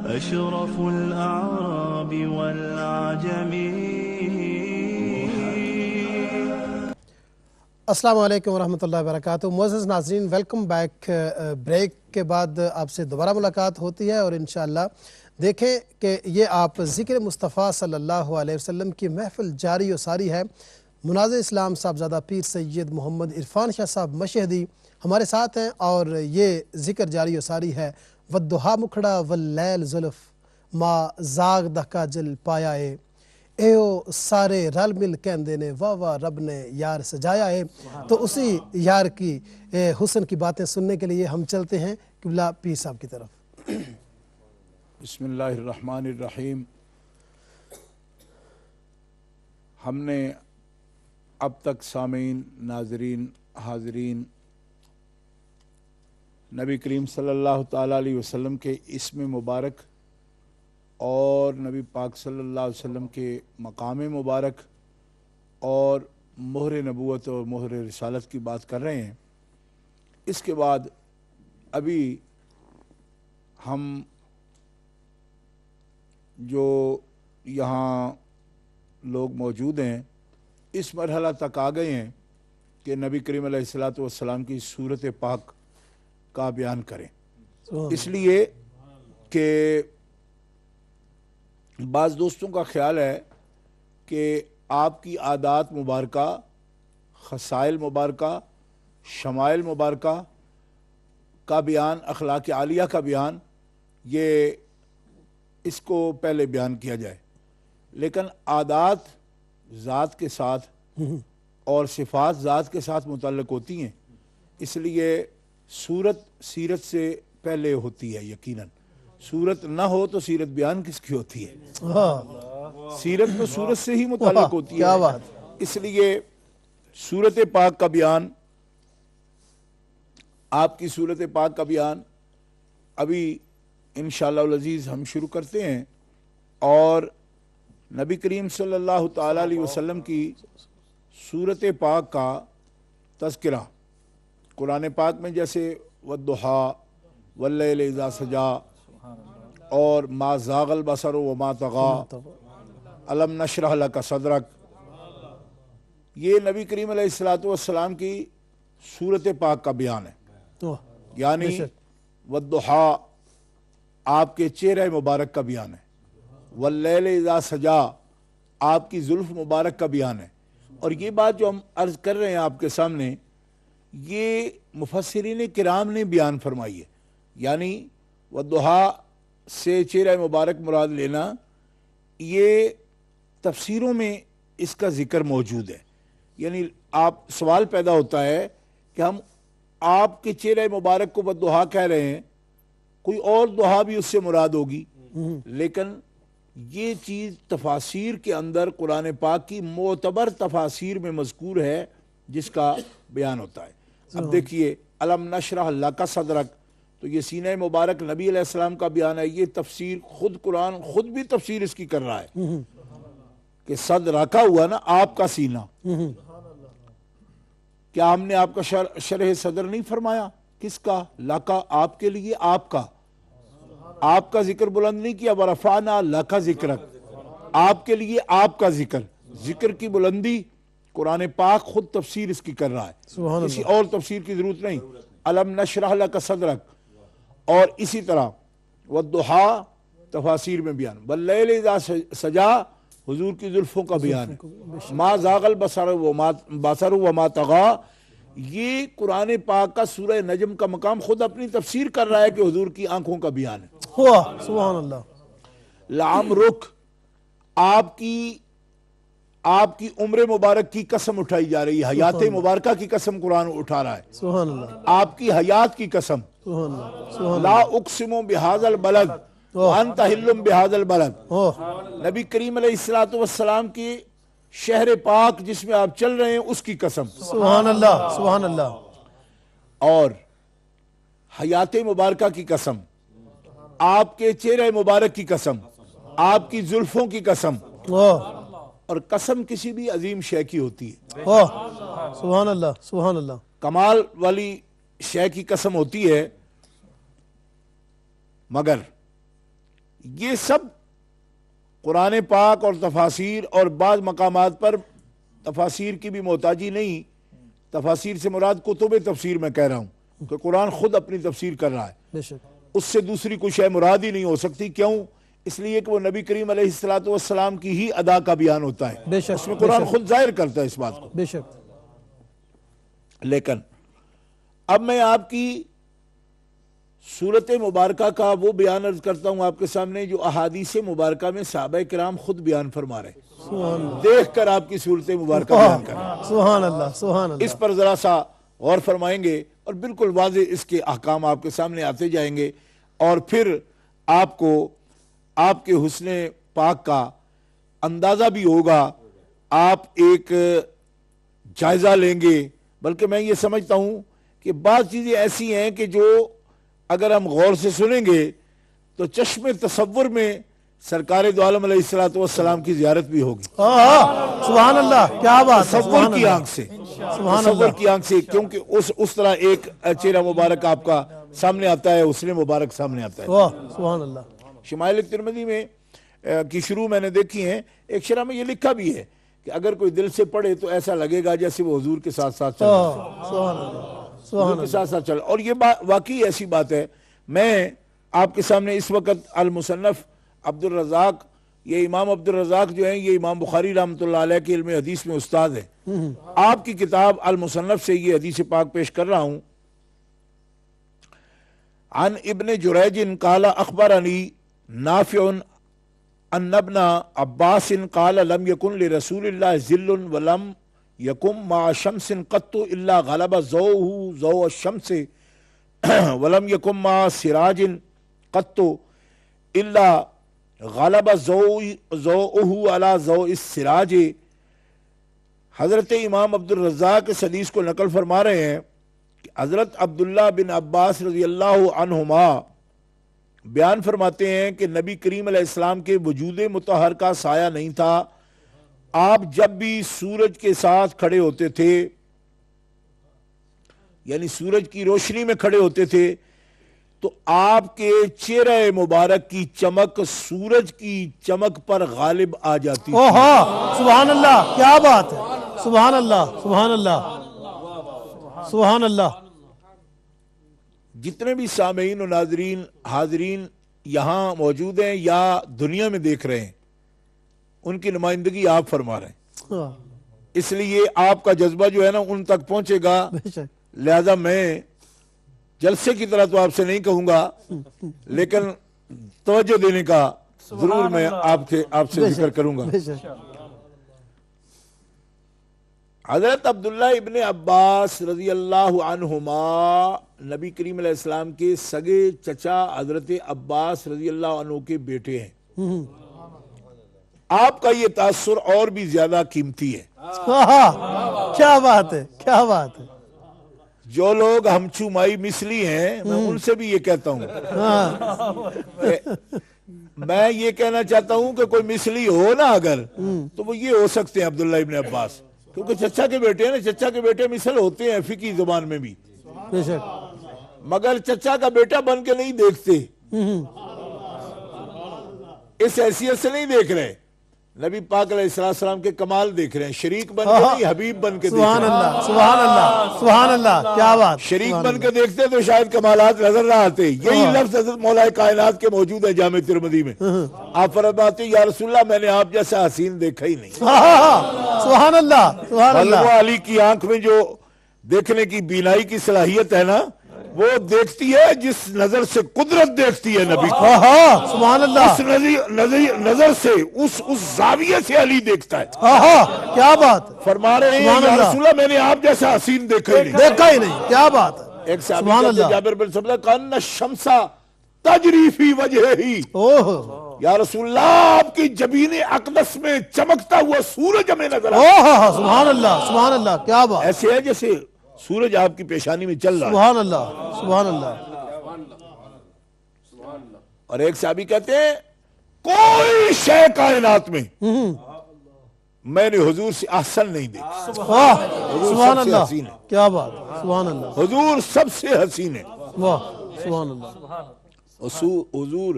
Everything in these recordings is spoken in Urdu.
أشرف الأعراب والعجم. السلام علیکم ورحمۃ اللہ وبرکاتہ. معزز ناظرین، ویلکم بیک. بریک کے بعد آپ سے دوبارہ ملاقات ہوتی ہے اور انشاءاللہ دیکھیں کہ یہ آپ ذکر مصطفیٰ صلی اللہ علیہ وسلم کی محفل جاری و ساری ہے. مناظر اسلام صاحبزادہ پیر سید محمد عرفان شاہ صاحب مشہدی ہمارے ساتھ ہیں اور یہ ذکر جاری و ساری ہے. والضحیٰ مکھڑا واللیل زلف ما زاغ دا کاجل پایا ہے، ایو سارے رل مل کہندے نے واہ واہ رب نے یار سجایا ہے. تو اسی یار کی حسن کی باتیں سننے کے لیے ہم چلتے ہیں قبلہ پیر صاحب کی طرف. بسم اللہ الرحمن الرحیم. ہم نے اب تک سامعین، ناظرین، حاضرین نبی کریم صلی اللہ تعالیٰ علیہ وسلم کے اسم مبارک اور نبی پاک صلی اللہ علیہ وسلم کے مقام مبارک اور مہر نبوت اور مہر رسالت کی بات کر رہے ہیں. اس کے بعد ابھی ہم جو یہاں لوگ موجود ہیں اس مرحلہ تک آ گئے ہیں کہ نبی کریم علیہ السلام کی صورت پاک کا بیان کریں. اس لیے کہ بعض دوستوں کا خیال ہے کہ آپ کی عادات مبارکہ، خصائل مبارکہ، شمائل مبارکہ کا بیان، اخلاق عالیہ کا بیان، یہ اس کو پہلے بیان کیا جائے. لیکن عادات ذات کے ساتھ اور صفات ذات کے ساتھ متعلق ہوتی ہیں، اس لیے صورت سیرت سے پہلے ہوتی ہے. یقیناً صورت نہ ہو تو سیرت بیان کس کی ہوتی ہے؟ سیرت تو صورت سے ہی متعلق ہوتی ہے. اس لیے صورت پاک کا بیان، آپ کی صورت پاک کا بیان ابھی انشاءاللہ العزیز ہم شروع کرتے ہیں. اور نبی کریم صلی اللہ تعالیٰ علیہ وسلم کی صورت پاک کا تذکرہ قرآن پاک میں جیسے والضحیٰ واللیل اذا سجا اور ما زاغ البصر وما طغی الم نشرح لک صدرک، یہ نبی کریم علیہ السلام کی صورت پاک کا بیان ہے. یعنی والضحیٰ آپ کے چہرہ مبارک کا بیان ہے، واللیل اذا سجا آپ کی زلف مبارک کا بیان ہے. اور یہ بات جو ہم عرض کر رہے ہیں آپ کے سامنے، یہ مفسرین کرام نے بیان فرمائی ہے. یعنی والضحیٰ سے چہرہ مبارک مراد لینا، یہ تفسیروں میں اس کا ذکر موجود ہے. یعنی آپ سوال پیدا ہوتا ہے کہ ہم آپ کے چہرہ مبارک کو والضحیٰ کہہ رہے ہیں، کوئی اور ضحیٰ بھی اس سے مراد ہوگی، لیکن یہ چیز تفاسیر کے اندر قرآن پاک کی معتبر تفاسیر میں مذکور ہے جس کا بیان ہوتا ہے. اب دیکھیے الم نشرح لک صدرک، تو یہ سینہ مبارک نبی علیہ السلام کا بیان ہے. یہ تفسیر خود قرآن خود بھی تفسیر اس کی کر رہا ہے کہ صد رکھا ہوا نا آپ کا سینہ. کیا ہم نے آپ کا شرح صدر نہیں فرمایا؟ کس کا؟ لکا آپ کے لیے، آپ کا ذکر بلند نہیں کیا. ورفعنا لک ذکرک، آپ کے لیے آپ کا ذکر کی بلندی قرآن پاک خود تفسیر اس کی کر رہا ہے، کسی اور تفسیر کی ضرورت نہیں. الم نشرح لک صدرک. اور اسی طرح والضحیٰ تفاسیر میں بیان، واللیل اذا سجا حضور کی زلفوں کا بیان ہے. ما زاغ البصر وما طغی، یہ قرآن پاک کا سورہ نجم کا مقام خود اپنی تفسیر کر رہا ہے کہ حضور کی آنکھوں کا بیان ہے. سبحان اللہ. لعمرک، آپ کی عمر مبارک کی قسم اٹھائی جا رہی ہے. حیات مبارکہ کی قسم قرآن اٹھا رہا ہے. سبحان اللہ. آپ کی حیات کی قسم. لا اقسم بہذا البلد وانت حل بہذا البلد، نبی کریم علیہ السلام کی شہر پاک جس میں آپ چل رہے ہیں اس کی قسم. سبحان اللہ. سبحان اللہ. اور حیات مبارکہ کی قسم، آپ کے چہرہ مبارک کی قسم، آپ کی زلفوں کی قسم. اور قسم کسی بھی عظیم شے کی ہوتی ہے. سبحان اللہ. سبحان اللہ. کمال والی شے کی قسم ہوتی ہے، مگر یہ سب قرآن پاک اور تفاسیر اور بعض مقامات پر تفاسیر کی بھی محتاجی نہیں. تفاسیر سے مراد کتب تفسیر میں کہہ رہا ہوں کہ قرآن خود اپنی تفسیر کر رہا ہے, بے شک اس سے دوسری کوئی شے مراد ہی نہیں ہو سکتی. کیوں؟ اس لیے کہ وہ نبی کریم علیہ السلام کی ہی ادا کا بیان ہوتا ہے, بے شک, اس میں قرآن خود ظاہر کرتا ہے اس بات کو. بے شک. لیکن اب میں آپ کی صورت مبارکہ کا وہ بیان عرض کرتا ہوں آپ کے سامنے جو احادیث مبارکہ میں صحابہ کرام خود بیان فرما رہے ہیں. سبحان اللہ, دیکھ کر آپ کی صورت مبارکہ بیان کریں, سبحان اللہ, سبحان اللہ. اس پر ذرا سا غور فرمائیں گے اور بالکل واضح اس کے احکام آپ کے سامنے آتے جائیں گے, اور پھر آپ کو آپ کے حسن پاک کا اندازہ بھی ہوگا. آپ ایک جائزہ لیں گے. بلکہ میں یہ سمجھتا ہوں کہ بعض چیزیں ایسی ہیں کہ جو اگر ہم غور سے سنیں گے تو چشم تصور میں سرکار دو عالم علیہ السلام کی زیارت بھی ہوگی. سبحان اللہ, کیا بات ہے, تصور کی آنکھ سے, تصور کی آنکھ سے, کیونکہ اس طرح ایک چہرہ مبارک آپ کا سامنے آتا ہے, حسن مبارک سامنے آتا ہے. سبحان اللہ. شمائل ترمذی میں کی شروع میں نے دیکھی ہیں, ایک شرح میں یہ لکھا بھی ہے کہ اگر کوئی دل سے پڑھے تو ایسا لگے گا جیسے وہ حضور کے ساتھ ساتھ چل رہا ہے, سبحان اللہ, حضور کے ساتھ ساتھ چل. اور یہ واقعی ایسی بات ہے. میں آپ کے سامنے اس وقت المصنف عبد الرزاق, یہ امام عبد الرزاق جو ہیں یہ امام بخاری رحمۃ اللہ علیہ کے علم حدیث میں استاد ہیں. آپ کی کتاب المصنف سے یہ حدیث پاک پیش کر رہا ہوں. عن ابن جریج قال اخبرنی نافع ان ابن عباس قال لم يكن لرسول الله ظل ولم يكن مع شمس قط الا غلب ضوءه ضوء الشمس ولم يكن مع سراج قط الا غلب ضوءه على ضوء السراج. حضرت امام عبد الرزاق اس حدیث کو نقل فرما رہے ہیں کہ حضرت عبداللہ بن عباس رضی اللہ عنہما بیان فرماتے ہیں کہ نبی کریم علیہ السلام کے وجود مطہر کا سایہ نہیں تھا. آپ جب بھی سورج کے ساتھ کھڑے ہوتے تھے, یعنی سورج کی روشنی میں کھڑے ہوتے تھے, تو آپ کے چہرہ مبارک کی چمک سورج کی چمک پر غالب آ جاتی تھی. سبحان اللہ, کیا بات ہے, سبحان اللہ, سبحان اللہ, سبحان اللہ. جتنے بھی سامعین و ناظرین حاضرین یہاں موجود ہیں یا دنیا میں دیکھ رہے ہیں, ان کی نمائندگی آپ فرما رہے ہیں, اس لیے آپ کا جذبہ جو ہے نا ان تک پہنچے گا. لہذا میں جلسے کی طرح تو آپ سے نہیں کہوں گا, لیکن توجہ دینے کا ضرور میں آپ سے ذکر کروں گا. حضرت عبداللہ ابن عباس رضی اللہ عنہما نبی کریم علیہ السلام کے سگے چچا حضرت عباس رضی اللہ عنہ کے بیٹے ہیں. آپ کا یہ تاثر اور بھی زیادہ قیمتی ہے. کیا بات ہے, کیا بات ہے. جو لوگ ہم چومائی مثلی ہیں میں ان سے بھی یہ کہتا ہوں, میں یہ کہنا چاہتا ہوں کہ کوئی مثلی ہو نا اگر تو وہ یہ ہو سکتے ہیں عبداللہ ابن عباس, کیونکہ چچا کے بیٹے ہیں نا, چچا کے بیٹے مثل ہوتے ہیں فقہی زبان میں بھی, مگر چچا کا بیٹا بن کے نہیں دیکھتے, اس حیثیت سے نہیں دیکھ رہے. نبی پاک علیہ السلام کے کمال دیکھ رہے ہیں, شریک بن کے نہیں حبیب بن کے دیکھ رہے ہیں. سبحان اللہ, سبحان اللہ, سبحان اللہ, کیا بات. شریک بن کے دیکھتے تو شاید کمالات نظر نہ آتے. یہی لفظ حضرت مولا کائنات کے موجود ہے جامع ترمذی میں. آپ فرماتے ہیں یا رسول اللہ میں نے آپ جیسا حسین دیکھا ہی نہیں. سبحان اللہ, سبحان اللہ. علی کی آنکھ میں جو دیکھنے کی بینائی کی صلاحیت ہے نا, وہ دیکھتی ہے جس نظر سے قدرت دیکھتی ہے نبی کو. سبحان اللہ. اس نظر سے اس زاویے سے علی دیکھتا ہے. کیا بات. فرما رہے ہیں یا رسول اللہ میں نے آپ جیسا حسین دیکھا ہی نہیں. کیا بات ہے. ایک صحابی کہتے ہیں جابر بن سمرہ کان الشمس تجری فی وجہی, یا رسول اللہ آپ کی جبین اقدس میں چمکتا ہوا سورج ہمیں نظر آتا. سبحان اللہ, سبحان اللہ, کیا بات. ایسے ہے جیسے سورج آپ کی پیشانی میں چل رہا ہے. سبحان اللہ, سبحان اللہ. اور ایک صحابی کہتے ہیں کوئی شے کائنات میں میں نے حضور سے احسن نہیں دیکھا. سبحان اللہ, کیا بات. سبحان اللہ, حضور سب سے حسین ہے. واہ, سبحان اللہ. حضور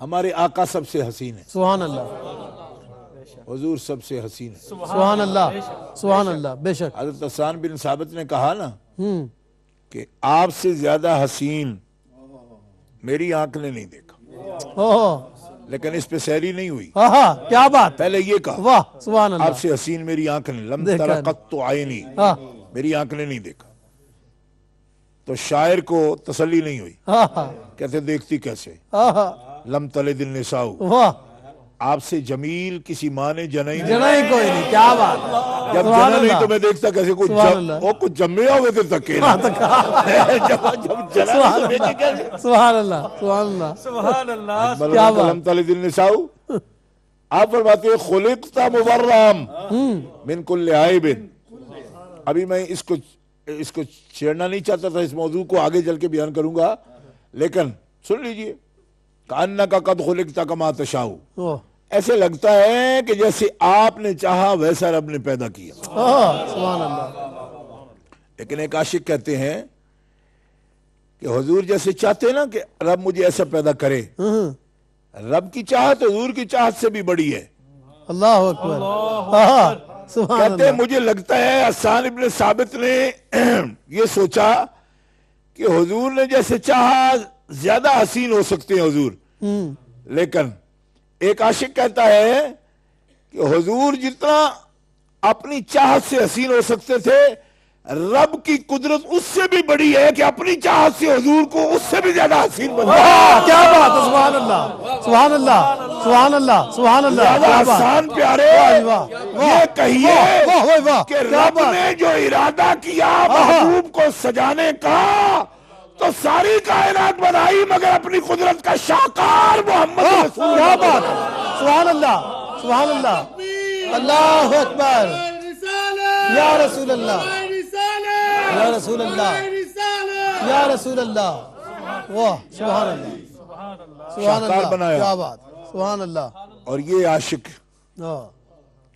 ہمارے آقا سب سے حسین ہے، سبحان اللہ، حضور سب سے حسین ہے۔ سبحان اللہ، سبحان اللہ، بے شک۔ حضرت حسان بن ثابت نے کہا نا ہوں، کہ آپ سے زیادہ حسین میری آنکھ نے نہیں دیکھا، اوہ، لیکن اس پہ سیری نہیں ہوئی، ہاں کیا بات، پہلے یہ کہا واہ سبحان آپ اللہ، سے حسین میری آنکھ نے، لم دیکھا تر قط عینی، ہاں میری آنکھ نے نہیں دیکھا۔ تو شاعر کو تسلی نہیں ہوئی، ہاں ہاں کہتے دیکھتی کیسے، ہاں، لم تلد النساء، واہ، آپ سے جمیل کسی ماں نے جنا ہی نہیں، جنا ہی کوئی نہیں، کیا بات، جب سبحان جنا نہیں اللہ، تو میں دیکھتا کیسے کوئی سبحان اللہ، وہ کچھ جمے ہوئے تھے تکے نا، جب جنا سبحان نہیں تو دیکھے اللہ، کیسے۔ سبحان اللہ، سبحان اللہ، سبحان اللہ، کیا بات، لم تلد النساء، آپ فرماتے ہیں خلقت مبرم من کل عیب۔ ابھی میں اس کو چھیڑنا نہیں چاہتا تھا، اس موضوع کو آگے چل کے بیان کروں گا، لیکن سن لیجئے، کأنک قد خلقت کما تشاء، اوہ، ایسے لگتا ہے کہ جیسے آپ نے چاہا ویسا رب نے پیدا کیا۔ سبحان اللہ، لیکن ایک عاشق کہتے ہیں کہ حضور جیسے چاہتے ہیں نا کہ رب مجھے ایسا پیدا کرے، رب کی چاہت حضور کی چاہت سے بھی بڑی ہے۔ اللہ اکبر، ہاں سبحان کہتے ہیں اللہ، مجھے لگتا ہے حسان ابن ثابت نے یہ سوچا کہ حضور نے جیسے چاہا زیادہ حسین ہو سکتے ہیں حضور، لیکن ایک عاشق کہتا ہے کہ حضور جتنا اپنی چاہت سے حسین ہو سکتے تھے، رب کی قدرت اس سے بھی بڑی ہے کہ اپنی چاہت سے حضور کو اس سے بھی زیادہ حسین بنا دے۔ کیا بات ہے، سبحان اللہ، سبحان اللہ، سبحان اللہ، سبحان اللہ، لہذا کیا بات، حسان پیارے واہ، یہ کہیے واہ واہ واہ، کہ کیا رب بات، نے جو ارادہ کیا محبوب کو سجانے کا تو ساری کائنات بنائی، مگر اپنی قدرت کا شاہکار محمد رسول کیا اللہ۔ بات ہے، سبحان اللہ، سبحان اللہ، اللہ اکبر، یا رسول اللہ، یا رسول اللہ، یا رسول اللہ، واہ سبحان اللہ، سبحان شاہکار اللہ، بنایا۔ کیا بات، سبحان اللہ، اور یہ عاشق ہاں،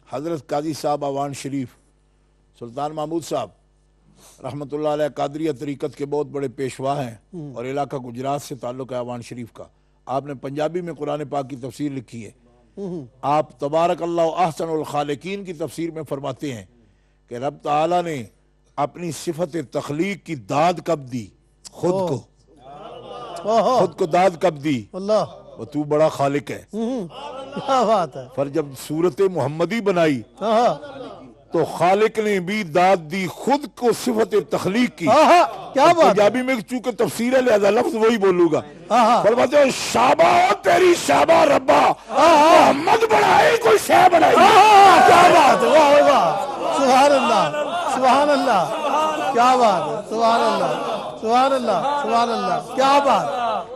حضرت قاضی صاحب آوان شریف سلطان محمود صاحب رحمت اللہ علیہ قادریہ طریقت کے بہت بڑے پیشوا ہیں، اور علاقہ گجرات سے تعلق ہے آوان شریف کا۔ آپ نے پنجابی میں قرآن پاک کی تفسیر لکھی ہے۔ آپ تبارک اللہ احسن الخالقین کی تفسیر میں فرماتے ہیں کہ رب تعالیٰ نے اپنی صفت تخلیق کی داد کب دی؟ خود کو، خود کو داد کب دی؟ اللہ، وہ تو بڑا خالق ہے۔ کیا بات ہے، پر جب صورت محمدی بنائی ہاں تو خالق نے بھی داد دی خود کو صفت تخلیق کی۔ ہاں، کیا بات ہے، پنجابی میں چونکہ تفسیر ہے لہذا لفظ وہی بولوں گا۔ ہاں، فرماتے ہیں شابہ تیری شابہ ربا، محمد بڑھائی کوئی شے بڑھائی۔ کیا بات ہے، واہ واہ، سبحان اللہ، سبحان اللہ، کیا بات ہے، سبحان اللہ، سبحان اللہ، سبحان اللہ، کیا بات،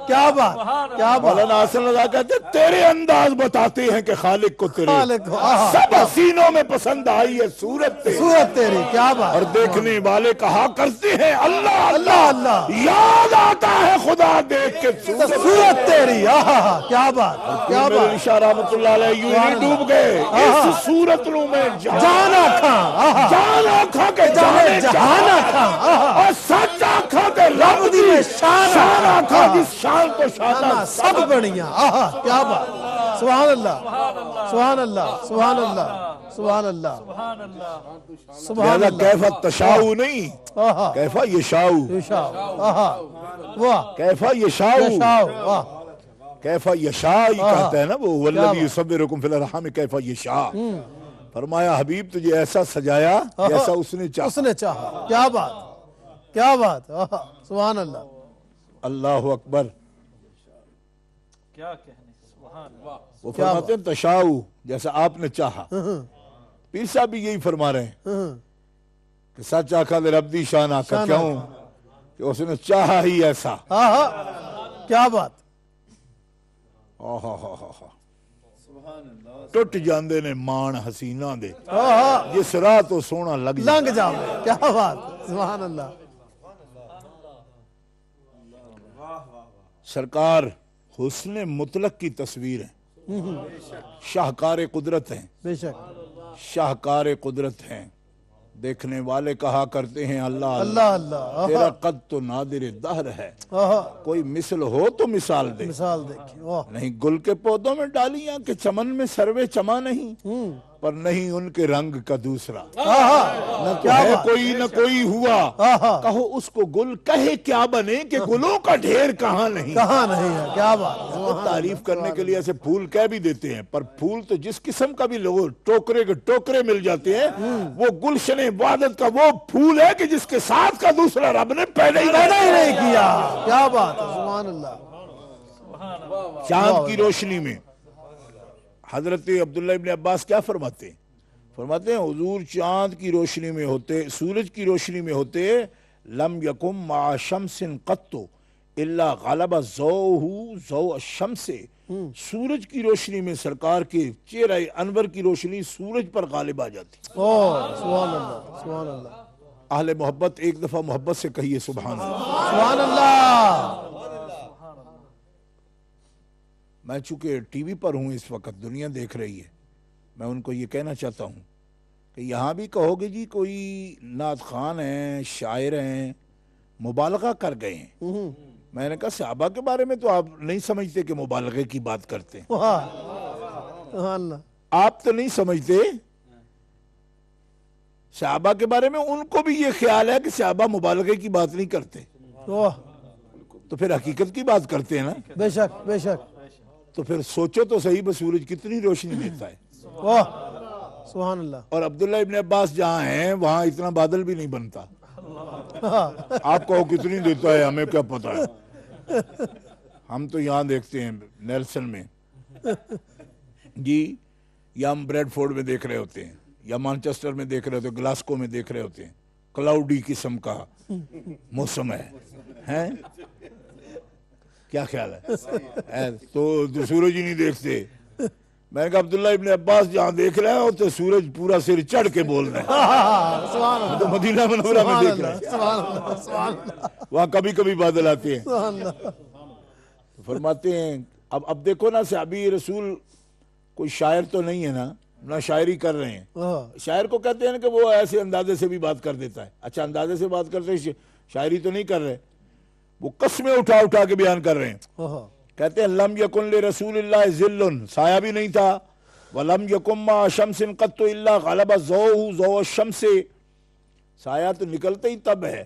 کیا بات، کیا بات، مولانا حسن رضا کہتے ہیں تیرے انداز بتاتے ہیں کہ خالق کو تیرے خالق کو، آہا، سب حسینوں میں پسند آئی ہے صورت تیری، صورت تیری، کیا بات، اور دیکھنے والے کہا کرتے ہیں اللہ اللہ اللہ، یاد آتا ہے خدا دیکھ کے صورت صورت تیری، آہا، کیا بات، کیا میرے بات، نشاہ رحمت اللہ علیہ یوں ہی ڈوب گئے اس صورت نو میں جان آکھاں، آہا، جان آنکھاں کے جانے جہان آکھاں، آہا، اور سچ آنکھاں کے رب دی شان آنکھاں جس شان کو شانہ سب بڑھیاں، آہا، کیا بات، سبحان اللہ، سبحان اللہ، سبحان اللہ، سبحان اللہ، سبحان لہذا اللہ، کیفا تشاؤ نہیں، آہا، کیفا یشاؤ، یشاء، آہا، واہ، کیفا یشاؤ، یشاء، واہ، کیفا یشاء ہی کہتا ہے نا وہ والذی یصورکم فی الارحام کیفا یشاء۔ فرمایا حبیب تجھے ایسا سجایا جیسا اس نے چاہا۔ اس نے چاہا، کیا بات، کیا بات، آہا، سبحان اللہ، اللہ اکبر۔ کیا کہنے، سبحان اللہ، وہ فرماتے ہیں تشاؤ جیسا آپ نے چاہا۔ پیر صاحب بھی یہی فرما رہے ہیں کہ سچ آکھا دے رب دی شان آکھا، کیوں کہ اس نے چاہا ہی ایسا۔ آہا، کیا بات، ٹوٹ جاندے نے مان حسینہ دے آہا، جس راہ تو سونا لگ جائے۔ لنگ جاؤ، کیا بات، سبحان اللہ، سرکار حسن مطلق کی تصویر ہیں، شاہکار قدرت ہیں، بے شک، شاہکار قدرت ہیں، دیکھنے والے کہا کرتے ہیں اللہ اللہ اللہ تیرا قد تو نادر دہر ہے، آہا کوئی مثل ہو تو مثال دے، مثال دیکھیں واہ نہیں گل کے پودوں میں ڈالیاں کہ چمن میں سروے چما نہیں، پر نہیں ان کے رنگ کا دوسرا، آہا نہ تو ہے کوئی نہ کوئی ہوا، آہا کہو اس کو گل کہے کیا بنے کہ گلوں کا ڈھیر کہاں نہیں۔ کہاں نہیں ہے، کیا بات ہے، تو تعریف کرنے کے لیے ایسے پھول کہہ بھی دیتے ہیں، پر پھول تو جس قسم کا بھی لوگ ٹوکرے کے ٹوکرے مل جاتے ہیں، وہ گلشن عبادت کا وہ پھول ہے کہ جس کے ساتھ کا دوسرا رب نے پیدا ہی نہیں کیا، کیا بات ہے، سبحان اللہ۔ چاند کی روشنی میں حضرت عبداللہ ابن عباس کیا فرماتے ہیں؟ فرماتے ہیں حضور چاند کی روشنی میں ہوتے، سورج کی روشنی میں ہوتے، لم یکم مع شمس قط الا غلب ضوءہ ضوء الشمس، سورج کی روشنی میں سرکار کے چہرہ انور کی روشنی سورج پر غالب آ جاتی۔ اوہ سبحان اللہ، سبحان اللہ، اہل محبت ایک دفعہ محبت سے کہیے سبحان اللہ۔ سبحان اللہ۔ میں چونکہ ٹی وی پر ہوں اس وقت، دنیا دیکھ رہی ہے، میں ان کو یہ کہنا چاہتا ہوں کہ یہاں بھی کہو گے جی کوئی نعت خوان ہیں، شاعر ہیں، مبالغہ کر گئے ہیں۔ میں نے کہا صحابہ کے بارے میں تو آپ نہیں سمجھتے کہ مبالغے کی بات کرتے ہیں، واہ سبحان اللہ، آپ تو نہیں سمجھتے صحابہ کے بارے میں، ان کو بھی یہ خیال ہے کہ صحابہ مبالغے کی بات نہیں کرتے، واہ تو پھر حقیقت کی بات کرتے ہیں نا۔ بے شک بے شک، تو پھر سوچو تو صحیح بس سورج کتنی روشنی دیتا ہے، واہ سبحان اللہ، اور عبداللہ ابن عباس جہاں ہیں وہاں اتنا بادل بھی نہیں بنتا، آپ کہو کتنی دیتا ہے ہمیں کیا پتا ہے، ہم تو یہاں دیکھتے ہیں نیلسن میں جی، یا ہم بریڈ فورڈ میں دیکھ رہے ہوتے ہیں، یا مانچسٹر میں دیکھ رہے ہوتے ہیں، گلاسکو میں دیکھ رہے ہوتے ہیں، کلاؤڈی قسم کا موسم ہے، کیا خیال ہے، تو سورج ہی نہیں دیکھتے۔ میں نے کہا عبداللہ ابن عباس جہاں دیکھ رہے ہیں تو سورج پورا سر چڑھ کے بول رہے ہیں، سبحان اللہ، تو مدینہ منورہ میں دیکھ رہے ہیں، سبحان اللہ، سبحان اللہ، وہاں کبھی کبھی بادل آتے ہیں۔ سبحان اللہ، فرماتے ہیں اب دیکھو نا صحابی رسول کوئی شاعر تو نہیں ہے نا، نہ شاعری کر رہے ہیں، شاعر کو کہتے ہیں کہ وہ ایسے اندازے سے بھی بات کر دیتا ہے، اچھا اندازے سے بات کرتے ہیں، شاعری تو نہیں کر رہے، وہ قسمیں اٹھا اٹھا کے بیان کر رہے ہیں، کہتے ہیں لم یکن لرسول اللہ ذل، سایہ بھی نہیں تھا، ولم یکن مع شمس قط الا غلب ضوءہ ضوء الشمس، سایہ تو نکلتا ہی تب ہے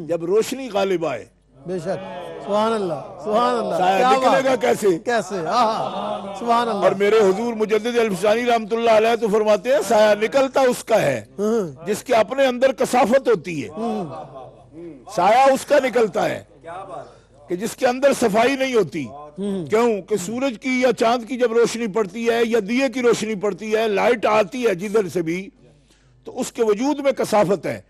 جب روشنی غالب آئے، بے شک سبحان اللہ، سبحان اللہ، سایہ نکلے گا کیسے؟ کیسے، آہا سبحان اور اللہ، میرے حضور مجدد الفسانی رحمت اللہ علیہ تو فرماتے ہیں سایہ نکلتا اس کا ہے جس کے اپنے اندر کثافت ہوتی ہے، سایہ اس کا نکلتا ہے کہ جس کے اندر صفائی نہیں ہوتی، کیوں کہ سورج کی یا چاند کی جب روشنی پڑتی ہے یا دیے کی روشنی پڑتی ہے، لائٹ آتی ہے جدھر سے بھی تو اس کے وجود میں کثافت ہے،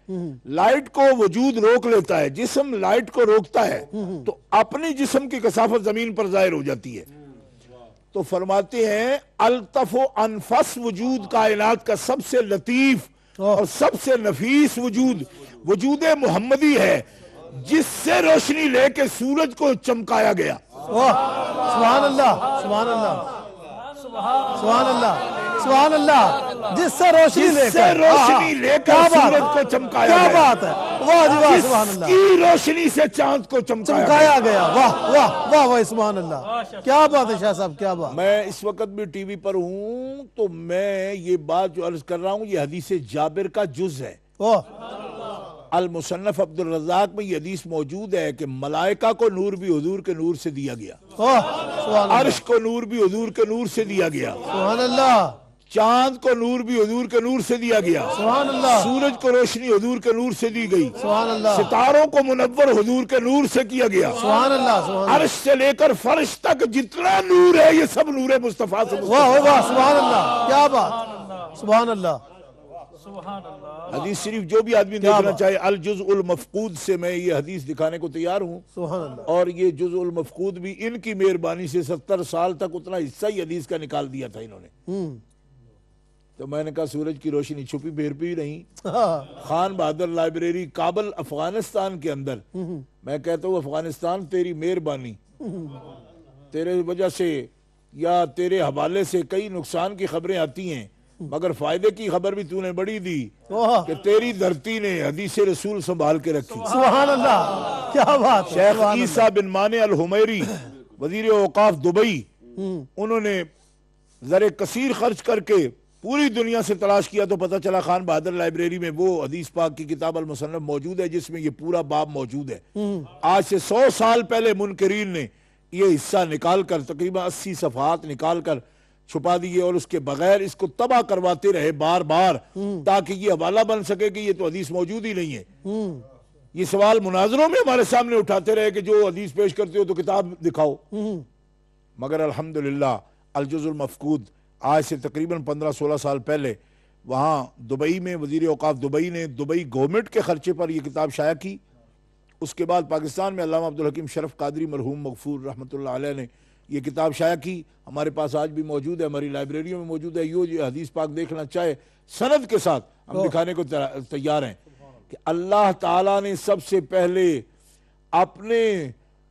لائٹ کو وجود روک لیتا ہے، جسم لائٹ کو روکتا ہے تو اپنی جسم کی کثافت زمین پر ظاہر ہو جاتی ہے، تو فرماتے ہیں الطف و انفس وجود کائنات کا سب سے لطیف اور سب سے نفیس وجود محمدی ہے، جس سے روشنی لے کے سورج کو چمکایا گیا، سبحان اللہ، سبحان اللہ، سبحان اللہ، سبحان اللہ، جس سے روشنی لے کر سورج کو چمکایا کیا گیا، بات ہے، واہ جی واہ، سبحان جس اللہ، کی روشنی سے چاند کو چمکایا گیا، واہ واہ واہ واہ، سبحان اللہ، کیا بات ہے شاہ صاحب، کیا بات، میں اس وقت بھی ٹی وی پر ہوں تو میں یہ بات جو عرض کر رہا ہوں یہ حدیث جابر کا جز ہے، المصنف عبد الرزاق میں یہ حدیث موجود ہے کہ ملائکہ کو نور بھی حضور کے نور سے دیا گیا، عرش کو نور بھی حضور کے نور سے دیا گیا، سبحان اللہ، چاند کو نور بھی حضور کے نور سے دیا گیا، سبحان اللہ، سورج کو روشنی حضور کے نور سے دی گئی، سبحان اللہ، ستاروں کو منور حضور کے نور سے کیا گیا، سبحان اللہ، سبحان اللہ، عرش سے لے کر فرش تک جتنا نور ہے یہ سب نور مصطفیٰ سے واہ واہ، سبحان اللہ، کیا بات، سبحان اللہ، سبحان اللہ، حدیث شریف جو بھی آدمی دیکھنا چاہے الجزء المفقود سے میں یہ حدیث دکھانے کو تیار ہوں، سبحان اللہ، اور یہ جزء المفقود بھی ان کی مہربانی سے 70 سال تک اتنا حصہ ہی حدیث کا نکال دیا تھا انہوں نے، تو میں نے کہا سورج کی روشنی چھپی بھی نہیں، خان بہادر لائبریری کابل افغانستان کے اندر، میں کہتا ہوں افغانستان تیری مہربانی، تیرے وجہ سے یا تیرے حوالے سے کئی نقصان کی خبریں آتی ہیں، مگر فائدے کی خبر بھی تو نے بڑی دی کہ تیری دھرتی نے حدیث رسول سنبھال کے رکھی. سبحان اللہ، کیا بات. شیخ عیسیٰ بن مانع الحمیری وزیر اوقاف دبئی، انہوں نے زر کثیر خرچ کر کے پوری دنیا سے تلاش کیا تو پتہ چلا خان بہادر لائبریری میں وہ حدیث پاک کی کتاب المصنف موجود ہے جس میں یہ پورا باب موجود ہے. آج سے 100 سال پہلے منکرین نے یہ حصہ نکال کر تقریباً 80 صفحات نکال کر چھپا دیے اور اس کے بغیر اس کو تباہ کرواتے رہے بار بار تاکہ یہ حوالہ بن سکے کہ یہ تو حدیث موجود ہی نہیں ہے. یہ سوال مناظروں میں ہمارے سامنے اٹھاتے رہے کہ جو حدیث پیش کرتے ہو تو کتاب دکھاؤ. مگر الحمدللہ الجزء المفقود آج سے تقریباً 15-16 سال پہلے وہاں دبئی میں وزیر اوقاف دبئی نے دبئی گورنمنٹ کے خرچے پر یہ کتاب شائع کی. اس کے بعد پاکستان میں علامہ عبدالحکیم شرف قادری مرحوم مغفور رحمۃ اللہ علیہ نے یہ کتاب شائع کی. ہمارے پاس آج بھی موجود ہے، ہماری لائبریریوں میں موجود ہے. یہ حدیث پاک دیکھنا چاہے سند کے ساتھ ہم دکھانے کو تیار ہیں کہ اللہ تعالیٰ نے سب سے پہلے اپنے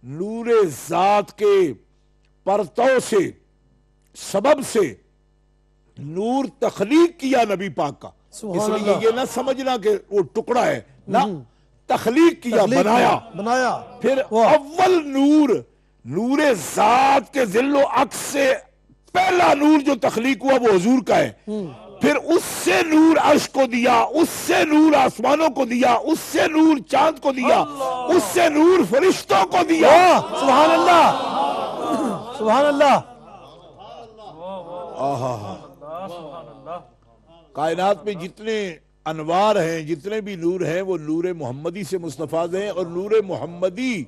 نور ذات کے پرتو سے سبب سے نور تخلیق کیا نبی پاک کا. اس لیے یہ نہ سمجھنا کہ وہ ٹکڑا ہے، نہ تخلیق کیا، بنایا. پھر اول نور ذات کے ذل و عکس سے پہلا نور جو تخلیق ہوا وہ حضور کا ہے. پھر اس سے نور عرش کو دیا، اس سے نور آسمانوں کو دیا، اس سے نور چاند کو دیا، اس سے نور فرشتوں کو دیا. سبحان اللہ، سبحان اللہ. کائنات میں جتنے انوار ہیں، جتنے بھی نور ہیں، وہ نور محمدی سے مستفاد ہیں، اور نور محمدی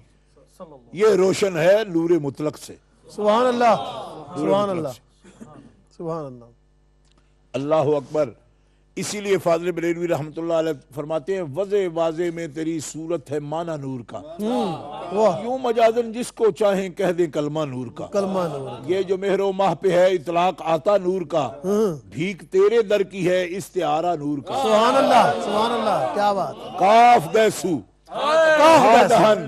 یہ روشن ہے نور مطلق سے. سبحان اللہ، سبحان اللہ، سبحان اللہ. اللہ اکبر. اسی لیے فاضل بریلوی رحمۃ اللہ علیہ فرماتے ہیں واضح میں تیری صورت ہے معنی نور کا، یوں مجازن جس کو چاہیں کہہ دیں کلمہ نور کا. یہ جو مہر و ماہ پہ ہے اطلاق آتا نور کا، بھیک تیرے در کی ہے استعارہ نور کا. سبحان اللہ، سبحان اللہ، کیا بات. کاف دیسو دہن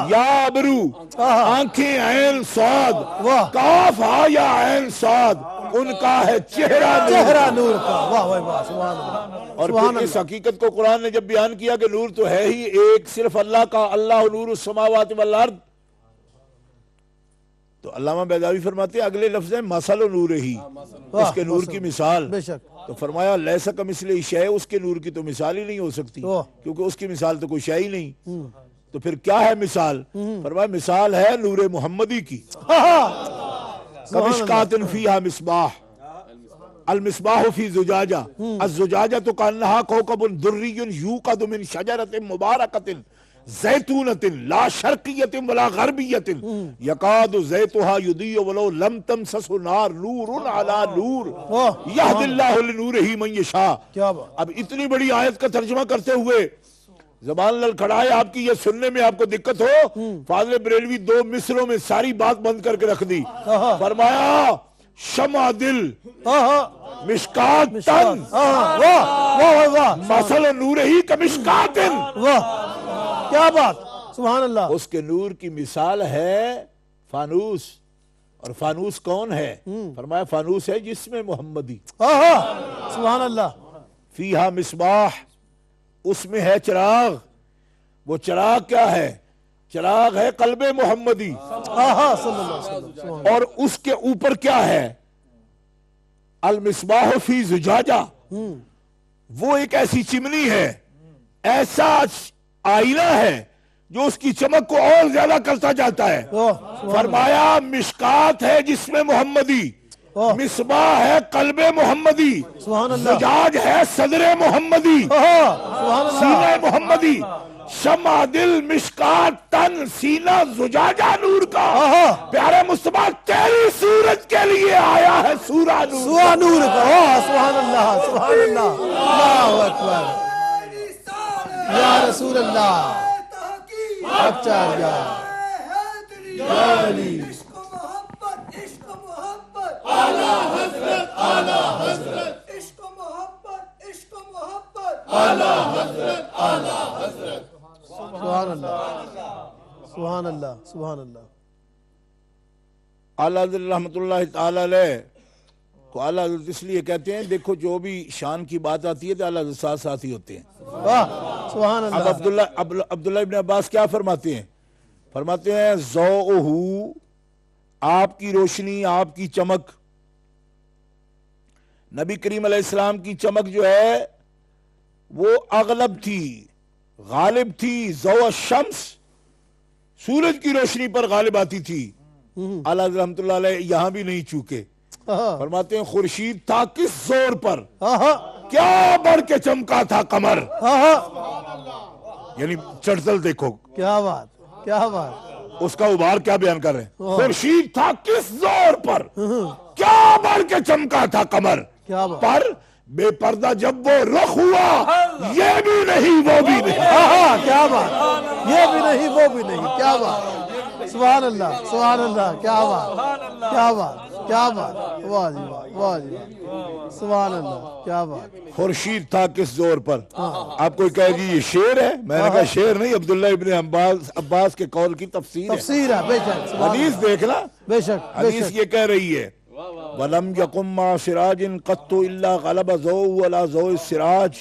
یا ابرو آنکھیں عین سعاد، کاف ہا یا عین سعاد، ان کا ہے چہرہ نور کا. واہ واہ واہ، سبحان اللہ. اور پھر اس حقیقت کو قرآن نے جب بیان کیا کہ نور تو ہے ہی ایک صرف اللہ کا، اللہ نور السماوات والارض، تو علامہ بیضاوی فرماتے ہیں اگلے لفظ ہے مثل نور ہی، اس کے نور کی مثال. تو فرمایا لیس کمثلہ شیء، اس کے نور کی تو مثال ہی نہیں ہو سکتی کیونکہ اس کی مثال تو کوئی شے ہی نہیں. تو پھر کیا ہے مثال؟ فرمایا مثال ہے نور محمدی کی. کمشکات فیہا مصباح، المصباح فی زجاجہ، الزجاجہ کانہا کوکب دری یوقد من شجرۃ مبارکۃ زیتونۃ لا شرقیۃ ولا غربیۃ یکاد زیتھا یضیء ولو لم تمسسہ نار نور علی نور یہدی اللہ لنورہ من یشاء. اب اتنی بڑی آیت کا ترجمہ کرتے ہوئے زبان للکھڑائے آپ کی یہ سننے میں آپ کو دقت ہو، فاضل بریلوی 2 مصروں میں ساری بات بند کر کے رکھ دی. فرمایا شمع دل مشکات تن مثل نور ہی کمشکات. کیا بات، سبحان اللہ. اس کے نور کی مثال ہے فانوس. اور فانوس کون ہے؟ فرمایا فانوس ہے جس میں محمدی. سبحان اللہ. فیہا مصباح، اس میں ہے چراغ. وہ چراغ کیا ہے؟ چراغ ہے قلب محمدی. اور اس کے اوپر کیا ہے؟ المصباح فی زجاجہ، وہ ایک ایسی چمنی ہے، ایسا آئینہ ہے جو اس کی چمک کو اور زیادہ کرتا جاتا ہے. فرمایا مشکات ہے جس میں محمدی، مصباح ہے قلب محمدی، زجاج ہے صدر محمدی، سینہ محمدی. شمع دل مشکات تن سینہ زجاجہ نور کا. پیارے مصطفیٰ تیری صورت کے لیے آیا ہے سورہ نور کا. سبحان اللہ، سبحان اللہ، اللہ اکبر. یا رسول اللہ، اچھا یا علی، اعلیٰ حضرت، اعلیٰ حضرت، عشق و محبت، عشق و محبت، اعلیٰ حضرت، اعلیٰ حضرت. سبحان اللہ، سبحان اللہ، سبحان اللہ. اعلیٰ حضرت رحمۃ اللہ تعالی علیہ کو اعلیٰ حضرت اس لیے کہتے ہیں، دیکھو جو بھی شان کی بات آتی ہے تو اعلیٰ حضرت ساتھ ساتھ ہی ہوتے ہیں۔ واہ سبحان اب اللہ. عبداللہ ابن عباس کیا فرماتے ہیں؟ فرماتے ہیں ضوءہ، آپ کی روشنی، آپ کی چمک، نبی کریم علیہ السلام کی چمک جو ہے وہ اغلب تھی، غالب تھی، ضوء الشمس، سورج کی روشنی پر غالب آتی تھی۔ اعلیٰ حضرت رحمۃ اللہ علیہ یہاں بھی نہیں چوکے، فرماتے ہیں خورشید تھا کس زور پر، کیا بڑھ کے چمکا تھا قمر، یعنی چڑھتل دیکھو کیا بات کیا بات. اس کا ابھار کیا بیان کر رہے ہیں، خورشید تھا کس زور پر، کیا بڑھ کے چمکا تھا قمر، کیا بات. پر بے پردہ جب وہ رخ ہوا، یہ بھی نہیں وہ بھی نہیں۔ کیا بات، یہ بھی نہیں وہ بھی نہیں. کیا بات، سبحان اللہ سبحان اللہ. کیا بات کیا بات کیا بات. واہ جی واہ واہ جی واہ، سبحان اللہ. کیا بات. خورشید تھا کس زور پر. آپ کوئی کہے جی یہ شعر ہے، میں نے کہا شعر نہیں، عبداللہ ابن عباس کے قول کی تفسیر ہے، تفسیر ہے. بے شک سبحان حدیث اللہ. دیکھنا، بے شک بے حدیث شک. یہ کہہ رہی ہے وَلَمْ يَقُمْ مَا سِرَاجٍ قَطُّ إِلَّا غَلَبَ ضَوْءُ عَلَى ضَوْءِ السِّرَاجِ،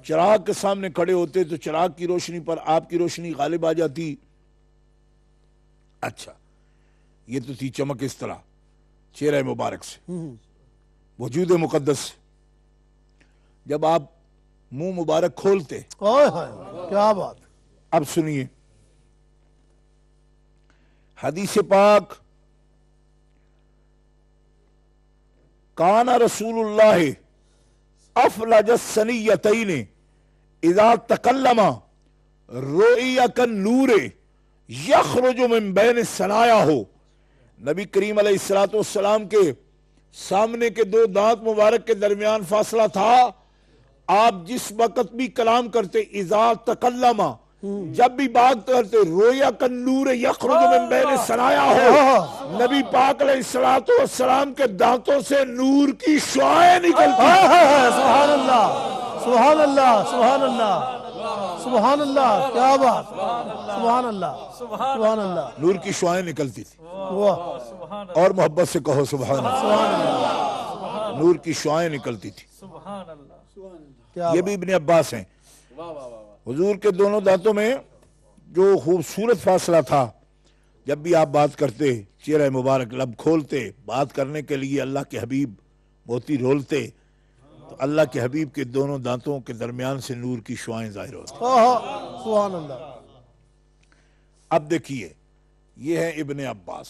چراغ کے سامنے کھڑے ہوتے تو چراغ کی روشنی پر آپ کی روشنی غالب آ جاتی۔ اچھا، یہ تو تھی چمک اس طرح چہرہ مبارک سے، وجود مقدس سے۔ جب آپ منہ مبارک کھولتے، اوہ ہائے، کیا بات. اب سنیے حدیث پاک، کان رسول اللہ افلج السنیتین اذا تکلم رؤی کالنور یخرج من بین الثنایا ہو، نبی کریم علیہ السلام کے سامنے کے دو دانت مبارک کے درمیان فاصلہ تھا، آپ جس وقت بھی کلام کرتے، اذا تکلم، جب بھی بات کرتے، رویا کالنور یخرج من بین الثنایا ہو، نبی پاک علیہ السلام کے دانتوں سے نور کی شعاعیں نکلتی۔ سبحان اللہ سبحان اللہ سبحان اللہ سبحان اللہ. کیا بات. سبحان اللہ سبحان اللہ. نور کی شعاعیں نکلتی تھی، واہ اور محبت سے کہو سبحان اللہ، سبحان اللہ. نور کی شعاعیں نکلتی تھی۔ سبحان اللہ. کیا یہ بھی ابن عباس ہیں، حضور کے دونوں دانتوں میں جو خوبصورت فاصلہ تھا، جب بھی آپ بات کرتے، چہرہ مبارک لب کھولتے، بات کرنے کے لیے اللہ کے حبیب موتی رولتے، تو اللہ کے حبیب کے دونوں دانتوں کے درمیان سے نور کی شعاعیں ظاہر ہوتی۔ سبحان اللہ. اب دیکھیے، یہ ہے ابن عباس،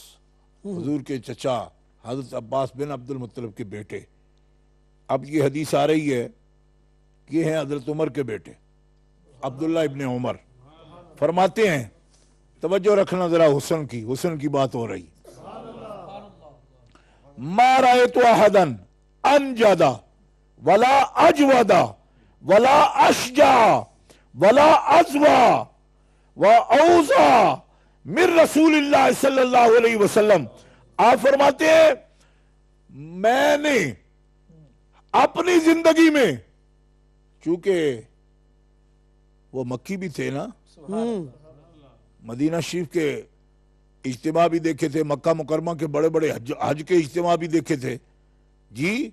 حضور کے چچا حضرت عباس بن عبد المطلب کے بیٹے۔ اب یہ حدیث آ رہی ہے، یہ ہیں حضرت عمر کے بیٹے عبداللہ ابن عمر، فرماتے ہیں، توجہ رکھنا ذرا حسن کی بات ہو رہی، ما رأیت احدا انجد ولا اجود ولا اشجع ولا ازوى واوضع من رسول اللہ صلی اللہ علیہ وسلم۔ آپ فرماتے ہیں میں نے اپنی زندگی میں، چونکہ وہ مکی بھی تھے نا، مدینہ شریف کے اجتماع بھی دیکھے تھے، مکہ مکرمہ کے بڑے بڑے حج کے اجتماع بھی دیکھے تھے جی،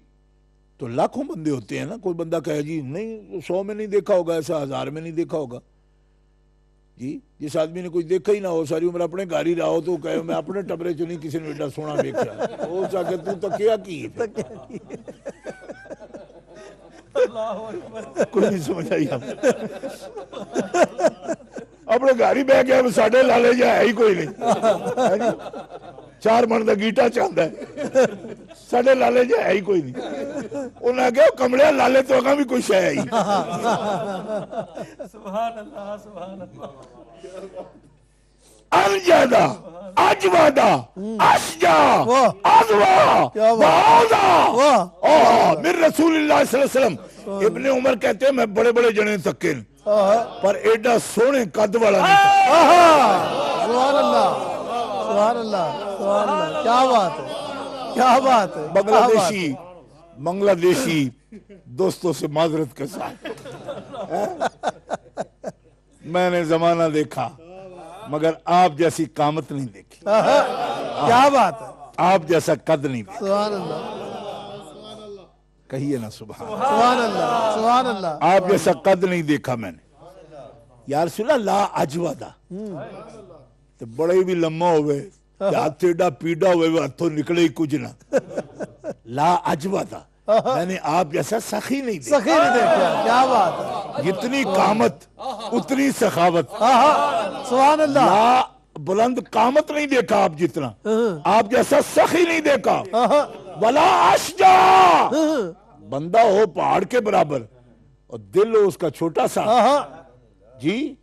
تو لاکھوں بندے ہوتے ہیں نا، کوئی بندہ کہے جی نہیں 100 میں نہیں دیکھا ہوگا، ایسا 1000 میں نہیں دیکھا ہوگا جی۔ جس آدمی نے کچھ دیکھا ہی نہ ہو، ساری عمر اپنے گھر ہی رہا ہو، تو کہے میں اپنے ٹبرے چ نہیں کسی نے ایڈا سونا دیکھا، وہ چاہ کے تو کیا کی کوئی نہیں سمجھ آئی ہم اپنے گھر ہی بہ گیا، ساڈے لالے جا ہے ہی کوئی نہیں، 4 من دا گیٹا چاہتا ہے، ساڈے لالے جا ہے ہی کوئی نہیں۔ انہوں نے کہا کمڑے لالے تو اگاں بھی کوئی شے ہے ہی۔ سبحان اللہ سبحان اللہ. الجدا اجودا اشجا ازوا واوضا من رسول اللہ صلی اللہ علیہ وسلم۔ ابن عمر کہتے ہیں میں بڑے بڑے جنے تکے پر ایڈا سونے قد والا نہیں تھا۔ سبحان اللہ سبحان اللہ سبحان اللہ. کیا بات ہے کیا بات ہے. بنگلہ دیشی دوستوں سے معذرت کے ساتھ میں نے زمانہ دیکھا مگر آپ جیسی قامت نہیں دیکھی، کیا بات ہے. آپ جیسا قد نہیں دیکھا۔ سبحان اللہ کہیے نا سبحان اللہ. سبحان اللہ سبحان اللہ. آپ جیسا قد نہیں دیکھا میں نے. یا رسول اللہ لا اجودا تو بڑے بھی لمبا ہوئے ہاتھ ایڈا پیڈا ہوئے ہاتھوں نکلے ہی کچھ نہ. لا اجودا میں نے آپ جیسا سخی نہیں دیکھا. سخی نہیں دیکھا. کیا بات ہے. جتنی قامت اتنی سخاوت. سبحان اللہ. لا بلند قامت نہیں دیکھا آپ جتنا, آپ جیسا سخی نہیں دیکھا. ولا اشجع بندہ ہو پہاڑ کے برابر اور دل ہو اس کا چھوٹا سا جی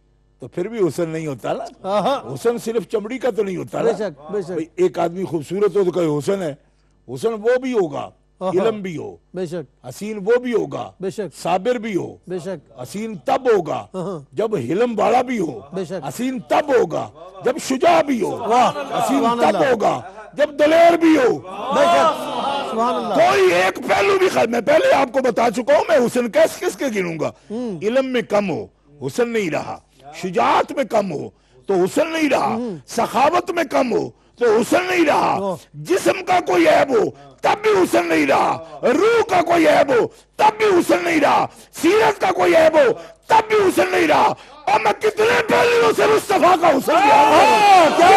تو پھر بھی حسن نہیں ہوتا نا. حسن صرف چمڑی کا تو نہیں ہوتا بے نا. شک بے شک ایک آدمی خوبصورت ہو تو کہ حسن ہے. حسن وہ بھی ہوگا, علم بھی ہو, بے شک حسین وہ بھی ہوگا, بے شک صابر بھی ہو. بے شک حسین تب ہوگا جب حلم والا بھی ہو. بے شک. حسین تب ہوگا جب شجاع بھی ہو. حسین سبحان تب اللہ. ہوگا جب دلیر بھی ہو. بے شک. سبحان اللہ. کوئی ایک پہلو بھی میں پہلے آپ کو بتا چکا ہوں میں حسن کس کے گنوں گا. علم میں کم ہو حسن نہیں رہا, شجاعت میں کم ہو تو حسن نہیں رہا, سخاوت میں کم ہو تو حسن نہیں رہا, جسم کا کوئی عیب ہو تب بھی حسن نہیں رہا, روح کا کوئی عیب ہو تب بھی حسن نہیں رہا, سیرت کا کوئی عیب ہو تب بھی حسن نہیں رہا. اور میں کتنے پہلوؤں سے مصطفیٰ کا حسن کیا بات ہے.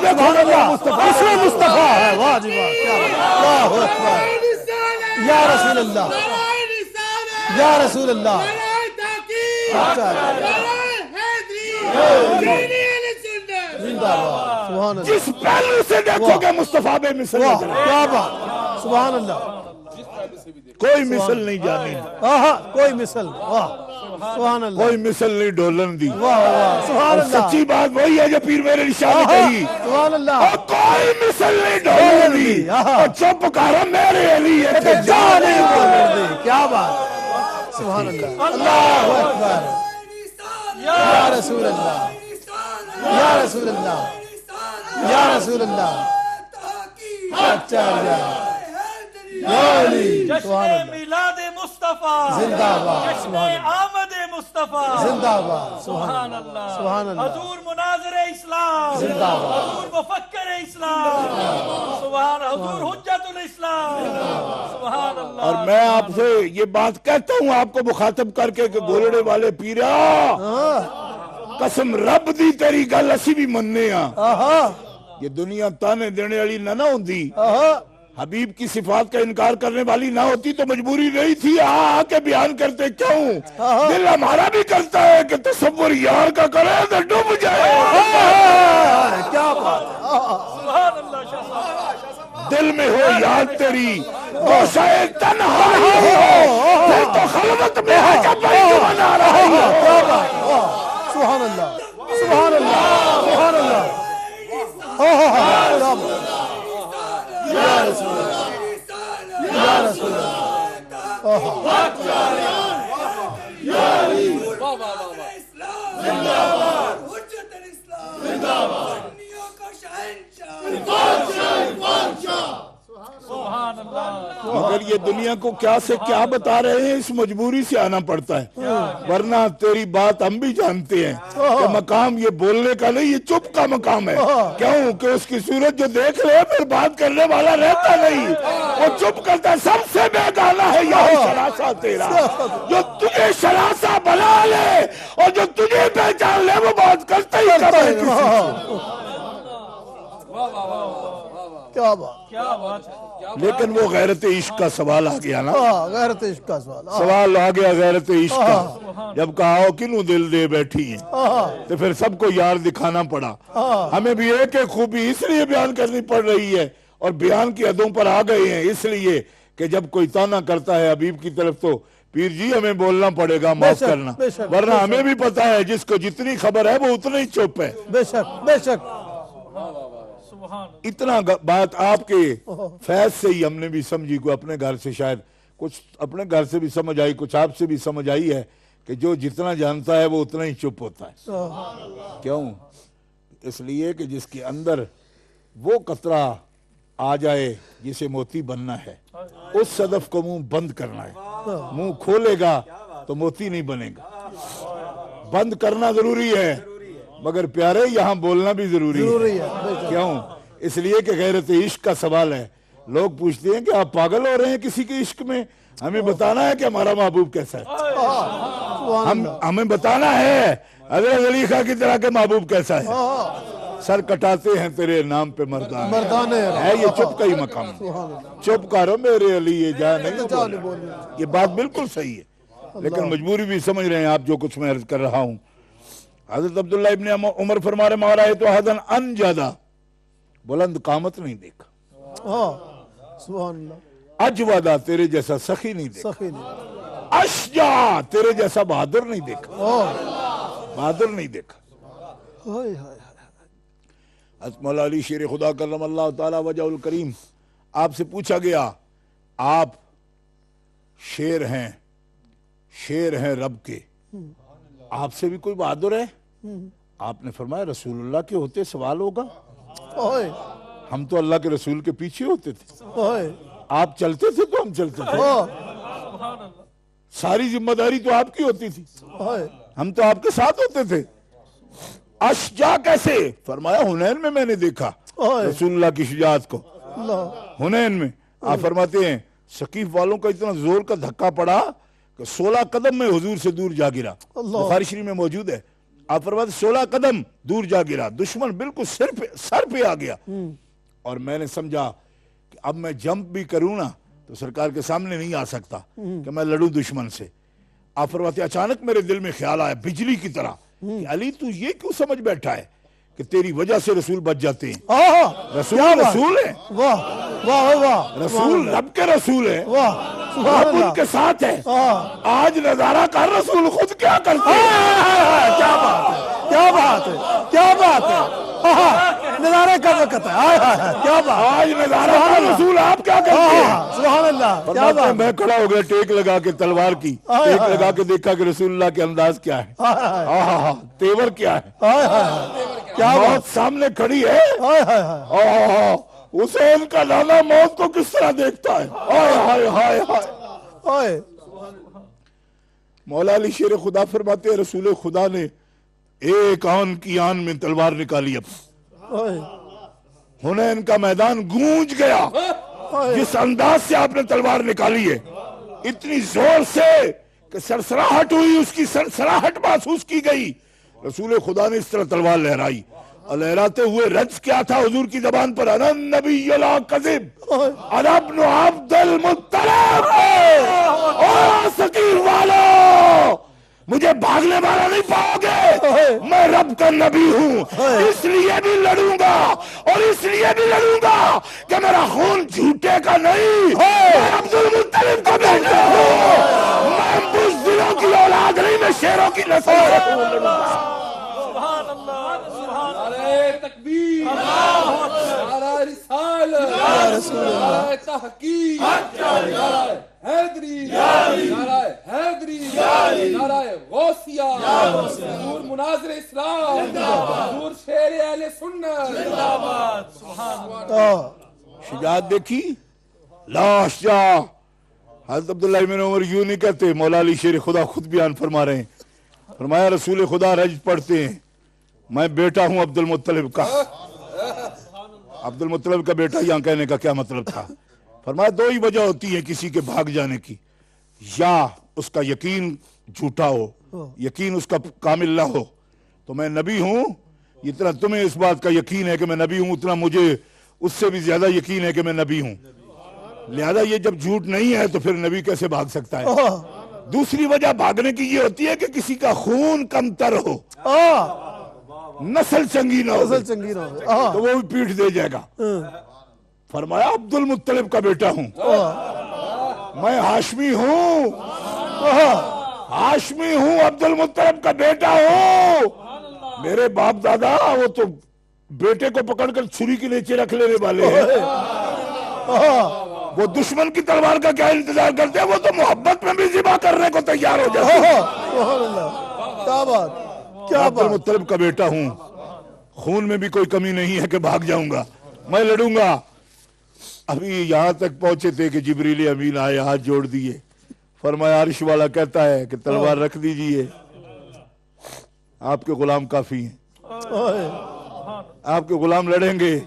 سبحان اللہ. اس میں مصطفیٰ ہے. واہ جی واہ. کیا بات. اللہ اکبر. یا رسول اللہ یا رسول اللہ. اچھا زندہ باد. سبحان اللہ. جس پہلو سے دیکھو گے مصطفیٰ بے مثل واہ نظر آئے. کیا بات. سبحان اللہ. کوئی مثل نہیں جانی, کوئی مثل. واہ سبحان اللہ. کوئی مثل نہیں ڈولن دی. واہ واہ. سبحان اور اللہ. سچی بات وہی ہے جو پیر میرے نشان نے کہی. سبحان اللہ. اور کوئی مثل نہیں ڈولن دی. اور چپ کارا میرے علی ہے کہ جانے بولنے دے. کیا بات. سبحان اللہ. اللہ اکبر. یا رسول اللہ یا رسول اللہ یا رسول اللہ. اچھا جشن میلاد مصطفیٰ زندہ باد. جشن آمد مصطفیٰ زندہ باد. سبحان اللہ. سبحان اللہ. حضور مناظر اسلام, زندہ باد. حضور مفکر اسلام, سبحان حضور حجت الاسلام. سبحان اللہ. اور میں آپ سے یہ بات کہتا ہوں آپ کو مخاطب کر کے کہ گولڑے والے پیرا قسم رب دی تیری گل اسی بھی مننے ہاں. یہ دنیا تانے دینے والی نہ ہوندی, حبیب کی صفات کا انکار کرنے والی نہ ہوتی تو مجبوری نہیں تھی آ کے بیان کرتے. کیوں دل ہمارا بھی کرتا ہے کہ تصور یار کا کرے تو ڈوب جائے. کیا بات. سبحان اللہ. شاہ صاحب دل میں ہو یاد تیری گوشہ تنہائی ہو پھر تو خلوت میں ہے جب بھائی بنا رہا ہے. کیا بات. سبحان اللہ سبحان اللہ سبحان اللہ. یا رسول اللہ یا رسول سبحان اللہ. مگر یہ دنیا کو کیا سے کیا بتا رہے ہیں, اس مجبوری سے آنا پڑتا ہے. ورنہ تیری بات ہم بھی جانتے ہیں کہ مقام یہ بولنے کا نہیں, یہ چپ کا مقام ہے. کیوں کہ اس کی صورت جو دیکھ لے پھر بات کرنے والا رہتا نہیں, وہ چپ کرتا ہے. سب سے بیگانہ ہے یہی شراسہ تیرا, جو تجھے شراسہ بنا لے اور جو تجھے پہچان لے وہ بات کرتا ہی کرے. کیا بات. کیا بات ہے. لیکن وہ غیرت عشق کا سوال آ گیا نا, غیرت عشق کا سوال. سوال آ گیا غیرت عشق کا. جب کہا ہو کنوں دل دے بیٹھی ہیں تو پھر سب کو یار دکھانا پڑا. ہمیں بھی ایک ایک خوبی اس لیے بیان کرنی پڑ رہی ہے اور بیان کی حدوں پر آ گئے ہیں اس لیے کہ جب کوئی تانا کرتا ہے حبیب کی طرف تو پیر جی ہمیں بولنا پڑے گا, معاف کرنا, ورنہ ہمیں بھی پتا ہے جس کو جتنی خبر ہے وہ اتنا ہی چپ ہے. بے شک بے شک. اتنا بات آپ کے فیض سے ہی ہم نے بھی سمجھی, کو اپنے گھر سے شاید کچھ اپنے گھر سے بھی سمجھ آئی, کچھ آپ سے بھی سمجھ آئی ہے کہ جو جتنا جانتا ہے وہ اتنا ہی چپ ہوتا ہے. کیوں؟ اس لیے کہ جس کے اندر وہ قطرہ آ جائے جسے موتی بننا ہے, اس صدف کو منہ بند کرنا ہے. منہ کھولے گا تو موتی نہیں بنے گا. بند کرنا ضروری ہے مگر پیارے یہاں بولنا بھی ضروری ہے. کیوں؟ اس لیے کہ غیرت عشق کا سوال ہے. لوگ پوچھتے ہیں کہ آپ پاگل ہو رہے ہیں کسی کے عشق میں, ہمیں بتانا ہے کہ ہمارا محبوب کیسا ہے. ہمیں بتانا ہے حضرت علی خان کی طرح کے محبوب کیسا ہے. سر کٹاتے ہیں تیرے نام پہ مردان ہے یہ چپ کا ہی مقام. چپ کرو میرے علی یہ جا نہیں بولنا. یہ بات بالکل صحیح ہے لیکن مجبوری بھی سمجھ رہے ہیں آپ جو کچھ میں عرض کر رہا ہوں. حضرت عبداللہ ابن عمر فرما رہے مارا ہے تو حدن ان زیادہ بلند قامت نہیں دیکھا. سبحان اللہ. اجوادہ تیرے جیسا سخی نہیں دیکھا. اشجع تیرے جیسا بہادر نہیں دیکھا. بہادر نہیں دیکھا. حضرت مولا علی شیر خدا کرم اللہ تعالی وجہ الکریم آپ سے پوچھا گیا آپ شیر ہیں رب کے, آپ سے بھی کوئی بہادر ہے؟ آپ نے فرمایا رسول اللہ کے ہوتے سوال ہوگا. ہم تو اللہ کے رسول کے پیچھے ہوتے تھے. آپ چلتے تھے تو ہم چلتے تھے. ساری ذمہ داری تو آپ کی ہوتی تھی, ہم تو آپ کے ساتھ ہوتے تھے. اشجع کیسے؟ فرمایا حنین میں میں نے دیکھا رسول اللہ کی شجاعت کو. حنین میں آپ فرماتے ہیں ثقیف والوں کا اتنا زور کا دھکا پڑا کہ 16 قدم میں حضور سے دور جا گرا. بخاری شریف میں موجود ہے. آپ فرماتے 16 قدم دور جا گرا, دشمن بالکل سر پہ آ گیا. اور میں نے سمجھا کہ اب میں جمپ بھی کروں نا تو سرکار کے سامنے نہیں آ سکتا کہ میں لڑوں دشمن سے. آپ فرماتے اچانک میرے دل میں خیال آیا بجلی کی طرح کہ علی تو یہ کیوں سمجھ بیٹھا ہے کہ تیری وجہ سے رسول بچ جاتے ہیں. رسول ہیں, رسول رب کے رسول ہیں, رب ان کے ساتھ ہے. آج نظارہ کر رسول خود کیا کرتے ہیں. کیا بات ہے, کیا بات ہے, کیا بات ہے. نظارے کا وقت ہے. کیا بات. آج نظارہ کر رسول آپ کیا کرتے ہیں. سبحان اللہ. کیا بات. میں کھڑا ہو گیا ٹیک لگا کے تلوار کی, ٹیک لگا کے دیکھا کہ رسول اللہ کے انداز کیا ہے, تیور کیا ہے. کیا موت سامنے کھڑی ہے. حسین کا لالا موت کو کس طرح دیکھتا ہے. مولا علی شیر خدا فرماتے ہیں رسول خدا نے ایک آن کی آن میں تلوار نکالی. اب حنین کا میدان گونج گیا. جس انداز سے آپ نے تلوار نکالی ہے اتنی زور سے کہ سرسراہٹ ہوئی, اس کی سرسراہٹ محسوس کی گئی. رسول خدا نے اس طرح تلوار لہرائی اور لہراتے ہوئے رجز کیا تھا حضور کی زبان پر انا النبی لا کذب انا ابن عبد المطلب. او سکیر والو مجھے بھاگنے والا نہیں پاؤ گے, میں رب کا نبی ہوں. اس لیے بھی لڑوں گا اور اس لیے بھی لڑوں گا کہ میرا خون جھوٹے کا نہیں, میں عبد المطلب کا بیٹا ہوں. میں بزدلوں کی اولاد نہیں, میں شیروں کی نسل ہوں. سبحان اللہ, سبحان اللہ. نعرہ تکبیر, نعرہ رسالت, نعرہ تحقیق, نعرہ حیدری, نعرہ حیدری, نعرہ غوثیہ, حضور مناظر اسلام, حضور شیر اہل سنت. سبحان اللہ. شجاعت دیکھی لا اشجع. حضرت عبداللہ بن عمر یوں نہیں کہتے, مولا علی شیر خدا خود بیان فرما رہے ہیں. فرمایا رسول خدا رجز پڑھتے ہیں میں بیٹا ہوں عبد المطلب کا. عبد المطلب کا بیٹا یہاں کہنے کا کیا مطلب تھا؟ فرمایا دو ہی وجہ ہوتی ہے کسی کے بھاگ جانے کی, یا اس کا یقین جھوٹا ہو, یقین اس کا کامل نہ ہو. تو میں نبی ہوں, جتنا تمہیں اس بات کا یقین ہے کہ میں نبی ہوں اتنا مجھے اس سے بھی زیادہ یقین ہے کہ میں نبی ہوں. لہذا یہ جب جھوٹ نہیں ہے تو پھر نبی کیسے بھاگ سکتا ہے. دوسری وجہ بھاگنے کی یہ ہوتی ہے کہ کسی کا خون کم تر ہو, نسل چنگی نہ ہو, تو وہ بھی پیٹھ دے جائے گا. فرمایا عبد المطلب کا بیٹا ہوں, میں ہاشمی ہوں, ہاشمی ہوں, عبد المطلب کا بیٹا ہوں. میرے باپ دادا وہ تو بیٹے کو پکڑ کر چھری کے نیچے رکھ لینے والے ہیں. وہ دشمن کی تلوار کا کیا انتظار کرتے ہیں, وہ تو محبت میں بھی ذبح کرنے کو تیار ہو جاتے ہیں. کیا بات, کیا عبد المطلب کا بیٹا ہوں, خون میں بھی کوئی کمی نہیں ہے کہ بھاگ جاؤں گا, میں لڑوں گا. ابھی یہاں تک پہنچے تھے کہ جبریل امین آئے, ہاتھ جوڑ دیے. فرمایا عرش والا کہتا ہے کہ تلوار رکھ دیجئے, آپ کے غلام کافی ہیں, آپ کے غلام لڑیں گے,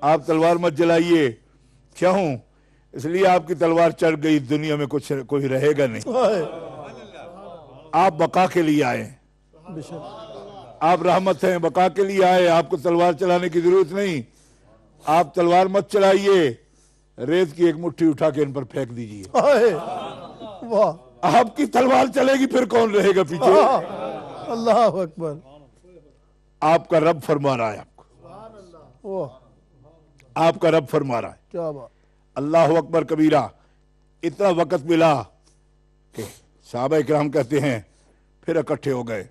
آپ تلوار مت جلائیے. کیوں؟ اس لیے آپ کی تلوار چڑھ گئی، دنیا میں کچھ کوئی رہے گا نہیں۔ آپ بقا کے لیے آئے ہیں، بے شک آپ رحمت ہیں، بقا کے لیے آئے، آپ کو تلوار چلانے کی ضرورت نہیں۔ آپ تلوار مت چلائیے، ریت کی ایک مٹھی اٹھا کے ان پر پھینک دیجئے، واہ آپ کی تلوار چلے گی، پھر کون رہے گا پیچھے؟ اللہ اکبر، آپ کا رب فرما رہا ہے آپ کو، واہ آپ کا رب فرما رہا ہے۔ کیا بات، اللہ اکبر کبیرہ۔ اتنا وقت ملا کہ صحابہ اکرام کہتے ہیں پھر اکٹھے ہو گئے۔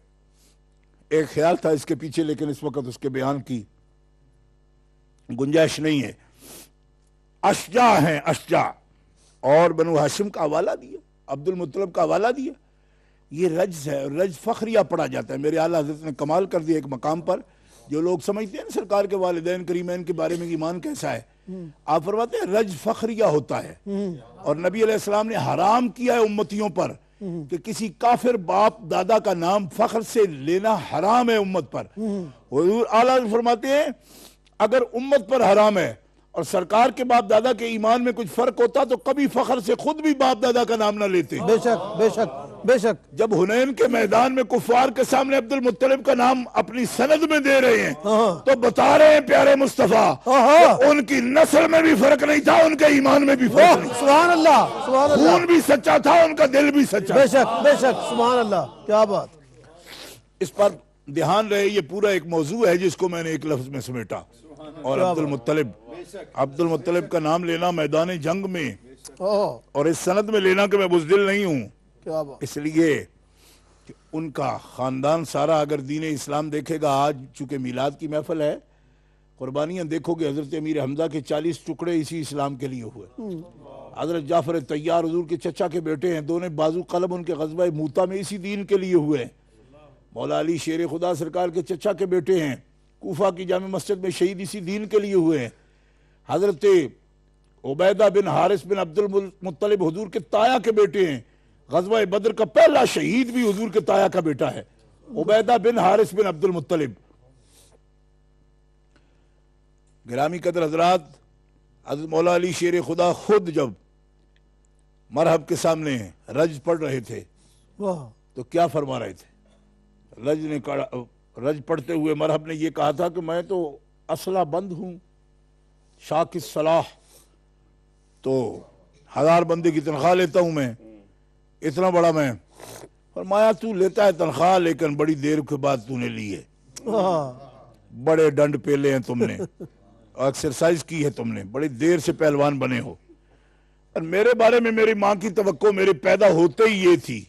ایک خیال تھا اس کے پیچھے، لیکن اس وقت اس کے بیان کی گنجائش نہیں ہے۔ اشجع ہیں، اشجع، اور بنو ہاشم کا حوالہ دیا، عبد المطلب کا حوالہ دیا۔ یہ رجز ہے، رجز فخریہ پڑھا جاتا ہے۔ میرے اعلیٰ حضرت نے کمال کر دیا ایک مقام پر، جو لوگ سمجھتے ہیں سرکار کے والدین کریمین کے بارے میں ایمان کیسا ہے، آپ فرماتے ہیں رج فخریہ ہوتا ہے، اور نبی علیہ السلام نے حرام کیا ہے امتیوں پر کہ کسی کافر باپ دادا کا نام فخر سے لینا حرام ہے امت پر۔ حضور اعلیٰ فرماتے ہیں اگر امت پر حرام ہے اور سرکار کے باپ دادا کے ایمان میں کچھ فرق ہوتا تو کبھی فخر سے خود بھی باپ دادا کا نام نہ لیتے۔ بے شک بے شک بے شک، جب حنین کے میدان میں کفار کے سامنے عبد المطلب کا نام اپنی سند میں دے رہے ہیں تو بتا رہے ہیں پیارے مصطفیٰ کہ ان کی نسل میں بھی فرق نہیں تھا، ان کے ایمان میں بھی فرق نہیں تھا، سبحان اللہ سبحان اللہ، خون بھی سچا تھا، ان کا دل بھی سچا بے تھا۔ شک بے شک، سبحان اللہ، کیا بات، اس پر دھیان رہے، یہ پورا ایک موضوع ہے جس کو میں نے ایک لفظ میں سمیٹا۔ اور عبد المطلب کا نام لینا میدان جنگ میں، اور اس سند میں لینا کہ میں بزدل نہیں ہوں، کیا بات، اس لیے کہ ان کا خاندان سارا اگر دین اسلام دیکھے گا، آج چونکہ میلاد کی محفل ہے، قربانیاں دیکھو گے، حضرت امیر حمزہ کے 40 ٹکڑے اسی اسلام کے لیے ہوئے، حضرت جعفر طیار حضور کے چچا کے بیٹے ہیں، دونوں بازو قلم ان کے غزوہ موتا میں اسی دین کے لیے ہوئے ہیں، مولا علی شیر خدا سرکار کے چچا کے بیٹے ہیں، کوفہ کی جامع مسجد میں شہید اسی دین کے لیے ہوئے ہیں، حضرت عبیدہ بن حارث بن عبد المطلب حضور کے تایا کے بیٹے ہیں، غزوہ بدر کا پہلا شہید بھی حضور کے تایا کا بیٹا ہے، عبیدہ بن حارث بن عبد المطلب۔ گرامی قدر حضرات، حضرت مولا علی شیر خدا خود جب مرحب کے سامنے رج پڑھ رہے تھے تو کیا فرما رہے تھے؟ رج پڑھتے ہوئے مرحب نے یہ کہا تھا کہ میں تو اسلحہ بند ہوں، شاک الصلاح، تو 1000 بندے کی تنخواہ لیتا ہوں میں، اتنا بڑا میں۔ فرمایا تو لیتا ہے تنخواہ لیکن بڑی دیر کے بعد تو نے لی ہے، بڑے ڈنڈ پیلے ہیں تم نے، ایکسرسائز کی ہے تم نے، بڑی دیر سے پہلوان بنے ہو، اور میرے بارے میں میری ماں کی توقع میرے پیدا ہوتے ہی یہ تھی۔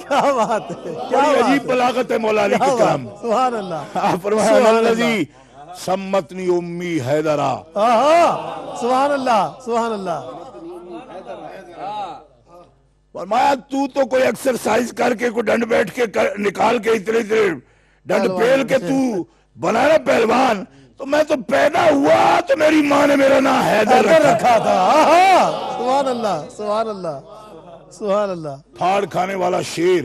کیا بات ہے، کیا بڑی عجیب بلاغت ہے مولا علی کے کلام۔ سبحان اللہ، آپ فرمایا الذی سمتنی امی حیدرہ، سبحان اللہ سبحان اللہ، فرمایا تو کوئی ایکسرسائز کر کے کوئی ڈنڈ بیٹھ کے نکال کے اتنے ڈنڈ پیل کے تو بنا رہا پہلوان، تو میں تو پیدا ہوا تو میری ماں نے میرا نام حیدر رکھا تھا۔ سبحان اللہ سبحان اللہ سبحان اللہ، پھاڑ کھانے والا شیر،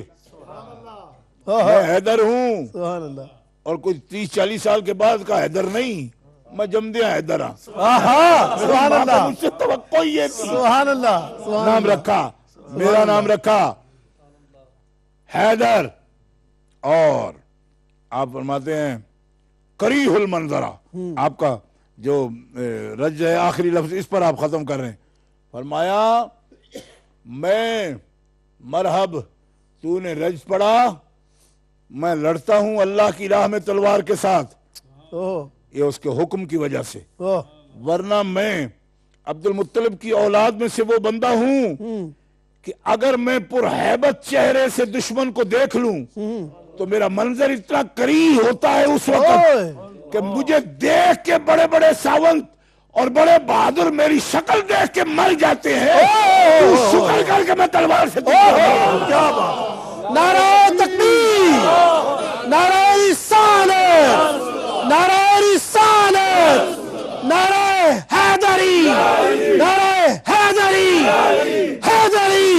میں حیدر ہوں، سبحان اللہ، اور کوئی 30-40 سال کے بعد کا حیدر نہیں، میں جمدیا حیدر ہاں، سبحان اللہ، مجھ سے توقع یہ تھی، سبحان اللہ، نام رکھا، میرا نام رکھا حیدر۔ اور آپ فرماتے ہیں کریہ المنظرہ، آپ کا جو رج ہے آخری لفظ اس پر آپ ختم کر رہے ہیں، فرمایا میں مرحب تو نے رج پڑھا، میں لڑتا ہوں اللہ کی راہ میں تلوار کے ساتھ، یہ اس کے حکم کی وجہ سے، ورنہ میں عبد المطلب کی اولاد میں سے وہ بندہ ہوں کہ اگر میں پرہیبت چہرے سے دشمن کو دیکھ لوں تو میرا منظر اتنا کریہ ہوتا ہے اس وقت کہ مجھے دیکھ کے بڑے بڑے ساونت اور بڑے بہادر میری شکل دیکھ کے مر جاتے ہیں، تو شکر کر کے میں تلوار سے کیا بات، نعرہ تکبیر، نعرہ رسالت، نعرہ رسالت، نعرہ حیدری، نعرہ حیدری، حیدری،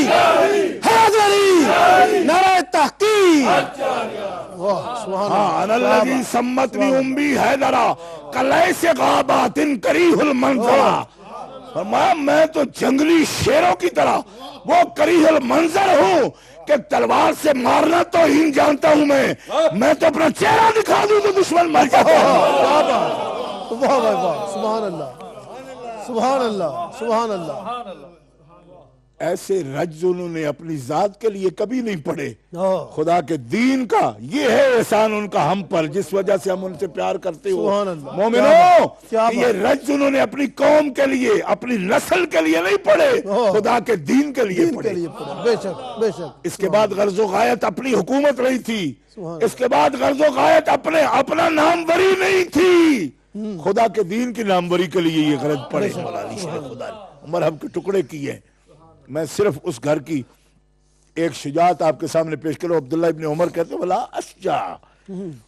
حیدری، نعرہ تحقیق، انا الذی سمتنی امی حیدرہ کلیس غابات کریہ المنظرہ۔ فرمایا میں تو جنگلی شیروں کی طرح وہ کریہ المنظر ہوں کہ تلوار سے مارنا تو ہی جانتا ہوں میں تو اپنا چہرہ دکھا دوں تو دشمن مر جاتا ہے۔ واہ واہ واہ، سبحان اللہ سبحان اللہ سبحان اللہ۔ ایسے رجز انہوں نے اپنی ذات کے لیے کبھی نہیں پڑھے، اوہ، خدا کے دین کا یہ ہے احسان ان کا ہم پر، جس وجہ سے ہم ان سے پیار کرتے ہو۔ سبحان اللہ۔ مومنوں، کیا یہ رجز انہوں نے اپنی قوم کے لیے، اپنی نسل کے لیے نہیں پڑھے، خدا کے دین کے لیے دین کے پڑھے۔ لیے پڑھا، بے شک بے شک۔ اس کے بعد غرض و غایت اپنی حکومت نہیں تھی، اس کے بعد غرض و غایت اپنا ناموری نہیں تھی، خدا کے دین کی ناموری کے لیے یہ غرض پڑے۔ مولانا شیخ خدا نے عمر ہم کے ٹکڑے کیے۔ میں صرف اس گھر کی ایک شجاعت آپ کے سامنے پیش کروں۔ عبداللہ ابن عمر کہتے ہیں ولا اشجع،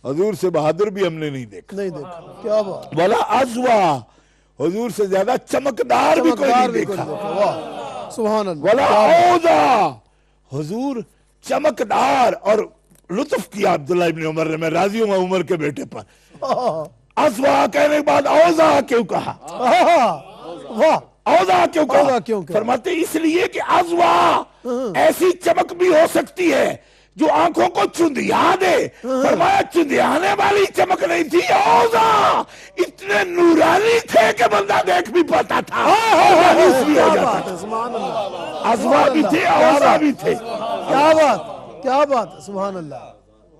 حضور سے بہادر بھی ہم نے نہیں دیکھا، نہیں دیکھا، کیا بات، ولا ازوا، حضور سے زیادہ چمکدار بھی کوئی چمکدار نہیں بھی کوئی دیکھا، دیکھا، واہ سبحان اللہ۔ ولا اوضا، حضور چمکدار، اور لطف کیا عبداللہ ابن عمر نے، میں راضی ہوں عمر کے بیٹے پر۔ ازوا کہنے کے بعد اوضا کیوں کہا؟ واہ، اوضا کیوں اوضا کیوں کہا؟ کہا؟ فرماتے اس لیے کہ ازوا ایسی چمک بھی ہو سکتی ہے جو آنکھوں کو چندیا دے، فرمایا چندیانے والی چمک نہیں تھی، اوضا اتنے نورانی تھے کہ بندہ دیکھ بھی پاتا تھا، کیا بات ہے، سبحان اللہ، ازوا بھی تھے، اوضا بھی تھے۔ کیا بات، کیا بات ہے، سبحان اللہ۔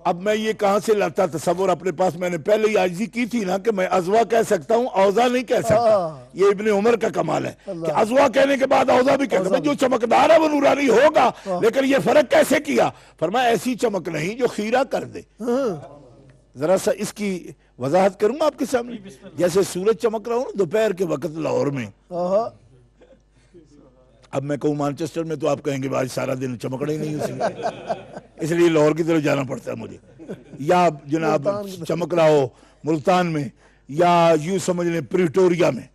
اب میں یہ کہاں سے لاتا تصور اپنے پاس؟ میں نے پہلے ہی عاجزی کی تھی نا کہ میں ازوا کہہ سکتا ہوں، اوضا نہیں کہہ سکتا۔ یہ ابن عمر کا کمال ہے کہ ازوا کہنے کے بعد اوضا بھی کہہ سکتا۔ جو چمکدار ہے وہ نورانی ہوگا، لیکن یہ فرق کیسے کیا؟ فرمایا ایسی چمک نہیں جو خیرہ کر دے۔ ذرا سا اس کی وضاحت کروں آپ کے سامنے۔ جیسے سورج چمک رہا ہوں دوپہر کے وقت لاہور میں، اب میں کہوں مانچسٹر میں تو آپ کہیں گے آج سارا دن چمکڑا ہی نہیں اس لیے لاہور کی طرف جانا پڑتا ہے مجھے، یا جناب چمک رہا ہو ملتان میں، یا یوں سمجھ لیں پریٹوریا میں،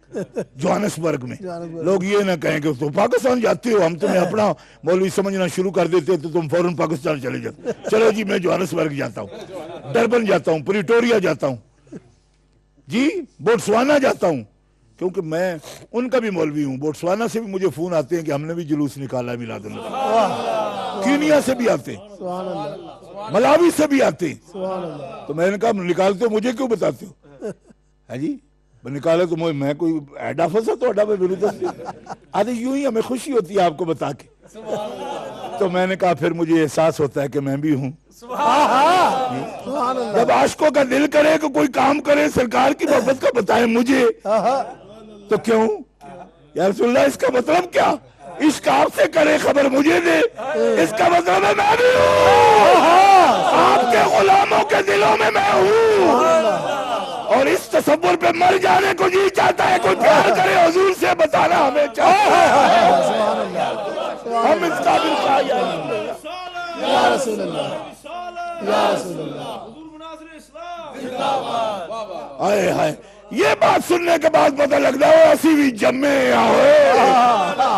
جوہانسبرگ میں۔ لوگ یہ نہ کہیں کہ تم پاکستان جاتے ہو، ہم تمہیں اپنا مولوی سمجھنا شروع کر دیتے تو تم فوراً پاکستان چلے جاتے۔ چلو جی میں جوہانسبرگ جاتا ہوں، ڈربن جاتا ہوں، پریٹوریا جاتا ہوں، جی بوٹسوانا جاتا ہوں، کیونکہ میں ان کا بھی مولوی ہوں۔ بوٹسوانا سے بھی مجھے فون آتے ہیں کہ ہم نے بھی جلوس نکالا ہے میلاد النبی، کینیا سے بھی آتے ہیں، سبحان اللہ ملاوی سے بھی آتے ہیں۔ سبحان اللہ۔ تو میں نے کہا نکالتے ہو مجھے کیوں بتاتے ہو؟ ہے جی نکالے تو میں کوئی ہیڈ آفس ہے تو اڈا میں آدھے یوں ہی ہمیں خوشی ہوتی ہے آپ کو بتا کے۔ تو میں نے کہا پھر مجھے احساس ہوتا ہے کہ میں بھی ہوں۔ سبحان اللہ۔ جب عاشقوں کا دل کرے کہ کوئی کام کرے سرکار کی محبت کا بتائیں مجھے، تو کیوں یا رسول اللہ اس کا مطلب کیا؟ عشق آپ سے کرے خبر مجھے دے، اس کا مطلب ہے میں بھی ہوں، آپ کے غلاموں کے دلوں میں میں ہوں، اور اس تصور پہ مر جانے کو جی چاہتا ہے کوئی پیار کرے حضور سے بتانا ہمیں چاہتا ہے، ہم اس قابل کا یا رسول اللہ یا رسول اللہ۔ آئے ہائے یہ بات سننے کے بعد پتہ لگتا ہے اسی بھی جمے ہوئے،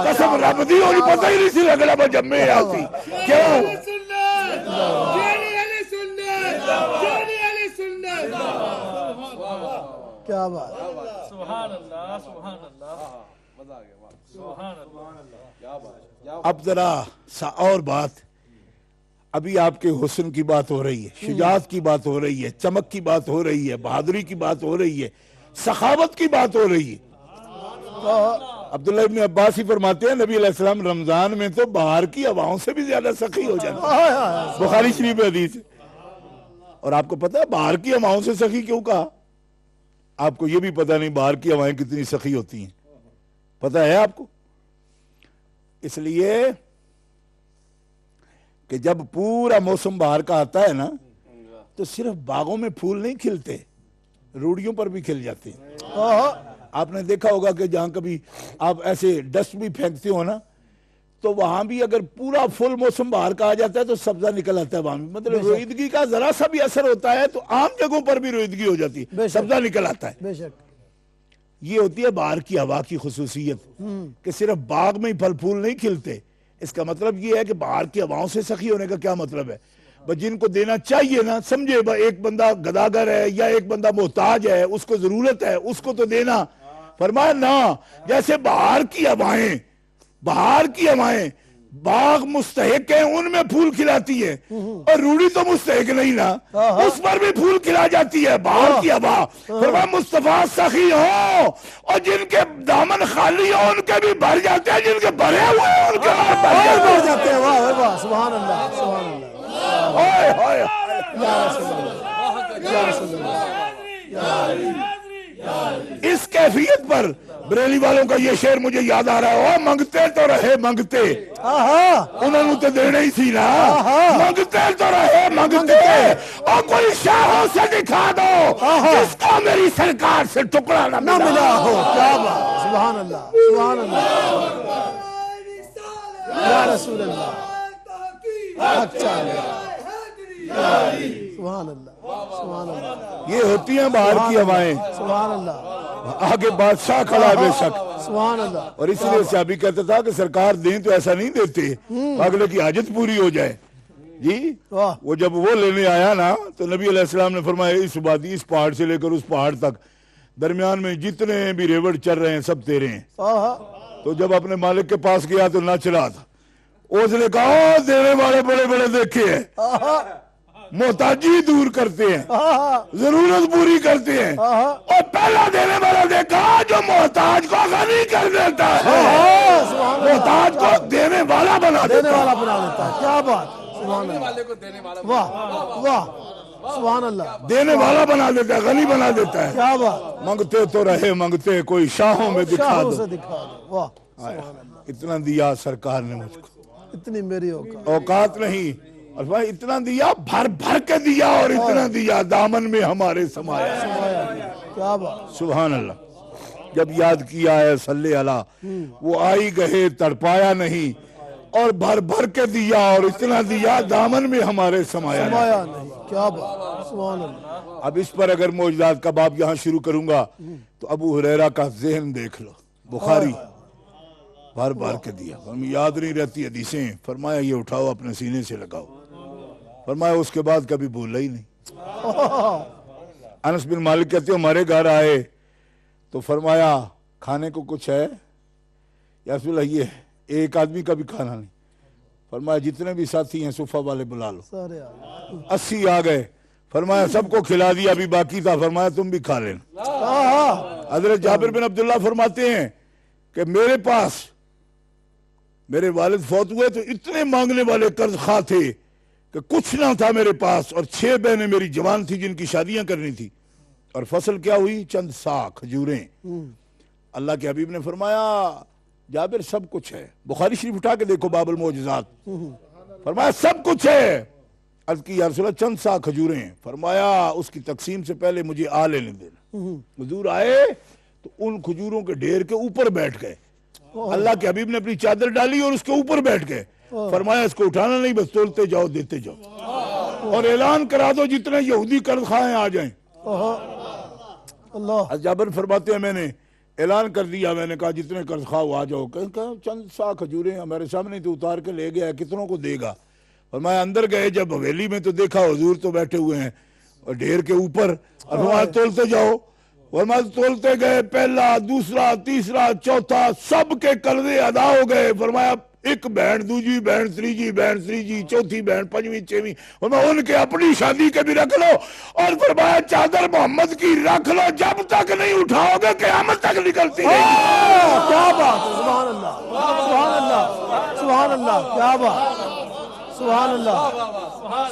قسم رب دی ہوئی پتہ ہی نہیں سی لگ رہا وہ جمے آتی کیوں؟ کیا بات، سبحان اللہ سبحان اللہ سبحان اللہ۔ اب ذرا سا اور بات، ابھی آپ کے حسن کی بات ہو رہی ہے، شجاعت کی بات ہو رہی ہے، چمک کی بات ہو رہی ہے، بہادری کی بات ہو رہی ہے، سخاوت کی بات ہو رہی ہے۔ عبداللہ ابن عباس ہی فرماتے ہیں نبی علیہ السلام رمضان میں تو باہر کی ہواؤں سے بھی زیادہ سخی ہو جاتے ہیں، بخاری شریف حدیث ہے۔ اور آپ کو پتہ ہے باہر کی ہواؤں سے سخی کیوں کہا؟ آپ کو یہ بھی پتہ نہیں باہر کی ہوائیں کتنی سخی ہوتی ہیں، پتہ ہے آپ کو؟ اس لیے کہ جب پورا موسم باہر کا آتا ہے نا تو صرف باغوں میں پھول نہیں کھلتے، روڑیوں پر بھی کھل جاتے ہیں۔ آپ نے دیکھا ہوگا کہ جہاں کبھی آپ ایسے ڈسٹ بھی پھینکتے ہو نا تو وہاں بھی اگر پورا فل موسم باہر کا آ جاتا ہے تو سبزہ نکل آتا ہے وہاں بھی، مطلب رویدگی کا ذرا سا بھی اثر ہوتا ہے تو عام جگہوں پر بھی رویدگی ہو جاتی ہے، سبزہ نکل آتا ہے۔ بے شک یہ ہوتی ہے باہر کی ہوا کی خصوصیت کہ صرف باغ میں ہی پھل پھول نہیں کھلتے۔ اس کا مطلب یہ ہے کہ باہر کی ہواؤں سے سخی ہونے کا کیا مطلب ہے؟ جن کو دینا چاہیے نا، سمجھے ایک بندہ گداگر ہے یا ایک بندہ محتاج ہے، اس کو ضرورت ہے، اس کو تو دینا، فرمایا نہ، جیسے بہار کی ہوائیں باغ مستحق ہیں ان میں پھول کھلاتی ہے، اور روڑی تو مستحق نہیں نا، اس پر بھی پھول کھلا جاتی ہے بہار کی ہوا۔ فرمایا مصطفیٰ سخی ہوں اور جن کے دامن خالی ہوں ان کے بھی بھر جاتے ہیں، جن کے بھرے ہوئے ہیں ان کے بڑھ جاتے ہیں۔ واہ واہ، سبحان اللہ، سبحان اللہ، ہائے ہائے۔ یا رسول اللہ، یا رسول اللہ۔ اس کیفیت پر بریلی والوں کا یہ شعر مجھے یاد آ رہا ہے، او منگتے تو رہے منگتے، انہوں نے تو دینے ہی تھی نا، منگتے تو رہے منگتے، اور کوئی شاہوں سے دکھا دو جس کو میری سرکار سے ٹکڑا نہ ملا ہو۔ کیا بات، سبحان اللہ، سبحان اللہ، یا رسول اللہ، اچھا سبحان اللہ، سبحان اللہ، یہ ہوتی ہیں باہر کی ہوائیں، سبحان اللہ، آگے بادشاہ کھڑا بے شک، سبحان اللہ۔ اور اس لیے صحابی کہتا تھا کہ سرکار دیں تو ایسا نہیں دیتے اگلے کی حاجت پوری ہو جائے جی۔ واہ، وہ جب وہ لینے آیا نا تو نبی علیہ السلام نے فرمایا اس وادی، اس پہاڑ سے لے کر اس پہاڑ تک درمیان میں جتنے بھی ریوڑ چل رہے ہیں سب تیرے ہیں۔ تو جب اپنے مالک کے پاس گیا تو نہ چلا تھا، اس نے کہا دینے والے بڑے بڑے دیکھے ہیں، محتاجی دور کرتے ہیں، ضرورت پوری کرتے ہیں، اور پہلا دینے والا دیکھا جو محتاج کو غنی کر دیتا ہے، محتاج کو دینے والا بنا دیتا ہے۔ کیا بات، سبحان اللہ، واہ واہ، سبحان اللہ، دینے والا بنا دیتا ہے، غنی بنا دیتا ہے۔ کیا بات، منگتے تو رہے منگتے، کوئی شاہوں میں دکھا شاہوں دو، سے دکھا دو، واہ، سبحان اللہ، اتنا دیا سرکار نے مجھ کو، اتنی میری اوقات، اوقات نہیں، اور بھائی اتنا دیا، بھر بھر کے دیا، اور اتنا دیا دامن میں ہمارے سمایا۔ کیا بات، سبحان اللہ۔ جب یاد کیا ہے صلی اللہ، وہ آئی گئے تڑپایا نہیں، اور بھر بھر کے دیا اور اتنا دیا دامن میں ہمارے سمایا نہیں۔ سمایا نہیں، کیا بات، سبحان اللہ۔ اب اس پر اگر معجزات کا باب یہاں شروع کروں گا تو ابو ہریرہ کا ذہن دیکھ لو، بخاری بھر بھر کے دیا، ہمیں یاد نہیں رہتی حدیثیں، فرمایا یہ اٹھاؤ اپنے سینے سے لگاؤ، فرمایا اس کے بعد کبھی بھولا ہی نہیں۔ انس بن مالک کہتے ہیں ہمارے گھر آئے تو فرمایا کھانے کو کچھ ہے یا رسول اللہ؟ یہ ایک آدمی کا بھی کھانا نہیں، فرمایا جتنے بھی ساتھی ہیں صفہ والے بلا لو، سارے 80 آ گئے، فرمایا سب کو کھلا دیا، ابھی باقی تھا، فرمایا تم بھی کھا لینا۔ حضرت جابر بن عبداللہ فرماتے ہیں کہ میرے پاس میرے والد فوت ہوئے تو اتنے مانگنے والے قرض خواہ تھے کہ کچھ نہ تھا میرے پاس، اور 6 بہنیں میری جوان تھی جن کی شادیاں کرنی تھی، اور فصل کیا ہوئی؟ چند سا کھجوریں۔ اللہ کے حبیب نے فرمایا جابر سب کچھ ہے، بخاری شریف اٹھا کے دیکھو باب المعجزات، فرمایا سب کچھ ہے۔ عرض کی یا رسول اللہ چند سا کھجوریں ہیں، فرمایا اس کی تقسیم سے پہلے مجھے آ لینے دینا۔ حضور آئے تو ان کھجوروں کے ڈھیر کے اوپر بیٹھ گئے، اللہ کے حبیب نے اپنی چادر ڈالی اور اس کے اوپر بیٹھ گئے، فرمایا اس کو اٹھانا نہیں، بس تولتے جاؤ دیتے جاؤ، اور اعلان کرا دو جتنے یہودی قرض خواہ ہیں آ جائیں۔ اللہ، جابر فرماتے ہیں میں نے اعلان کر دیا، میں نے کہا جتنے قرض خواہ آ جاؤ، کہا چند سا کھجوریں ہمارے سامنے تو اتار کے لے گیا، کتنوں کو دے گا؟ فرمایا اندر گئے جب حویلی میں تو دیکھا حضور تو بیٹھے ہوئے ہیں اور ڈھیر کے اوپر، اور فرمایا تولتے جاؤ، فرمایا تولتے گئے، پہلا دوسرا تیسرا چوتھا سب کے قرضے ادا ہو گئے، فرمایا ایک بہن دوجی بہن تریجی بہن تریجی چوتھی بہن پنجویں چھویں، فرمایا ان کے اپنی شادی کے بھی رکھ لو، اور فرمایا چادر محمد کی رکھ لو، جب تک نہیں اٹھاؤ گے قیامت تک نکلتی رہے گی۔ کیا بات، سبحان اللہ، سبحان اللہ، سبحان اللہ، کیا بات، سبحان اللہ،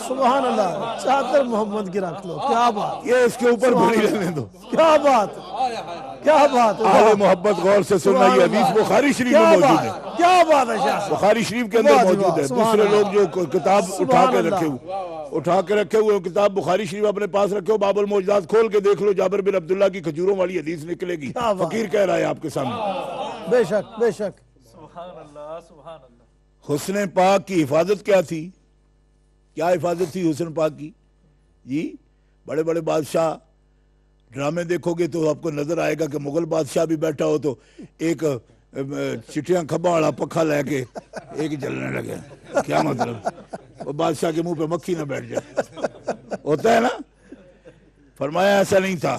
سبحان اللہ، چادر محمد کی رکھ لو، کیا بات، یہ اس کے اوپر بھری رہنے دو، کیا بات، کیا بات، اہل محبت غور سے سننا، یہ حدیث بخاری شریف میں موجود ہے، کیا بات ہے شاہ صاحب، بخاری شریف کے اندر موجود ہے۔ دوسرے لوگ جو کتاب اٹھا کے رکھے ہوئے کتاب بخاری شریف اپنے پاس رکھے ہو، باب المعجزات کھول کے دیکھ لو، جابر بن عبداللہ کی کھجوروں والی حدیث نکلے گی، فقیر کہہ رہا ہے آپ کے سامنے۔ بے شک، بے شک، سبحان اللہ، سبحان اللہ۔ حسن پاک کی حفاظت کیا تھی؟ کیا حفاظت تھی حسن پاک کی؟ جی بڑے بڑے بادشاہ ڈرامے دیکھو گے تو آپ کو نظر آئے گا کہ مغل بادشاہ بھی بیٹھا ہو تو ایک چٹیاں کھبا والا پکھا لے کے ایک جلنے لگے، کیا مطلب؟ وہ بادشاہ کے منہ پہ مکھی نہ بیٹھ جائے، ہوتا ہے نا؟ فرمایا ایسا نہیں تھا،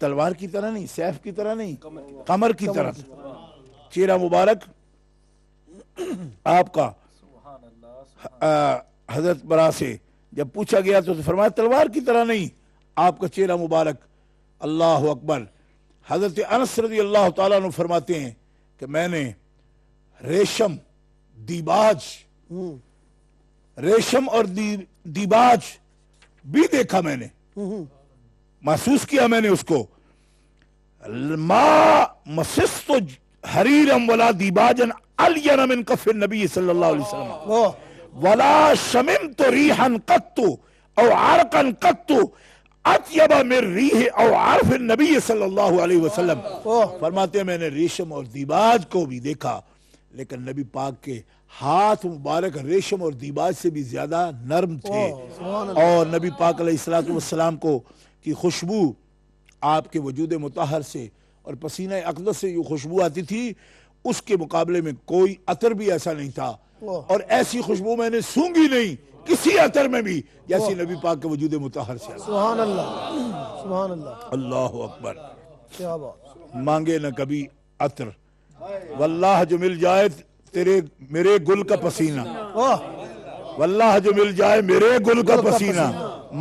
تلوار کی طرح نہیں، سیف کی طرح نہیں، قمر کی طرح تھا چہرہ مبارک آپ کا۔ حضرت برا سے جب پوچھا گیا تو فرمایا تلوار کی طرح نہیں آپ کا چہرہ مبارک۔ اللہ اکبر۔ حضرت انس رضی اللہ تعالیٰ عنہ فرماتے ہیں کہ میں نے ریشم دیباج، ریشم اور دیباج بھی دیکھا، میں نے محسوس کیا، میں نے اس کو۔ ما مسست حریرم ولا دیباجن الین من کف النبی صلی اللہ علیہ وسلم ولا شممت ریحا قط او عرقا قط اطیب من ریح او عرف النبی صلی اللہ علیہ وسلم۔ فرماتے ہیں میں نے ریشم اور دیباج کو بھی دیکھا، لیکن نبی پاک کے ہاتھ مبارک ریشم اور دیباج سے بھی زیادہ نرم تھے، اور نبی پاک علیہ السلام کو کی خوشبو آپ کے وجود مطہر سے اور پسینہ اقدس سے جو خوشبو آتی تھی اس کے مقابلے میں کوئی عطر بھی ایسا نہیں تھا، اور ایسی خوشبو میں نے سونگی نہیں کسی عطر میں بھی جیسی نبی پاک کے وجود مطہر سے۔ سبحان اللہ، سبحان اللہ، اللہ اکبر۔ کیا بات۔ مانگے نہ کبھی عطر، واللہ جو مل جائے میرے گل کا پسینہ، واللہ جو مل جائے میرے گل کا پسینہ،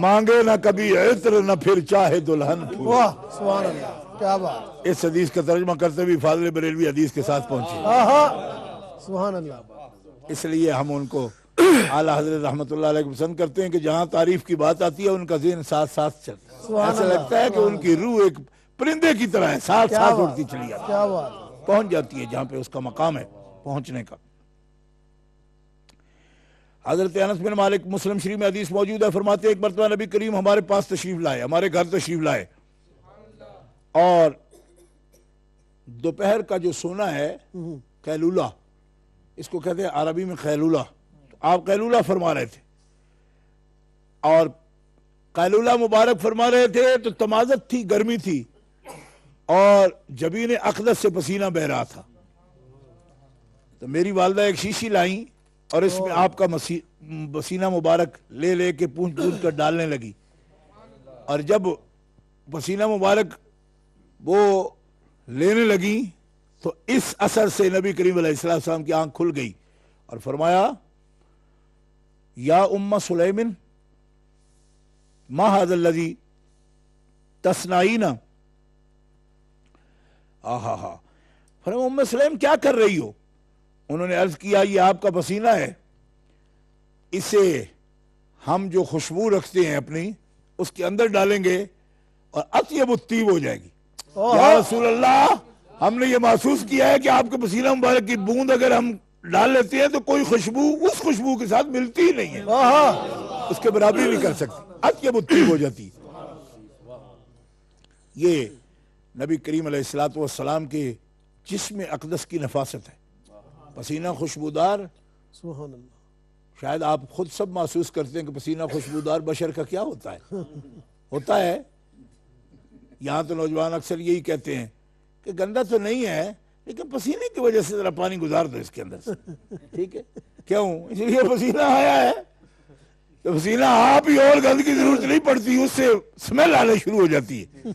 مانگے نہ کبھی عطر نہ پھر چاہے دلہن پھول۔ واہ سبحان اللہ، کیا بات۔ اس حدیث کا ترجمہ کرتے بھی فاضل بریلوی حدیث کے ساتھ پہنچے۔ سبحان اللہ۔ اس لیے ہم ان کو اعلیٰ حضرت رحمۃ اللہ علیہ کو پسند کرتے ہیں کہ جہاں تعریف کی بات آتی ہے ان کا ذہن ساتھ ساتھ چلتا ہے، ایسا لگتا ہے کہ ان کی روح ایک پرندے کی طرح ہے، ساتھ ساتھ اڑتی چلی جاتی ہے، کیا بات۔ پہنچ جاتی ہے جہاں پہ اس کا مقام ہے پہنچنے کا۔ حضرت انس بن مالک، مسلم شریف میں حدیث موجود ہے، فرماتے ہیں ایک مرتبہ نبی کریم ہمارے پاس تشریف لائے، ہمارے گھر تشریف لائے، اور دوپہر کا جو سونا ہے قیلولہ، اس کو کہتے ہیں عربی میں قیلولہ، آپ قیلولہ فرما رہے تھے، اور قیلولہ مبارک فرما رہے تھے تو تمازت تھی، گرمی تھی، اور جبین اقدس سے پسینہ بہ رہا تھا، تو میری والدہ ایک شیشی لائیں اور اس میں آپ کا پسینہ مبارک لے لے کے پونچھ پونچھ کر ڈالنے لگی، اور جب پسینہ مبارک وہ لینے لگی تو اس اثر سے نبی کریم علیہ السلام کی آنکھ کھل گئی، اور فرمایا یا ام سلیم ما ھذا الذی تصنعین، فرمایا ام سلیم کیا کر رہی ہو؟ انہوں نے عرض کیا یہ آپ کا پسینہ ہے، اسے ہم جو خوشبو رکھتے ہیں اپنی اس کے اندر ڈالیں گے اور اطیب الطیب ہو جائے گی۔ یا رسول اللہ، ہم نے یہ محسوس کیا ہے کہ آپ کے پسینہ مبارک کی بوند اگر ہم ڈال لیتے ہیں تو کوئی خوشبو اس خوشبو کے ساتھ ملتی ہی نہیں ہے، اس کے برابری نہیں کر سکتی، اطیب الطیب ہو جاتی۔ یہ نبی کریم علیہ السلام کے جسم اقدس کی نفاست ہے، پسینہ خوشبودار۔ سبحان اللہ۔ شاید آپ خود سب محسوس کرتے ہیں کہ پسینہ خوشبودار بشر کا کیا ہوتا ہے، ہوتا ہے۔ یہاں تو نوجوان اکثر یہی کہتے ہیں کہ گندا تو نہیں ہے لیکن پسینے کی وجہ سے ذرا پانی گزار دو اس کے اندر سے، ٹھیک ہے، کیوں؟ اس لیے پسینہ آیا ہے کہ پسینہ آپ ہی اور گند کی ضرورت نہیں پڑتی، اس سے سمیل آنے شروع ہو جاتی ہے۔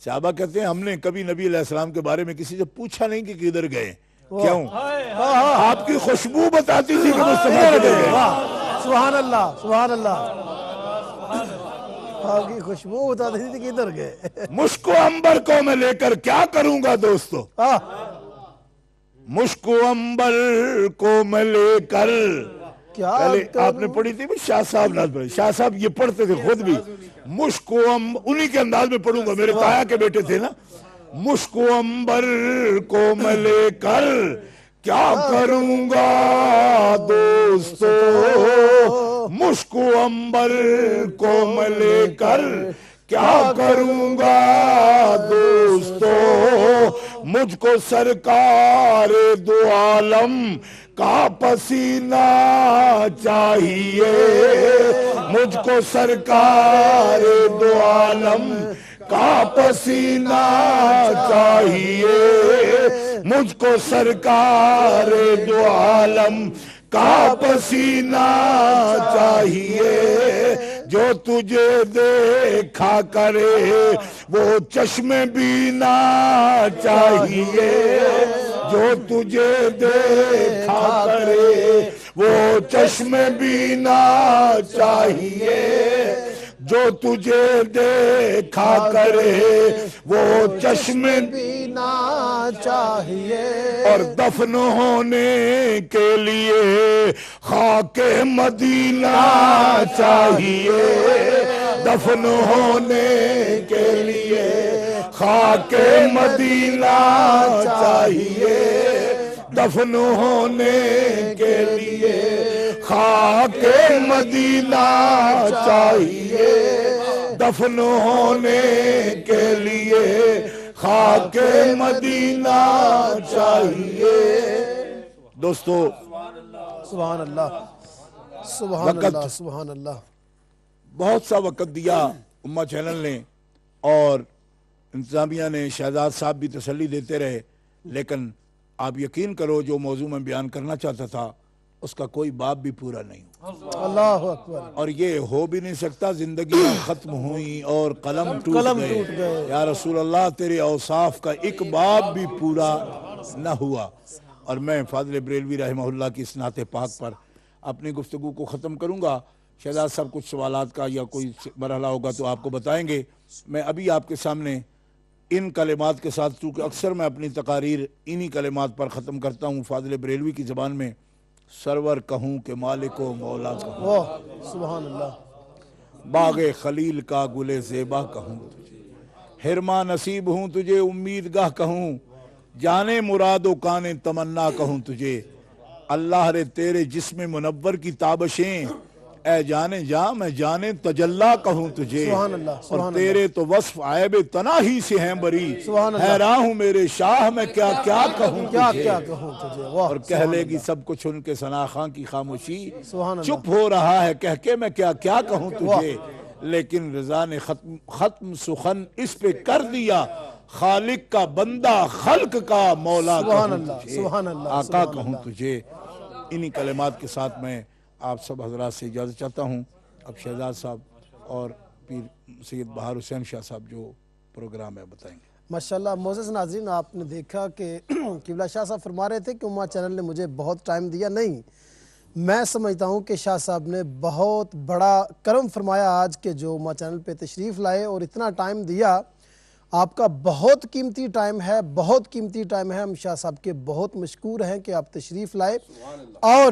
صحابہ کہتے ہیں ہم نے کبھی نبی علیہ السلام کے بارے میں کسی سے پوچھا نہیں کہ کدھر گئے، کیوں؟ آپ کی خوشبو بتاتی تھی کہ مصطفیٰ کدھر گئے۔ سبحان اللہ، سبحان اللہ، آپ کی خوشبو بتاتی تھی کہ ادھر گئے۔ مشک و عنبر کو میں لے کر کیا کروں گا دوستو، مشک و عنبر کو میں لے کر، پہلے آپ نے پڑھی تھی شاہ صاحب ناز پڑھی، شاہ صاحب یہ پڑھتے تھے خود بھی، مشک و عنبر انہی کے انداز میں پڑھوں گا، میرے تایا کے بیٹے تھے نا، مشک و عنبر کو میں لے کر کیا کروں گا دوستو، مشک و عنبر کو میں لے کر کیا کروں گا دوستو، مجھ کو سرکار دو عالم کا پسینہ چاہیے، مجھ کو سرکار دو عالم کا پسینہ چاہیے، مجھ کو سرکار دو عالم کا پسینہ چاہیے، جو تجھے دیکھا کرے وہ چشم بینا چاہیے جو تجھے دیکھا کرے، وہ چشم بینا چاہیے جو تجھے دیکھا کرے، وہ چشم بینا چاہیے اور دفن ہونے کے لیے خاک مدینہ چاہیے، دفن ہونے کے لیے خاک مدینہ چاہیے، دفن ہونے کے لیے خاک مدینہ چاہیے، دفن ہونے کے لیے خاک مدینہ چاہیے۔ دوستو سبحان اللہ، سبحان وقت اللہ، سبحان اللہ۔ بہت سا وقت دیا امہ چینل نے اور انتظامیہ نے، شہزاد صاحب بھی تسلی دیتے رہے، لیکن آپ یقین کرو جو موضوع میں بیان کرنا چاہتا تھا اس کا کوئی باب بھی پورا نہیں ہوا، اللہ اکبر۔ اور یہ ہو بھی نہیں سکتا۔ زندگیاں ختم ہوئیں اور قلم ٹوٹ گئے، یا رسول اللہ تیرے اوصاف کا ایک باب بھی پورا نہ ہوا۔ اور میں فاضل بریلوی رحمہ اللہ کی اسناد پاک پر اپنی گفتگو کو ختم کروں گا۔ شہزاد صاحب کچھ سوالات کا یا کوئی مرحلہ ہوگا تو آپ کو بتائیں گے۔ میں ابھی آپ کے سامنے ان کلمات کے ساتھ، چونکہ اکثر میں اپنی تقاریر انہی کلمات پر ختم کرتا ہوں فاضل بریلوی کی زبان میں، سرور کہوں کہ مالک و مولا کہوں، واہ سبحان اللہ، باغ خلیل کا گل زیبا کہوں تجھے، حرما نصیب ہوں تجھے امیدگاہ کہوں، جانے مراد و کانے تمنا کہوں تجھے، اللہ رے تیرے جسم منور کی تابشیں، اے جانے جا میں جانے تجلا کہوں تجھے، سبحان اللہ، سبحان اور اللہ، تیرے تو وصف عیب تناہی سے ہیں بری، سبحان اللہ، حیران ہوں میرے شاہ میں کیا کیا کہوں کیا تجھے، کیا کہوں تجھے، واہ اور کہہ لے گی سب کچھ ان کے ثنا خاں کی خاموشی، سبحان اللہ، چپ ہو رہا ہے کہہ کے میں کیا کیا کہوں تجھے، لیکن رضا نے ختم سخن اس پہ کر دیا، خالق کا بندہ خلق کا مولا سبحان کہوں اللہ، تجھے، سبحان اللہ، آقا سبحان کہوں اللہ۔ تجھے۔ انہی کلمات کے ساتھ میں آپ سب حضرات سے اجازت چاہتا ہوں۔ اب شہزاد صاحب اور پیر سید بہار حسین شاہ صاحب جو پروگرام ہے بتائیں گے۔ ماشاءاللہ معزز ناظرین، آپ نے دیکھا کہ قبلہ شاہ صاحب فرما رہے تھے کہ امہ چینل نے مجھے بہت ٹائم دیا، نہیں، میں سمجھتا ہوں کہ شاہ صاحب نے بہت بڑا کرم فرمایا آج کے جو امہ چینل پہ تشریف لائے اور اتنا ٹائم دیا۔ آپ کا بہت قیمتی ٹائم ہے، بہت قیمتی ٹائم ہے۔ ہم شاہ صاحب کے بہت مشکور ہیں کہ آپ تشریف لائے اور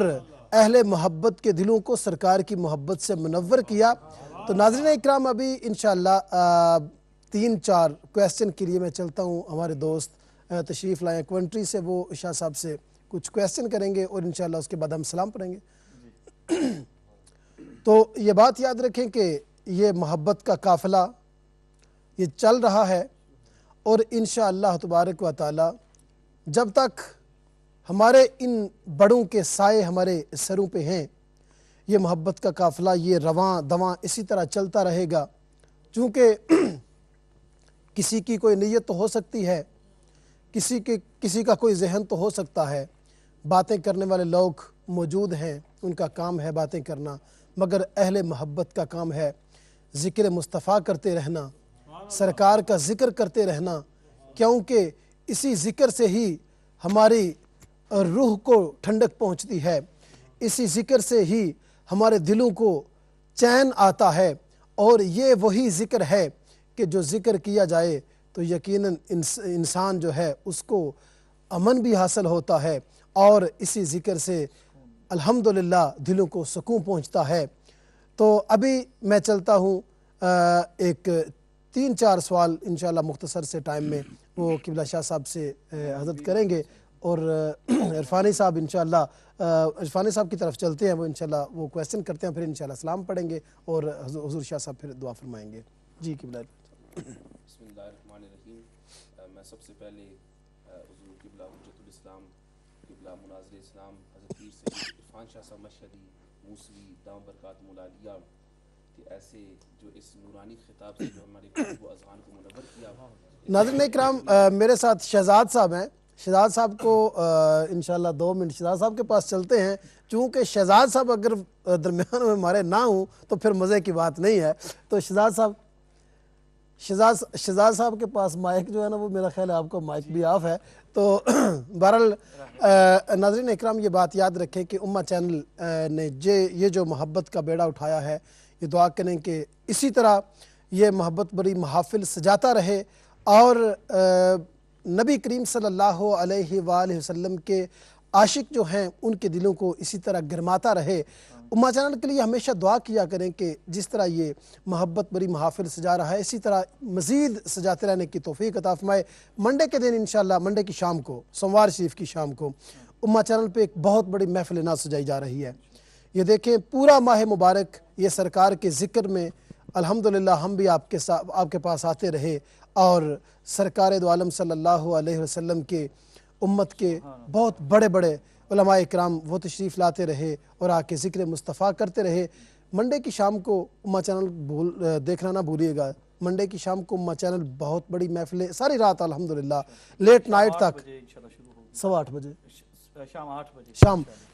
اہل محبت کے دلوں کو سرکار کی محبت سے منور کیا۔ تو ناظرین اکرام، ابھی انشاءاللہ 3-4 کویسچن کے لیے میں چلتا ہوں۔ ہمارے دوست تشریف لائیں کوئنٹری سے، وہ شاہ صاحب سے کچھ کویسچن کریں گے اور انشاءاللہ اس کے بعد ہم سلام پڑھیں گے۔ تو یہ بات یاد رکھیں کہ یہ محبت کا قافلہ یہ چل رہا ہے، اور انشاءاللہ تبارک و تعالی جب تک ہمارے ان بڑوں کے سائے ہمارے سروں پہ ہیں، یہ محبت کا قافلہ یہ رواں دواں اسی طرح چلتا رہے گا۔ چونکہ کسی کی کوئی نیت تو ہو سکتی ہے، کسی کا کوئی ذہن تو ہو سکتا ہے، باتیں کرنے والے لوگ موجود ہیں، ان کا کام ہے باتیں کرنا، مگر اہل محبت کا کام ہے ذکر مصطفیٰ کرتے رہنا، سرکار کا ذکر کرتے رہنا، کیونکہ اسی ذکر سے ہی ہماری روح کو ٹھنڈک پہنچتی ہے، اسی ذکر سے ہی ہمارے دلوں کو چین آتا ہے، اور یہ وہی ذکر ہے کہ جو ذکر کیا جائے تو یقیناً انسان جو ہے اس کو امن بھی حاصل ہوتا ہے، اور اسی ذکر سے الحمدللہ دلوں کو سکون پہنچتا ہے۔ تو ابھی میں چلتا ہوں، ایک 3-4 سوال انشاءاللہ مختصر سے ٹائم میں وہ قبلہ شاہ صاحب سے حضرت کریں گے، اور عرفانی صاحب انشاءاللہ عرفانی صاحب کی طرف چلتے ہیں، وہ انشاءاللہ وہ کویسچن کرتے ہیں، پھر انشاءاللہ سلام پڑھیں گے اور حضور شاہ صاحب پھر دعا فرمائیں گے۔ جی قبلہ۔ بسم اللہ الرحمن الرحیم۔ میں سب سے پہلے حضور قبلہ حجت الاسلام، قبلہ مناظر اسلام، حضرت پیر سید عرفان شاہ صاحب مشہدی موسوی دام برکات مولالیہ کہ ایسے جو اس نورانی خطاب سے جو ہمارے قلب و اذہان کو منور کیا۔ ناظرین اکرام، میرے ساتھ شہزاد صاحب ہیں، شہزاد صاحب کو انشاءاللہ 2 منٹ شہزاد صاحب کے پاس چلتے ہیں، چونکہ شہزاد صاحب اگر درمیان میں ہمارے نہ ہوں تو پھر مزے کی بات نہیں ہے۔ تو شہزاد صاحب شہزاد صاحب کے پاس مائک جو ہے نا وہ میرا خیال ہے آپ کو مائک بھی آف ہے. تو بہرحال ناظرین اکرام یہ بات یاد رکھیں کہ امہ چینل نے یہ جو محبت کا بیڑا اٹھایا ہے، یہ دعا کریں کہ اسی طرح یہ محبت بڑی محافل سجاتا رہے اور نبی کریم صلی اللہ علیہ وآلہ وسلم کے عاشق جو ہیں ان کے دلوں کو اسی طرح گرماتا رہے. امہ چینل کے لیے ہمیشہ دعا کیا کریں کہ جس طرح یہ محبت بڑی محافل سجا رہا ہے اسی طرح مزید سجاتے رہنے کی توفیق عطا فرمائے. منڈے کے دن انشاءاللہ، منڈے کی شام کو، سوموار شریف کی شام کو امہ چینل پہ ایک بہت بڑی محفل ناز سجائی جا رہی ہے. یہ دیکھیں پورا ماہ مبارک یہ سرکار کے ذکر میں الحمدللہ ہم بھی آپ کے پاس آتے رہے اور سرکار دو عالم صلی اللہ علیہ وسلم کے امت کے بہت بڑے بڑے علماء اکرام وہ تشریف لاتے رہے اور آ کے ذکر مصطفیٰ کرتے رہے. منڈے کی شام کو امہ چینل دیکھنا نہ بھولیے گا. منڈے کی شام کو امہ چینل بہت بڑی محفلیں ساری رات الحمدللہ لیٹ نائٹ تک، 8:15 بجے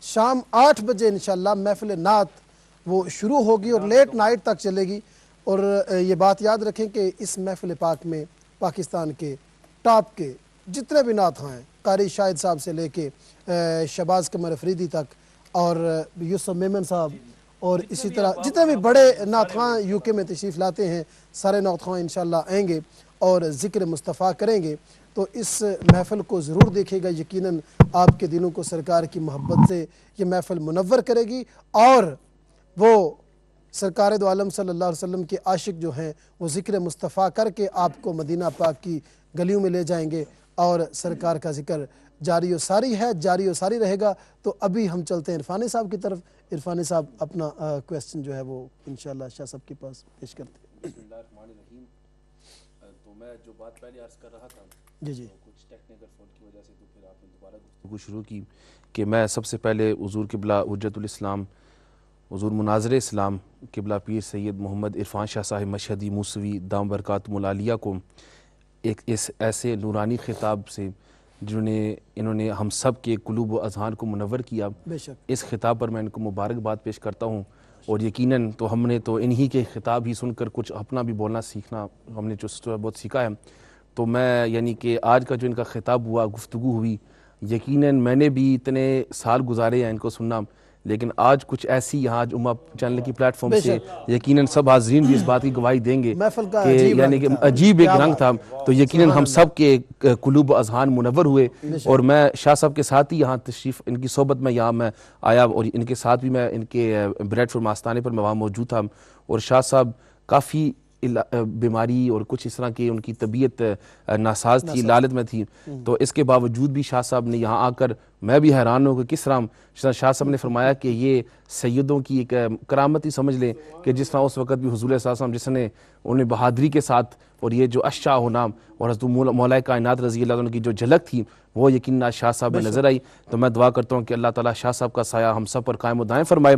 شام 8 بجے انشاءاللہ محفل نعت وہ شروع ہوگی اور لیٹ نائٹ تک چلے گی. اور یہ بات یاد رکھیں کہ اس محفل پاک میں پاکستان کے ٹاپ کے جتنے بھی نعت ہیں، قاری شاہد صاحب سے لے کے شہباز قمر افریدی تک اور یوسف میمن صاحب اور اسی طرح جتنے بھی بڑے نعت خواں یو کے میں تشریف لاتے ہیں، سارے نعت خواں انشاءاللہ آئیں گے اور ذکر مصطفیٰ کریں گے. تو اس محفل کو ضرور دیکھے گا. یقیناً آپ کے دلوں کو سرکار کی محبت سے یہ محفل منور کرے گی اور وہ سرکار دو عالم صلی اللہ علیہ وسلم کے عاشق جو ہیں وہ ذکر مصطفیٰ کر کے آپ کو مدینہ پاک کی گلیوں میں لے جائیں گے اور سرکار کا ذکر جاری و ساری ہے، جاری و ساری رہے گا. تو ابھی ہم چلتے ہیں عرفانی صاحب کی طرف. عرفانی صاحب اپنا کویسچن جو ہے وہ انشاءاللہ شاہ صاحب کے پاس پیش کرتے ہیں. بسم اللہ الرحمن الرحیم. تو میں جو بات پہلے عرض کر رہا تھا جی کچھ ٹیکنیکل فالٹ کی وجہ سے تو پھر آپ نے دوبارہ گفتگو شروع کی کہ میں سب سے پہلے حضور قبلہ حجت الاسلام، حضور مناظر اسلام قبلہ پیر سید محمد عرفان شاہ صاحب مشہدی موسوی دام برکاتہم العالیہ کو ایک اس ایسے نورانی خطاب سے انہوں نے ہم سب کے قلوب و اذہان کو منور کیا، بے شک اس خطاب پر میں ان کو مبارکباد پیش کرتا ہوں. اور یقیناً تو ہم نے تو انہی کے خطاب ہی سن کر کچھ اپنا بھی بولنا سیکھنا ہم نے جو بہت سیکھا ہے. تو میں یعنی کہ آج کا جو ان کا خطاب ہوا، گفتگو ہوئی، یقیناً میں نے بھی اتنے سال گزارے ہیں ان کو سننا، لیکن آج کچھ ایسی یہاں امہ چینل کی پلیٹ فارم سے یقیناً سب حاضرین بھی اس بات کی گواہی دیں گے کہ یعنی کہ عجیب ایک رنگ تھا. تو یقیناً ہم سب کے قلوب و اذہان منور ہوئے. اور میں شاہ صاحب کے ساتھ ہی یہاں تشریف، ان کی صحبت میں یہاں میں آیا اور ان کے ساتھ بھی میں ان کے بریڈ فارم آستانے پر میں وہاں موجود تھا. اور شاہ صاحب کافی بیماری اور کچھ اس طرح کی ان کی طبیعت ناساز تھی، لالت میں تھی. تو اس کے باوجود بھی شاہ صاحب نے یہاں آ کر میں بھی حیران ہوں کہ کس طرح شاہ صاحب نے فرمایا کہ یہ سیدوں کی ایک کرامت ہی سمجھ لیں کہ جس طرح اس وقت بھی حضور صلی اللہ علیہ وسلم جس نے انہیں بہادری کے ساتھ اور یہ جو اشاء ہونا اور حضرت مولا کائنات رضی اللہ عنہ کی جو جھلک تھی وہ یقیناً شاہ صاحب میں نظر آئی. تو میں دعا کرتا ہوں کہ اللہ تعالیٰ شاہ صاحب کا سایہ ہم سب پر قائم و دائم فرمائے.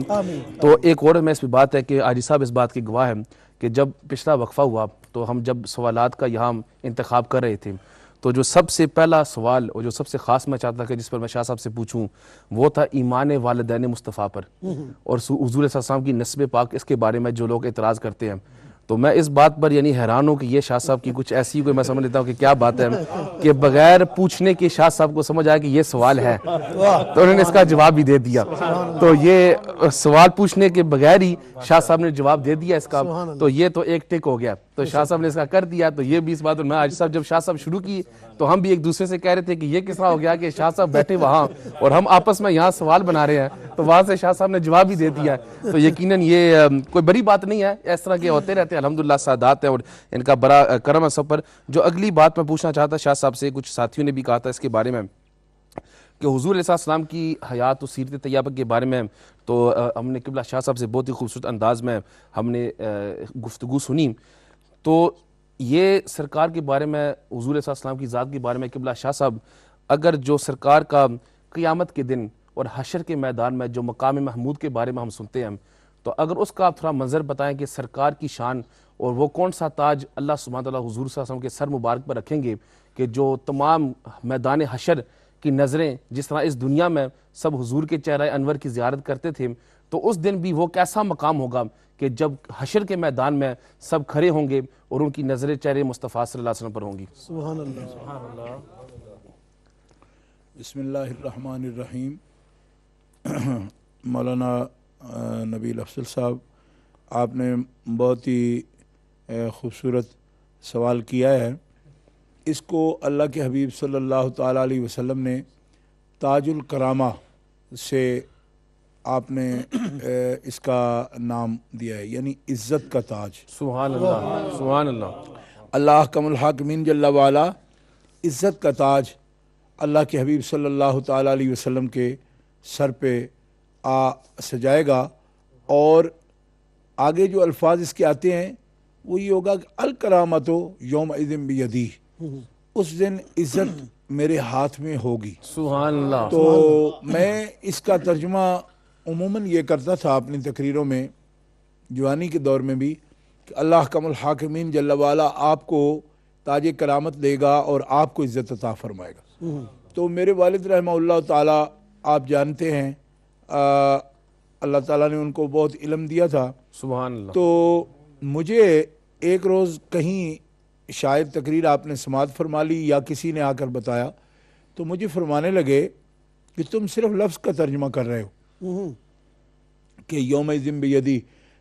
تو ایک اور میں اس پہ بات ہے کہ عاجز صاحب اس بات کے گواہ ہیں کہ جب پچھلا وقفہ ہوا تو ہم جب سوالات کا یہاں انتخاب کر رہے تھے تو جو سب سے پہلا سوال اور جو سب سے خاص میں چاہتا کہ جس پر میں شاہ صاحب سے پوچھوں وہ تھا ایمان والدین مصطفیٰ پر اور حضور صلی اللہ علیہ وسلم کی نسب پاک، اس کے بارے میں جو لوگ اعتراض کرتے ہیں. تو میں اس بات پر یعنی حیران ہوں کہ یہ شاہ صاحب کی کچھ ایسی کوئی میں سمجھ لیتا ہوں کہ کیا بات ہے کہ بغیر پوچھنے کے شاہ صاحب کو سمجھ آیا کہ یہ سوال ہے تو انہوں نے اس کا جواب بھی دے دیا. تو یہ سوال پوچھنے کے بغیر ہی شاہ صاحب نے جواب دے دیا اس کا. تو یہ تو ایک ٹک ہو گیا. تو شاہ صاحب نے اس کا کر دیا. تو یہ بھی اس بات میں آج صاحب جب شاہ صاحب شروع کی تو ہم بھی ایک دوسرے سے کہہ رہے تھے کہ یہ کس طرح ہو گیا کہ شاہ صاحب بیٹھے وہاں اور ہم آپس میں یہاں سوال بنا رہے ہیں تو وہاں سے شاہ صاحب نے جواب بھی دے دیا. تو یقیناً یہ کوئی بڑی بات نہیں ہے، اس طرح کے ہوتے رہتے ہیں الحمدللہ، سعادات ہیں اور ان کا بڑا کرم ہے سب پر. جو اگلی بات میں پوچھنا چاہتا شاہ صاحب سے، کچھ ساتھیوں نے بھی کہا تھا اس کے بارے میں کہ حضور علیہ السلام کی حیات و سیرت طیبہ کے بارے میں تو ہم نے قبلہ شاہ صاحب سے بہت ہی خوبصورت انداز میں ہم نے گفتگو سنی. تو یہ سرکار کے بارے میں، حضور علیہ السلام کی ذات کے بارے میں قبلہ شاہ صاحب اگر جو سرکار کا قیامت کے دن اور حشر کے میدان میں جو مقام محمود کے بارے میں ہم سنتے ہیں تو اگر اس کا آپ تھوڑا منظر بتائیں کہ سرکار کی شان اور وہ کون سا تاج اللہ سبحانہ وتعالیٰ حضور صلی اللہ علیہ وسلم کے سر مبارک پر رکھیں گے کہ جو تمام میدان حشر کی نظریں جس طرح اس دنیا میں سب حضور کے چہرہ انور کی زیارت کرتے تھے، تو اس دن بھی وہ کیسا مقام ہوگا کہ جب حشر کے میدان میں سب کھڑے ہوں گے اور ان کی نظریں چہرے مصطفیٰ صلی اللہ علیہ وسلم پر ہوں گی۔ سبحان اللہ۔ بسم اللہ الرحمن الرحیم۔ مولانا نبیل افضل صاحب، آپ نے بہت ہی خوبصورت سوال کیا ہے۔ اس کو اللہ کے حبیب صلی اللہ تعالیٰ علیہ وسلم نے تاج الکرامہ سے آپ نے اس کا نام دیا ہے، یعنی عزت کا تاج۔ سبحان اللہ، سبحان اللہ۔ اللہ احکم الحاکمین جل وعلا عزت کا تاج اللہ کے حبیب صلی اللہ تعالیٰ علیہ وسلم کے سر پہ سجائے گا، اور آگے جو الفاظ اس کے آتے ہیں وہ یہ ہوگا کہ الکرامت یومئذ بیدی، اس دن عزت میرے ہاتھ میں ہوگی۔ سبحان اللہ۔ تو میں اس کا ترجمہ عموماً یہ کرتا تھا اپنی تقریروں میں جوانی کے دور میں بھی، کہ اللہ احکم الحاکمین جل وعلا آپ کو تاج کرامت دے گا اور آپ کو عزت عطا فرمائے گا۔ تو میرے والد رحمہ اللہ تعالیٰ، آپ جانتے ہیں اللہ تعالیٰ نے ان کو بہت علم دیا تھا، سبحان اللہ۔ تو مجھے ایک روز کہیں شاید تقریر آپ نے سماعت فرما لی یا کسی نے آ کر بتایا، تو مجھے فرمانے لگے کہ تم صرف لفظ کا ترجمہ کر رہے ہو کہ یومئذ بیدی،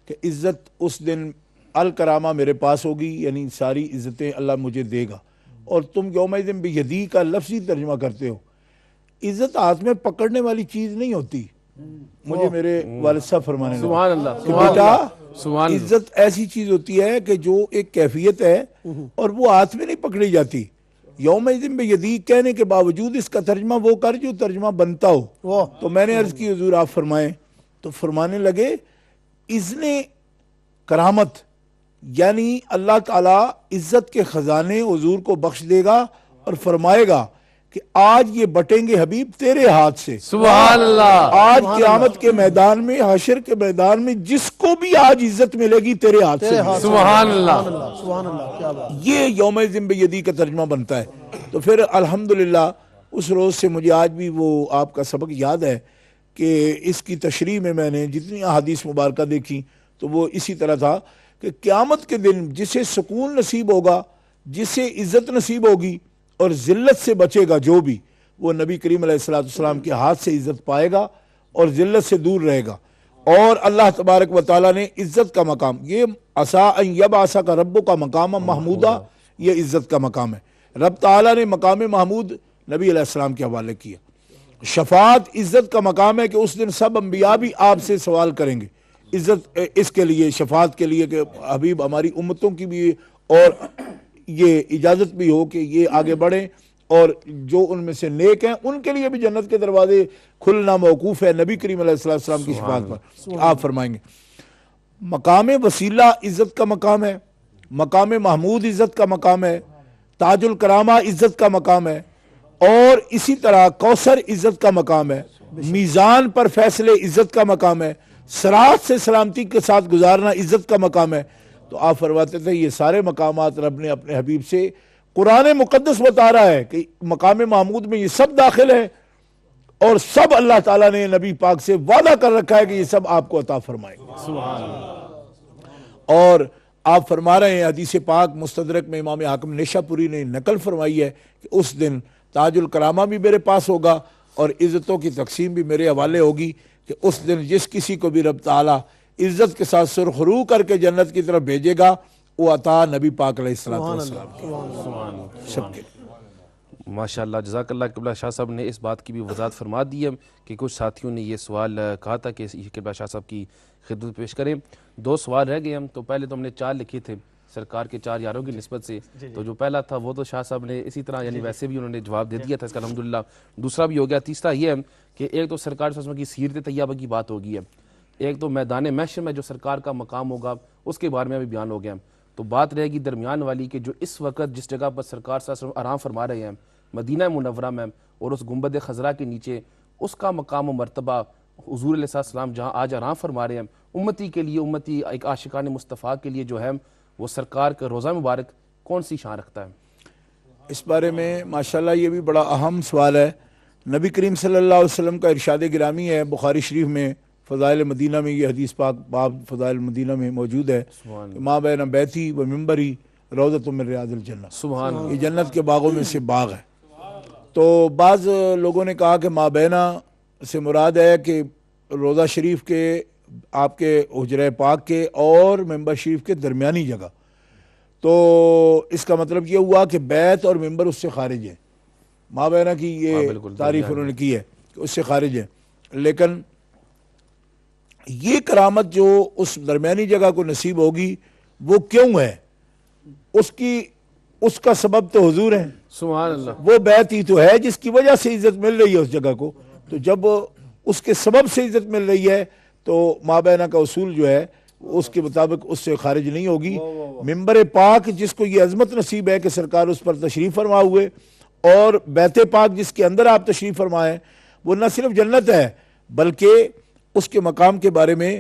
کہ عزت اس دن الکرامہ میرے پاس ہوگی، یعنی ساری عزتیں اللہ مجھے دے گا، اور تم یومئذ بیدی کا لفظی ترجمہ کرتے ہو۔ عزت ہاتھ میں پکڑنے والی چیز نہیں ہوتی، مجھے میرے والد صاحب فرمانے لگے سبحان اللہ، کہ بیٹا سبحان اللہ۔ عزت ایسی چیز ہوتی ہے کہ جو ایک کیفیت ہے اور وہ ہاتھ میں نہیں پکڑی جاتی۔ یومئذ بیدی کہنے کے باوجود اس کا ترجمہ وہ کر جو ترجمہ بنتا ہو۔ تو میں نے عرض کی حضور آپ فرمائیں، تو فرمانے لگے اذن کرامت، یعنی اللہ تعالیٰ عزت کے خزانے حضور کو بخش دے گا اور فرمائے گا کہ آج یہ بٹیں گے حبیب تیرے ہاتھ سے۔ سبحان اللہ۔ آج قیامت کے میدان میں، حشر کے میدان میں جس کو بھی آج عزت ملے گی تیرے ہاتھ سے۔ سبحان اللہ، سبحان اللہ، کیا بات۔ یہ یومئذ بیدی کا ترجمہ بنتا ہے۔ تو پھر الحمدللہ اس روز سے مجھے آج بھی وہ آپ کا سبق یاد ہے کہ اس کی تشریح میں نے جتنی احادیث مبارکہ دیکھی تو وہ اسی طرح تھا کہ قیامت کے دن جسے سکون نصیب ہوگا، جسے عزت نصیب ہوگی اور ذلت سے بچے گا جو بھی، وہ نبی کریم علیہ السلام کے ہاتھ سے عزت پائے گا اور ذلت سے دور رہے گا۔ اور اللہ تبارک و تعالیٰ نے عزت کا مقام، یہ عسیٰ ان یبعثک ربک مقام محمودہ، یہ عزت کا مقام ہے۔ رب تعالیٰ نے مقام محمود نبی علیہ السلام کے حوالے کیا۔ شفاعت عزت کا مقام ہے کہ اس دن سب انبیاء بھی آپ سے سوال کریں گے، عزت اس کے لیے، شفاعت کے لیے کہ حبیب ہماری امتوں کی بھی اور یہ اجازت بھی ہو کہ یہ آگے بڑھیں، اور جو ان میں سے نیک ہیں ان کے لیے بھی جنت کے دروازے کھلنا موقوف ہے نبی کریم علیہ السلام کی شفاعت پر۔ آپ فرمائیں گے مقام وسیلہ عزت کا مقام ہے، مقام محمود عزت کا مقام ہے، تاج الکرامہ عزت کا مقام ہے، اور اسی طرح کوثر عزت کا مقام ہے، میزان پر فیصلے عزت کا مقام ہے، صراط سے سلامتی کے ساتھ گزارنا عزت کا مقام ہے۔ تو آپ فرماتے تھے یہ سارے مقامات رب نے اپنے حبیب سے، قرآن مقدس بتا رہا ہے کہ مقام محمود میں یہ سب داخل ہے، اور سب اللہ تعالیٰ نے نبی پاک سے وعدہ کر رکھا ہے کہ یہ سب آپ کو عطا فرمائیں گے۔ اور آپ فرما رہے ہیں حدیث پاک مستدرک میں امام حاکم نیشاپوری نے نقل فرمائی ہے کہ اس دن تاج الکرامہ بھی میرے پاس ہوگا اور عزتوں کی تقسیم بھی میرے حوالے ہوگی، کہ اس دن جس کسی کو بھی رب تعالیٰ عزت کے ساتھ سرخرو کر کے جنت کی طرف بھیجے گا، وہ عطا نبی پاک علیہ السلام کی سب کے۔ ماشاءاللہ، جزاک اللہ۔ قبلہ شاہ صاحب نے اس بات کی بھی وضاحت فرما دی ہے کہ کچھ ساتھیوں نے یہ سوال کہا تھا کہ قبلہ شاہ صاحب کی خدمت پیش کریں۔ 2 سوال رہ گئے ہم، تو پہلے تو ہم نے 4 لکھے تھے سرکار کے 4 یاروں کی نسبت سے، تو جو پہلا تھا وہ تو شاہ صاحب نے اسی طرح یعنی ویسے بھی انہوں نے جواب دے دیا تھا اس کا الحمدللہ۔ دوسرا بھی ہو گیا۔ تیسرا یہ ہے کہ ایک تو سرکار صلی اللہ علیہ وسلم کی سیرت طیبہ کی بات ہوگی ہے، ایک تو میدان محشر میں جو سرکار کا مقام ہوگا اس کے بارے میں بھی بیان ہو گیا۔ تو بات رہے گی درمیان والی کہ جو اس وقت جس جگہ پر سرکار صلی اللہ علیہ وسلم آرام فرما رہے ہیں مدینہ منورہ میں اور اس گنبد خضرا کے نیچے، اس کا مقام و مرتبہ حضور علیہ السلام جہاں آج آرام فرما رہے ہیں، امتی کے لیے، امتی ایک عاشقان مصطفیٰ کے لیے جو ہے وہ سرکار کا روزہ مبارک کون سی شان رکھتا ہے؟ اس بارے میں ماشاءاللہ یہ بھی بڑا اہم سوال ہے۔ نبی کریم صلی اللہ علیہ وسلم کا ارشاد گرامی ہے بخاری شریف میں فضائل مدینہ میں، یہ حدیث پاک باب فضائل مدینہ میں موجود ہے کہ ما بین بیتی و ممبری روضۃ من ریاض الجنہ، سبحان اللہ، یہ جنت کے باغوں میں سے باغ ہے۔ تو بعض لوگوں نے کہا کہ مابینہ سے مراد ہے کہ روضہ شریف کے آپ کے حجرہ پاک کے اور ممبر شریف کے درمیانی جگہ، تو اس کا مطلب یہ ہوا کہ بیت اور ممبر اس سے خارج ہے، مابینہ کی یہ تعریف انہوں نے کی ہے کہ اس سے خارج ہے۔ لیکن یہ کرامت جو اس درمیانی جگہ کو نصیب ہوگی وہ کیوں ہے؟ اس کا سبب تو حضور ہے، سبحان اللہ، وہ بیت ہی تو ہے جس کی وجہ سے عزت مل رہی ہے اس جگہ کو، تو جب اس کے سبب سے عزت مل رہی ہے تو مابینہ کا اصول جو ہے اس کے مطابق اس سے خارج نہیں ہوگی۔ ممبر پاک جس کو یہ عظمت نصیب ہے کہ سرکار اس پر تشریف فرما ہوئے، اور بیت پاک جس کے اندر آپ تشریف فرمائیں، وہ نہ صرف جنت ہے بلکہ اس کے مقام کے بارے میں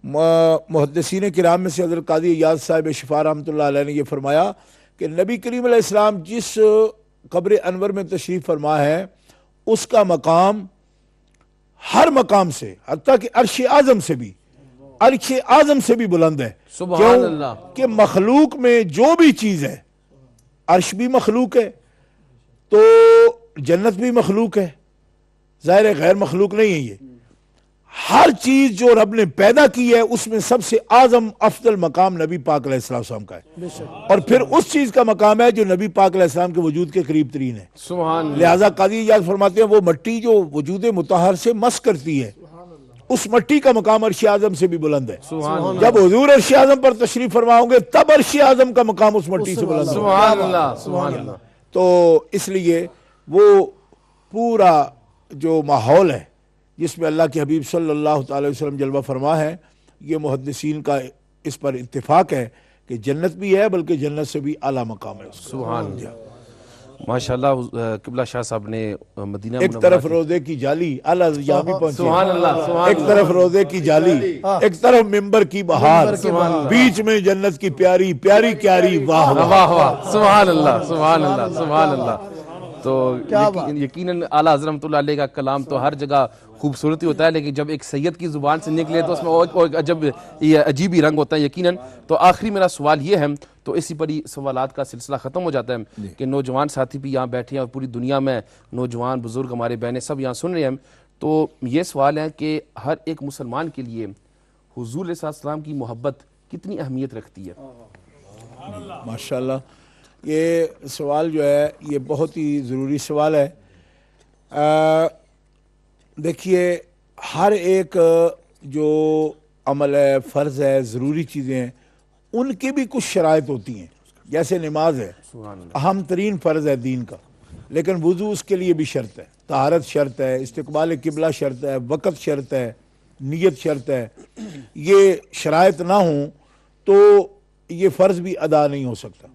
محدثین کرام میں سے حضرت قاضی ایاز صاحب شفا رحمۃ اللہ علیہ نے یہ فرمایا کہ نبی کریم علیہ السلام جس قبر انور میں تشریف فرما ہے اس کا مقام ہر مقام سے، حتیٰ کہ عرش اعظم سے بھی بلند ہے۔ سبحان اللہ، کہ مخلوق میں جو بھی چیز ہے، عرش بھی مخلوق ہے تو جنت بھی مخلوق ہے، ظاہر ہے غیر مخلوق نہیں ہے، یہ ہر چیز جو رب نے پیدا کی ہے اس میں سب سے اعظم افضل مقام نبی پاک علیہ السلام کا ہے، اور پھر اس چیز کا مقام ہے جو نبی پاک علیہ السلام کے وجود کے قریب ترین ہے۔ سبحان اللہ، لہٰذا قاضی ایاز فرماتے ہیں وہ مٹی جو وجود مطہر سے مس کرتی ہے اس مٹی کا مقام عرش اعظم سے بھی بلند ہے۔ جب حضور عرش اعظم پر تشریف فرماؤں گے تب عرش اعظم کا مقام اس مٹی سے بلند ہے۔ سبحان اللہ، سبحان اللہ، تو اس لیے وہ پورا جو ماحول ہے جس میں اللہ کے حبیب صلی اللہ تعالی وسلم جلوہ فرما ہے، یہ محدثین کا اس پر اتفاق ہے کہ جنت بھی ہے بلکہ جنت سے بھی اعلیٰ مقام ہے۔ سبحان اللہ، ماشاءاللہ قبلہ شاہ صاحب نے مدینہ ایک طرف روزے کی جالی، اعلیٰ یہاں بھی پہنچے، سبحان اللہ، سبحان ایک طرف روزے کی جالی، ایک طرف ممبر کی بہار، بیچ میں جنت کی پیاری پیاری کیاری، واہ واہ واہ واہ، سبحان اللہ، سبحان اللہ، سبحان اللہ۔ تو یقیناً اعلیٰ حضرت رحمۃ اللہ علیہ کا کلام تو ہر جگہ خوبصورتی ہوتا ہے، لیکن جب ایک سید کی زبان سے نکلے تو اس میں اور عجیب ہی رنگ ہوتا ہے یقیناً۔ تو آخری میرا سوال یہ ہے، تو اسی پر ہی سوالات کا سلسلہ ختم ہو جاتا ہے کہ نوجوان ساتھی بھی یہاں بیٹھے ہیں اور پوری دنیا میں نوجوان بزرگ ہمارے بہنیں سب یہاں سن رہے ہیں، تو یہ سوال ہے کہ ہر ایک مسلمان کے لیے حضور علیہ السلام کی محبت کتنی اہمیت رکھتی ہے؟ ماشاءاللہ، یہ سوال جو ہے یہ بہت ہی ضروری سوال ہے۔ دیکھیے، ہر ایک جو عمل ہے، فرض ہے، ضروری چیزیں ہیں، ان کی بھی کچھ شرائط ہوتی ہیں۔ جیسے نماز ہے، اہم ترین فرض ہے دین کا، لیکن وضو اس کے لیے بھی شرط ہے، طہارت شرط ہے، استقبال قبلہ شرط ہے، وقت شرط ہے، نیت شرط ہے۔ یہ شرائط نہ ہوں تو یہ فرض بھی ادا نہیں ہو سکتا۔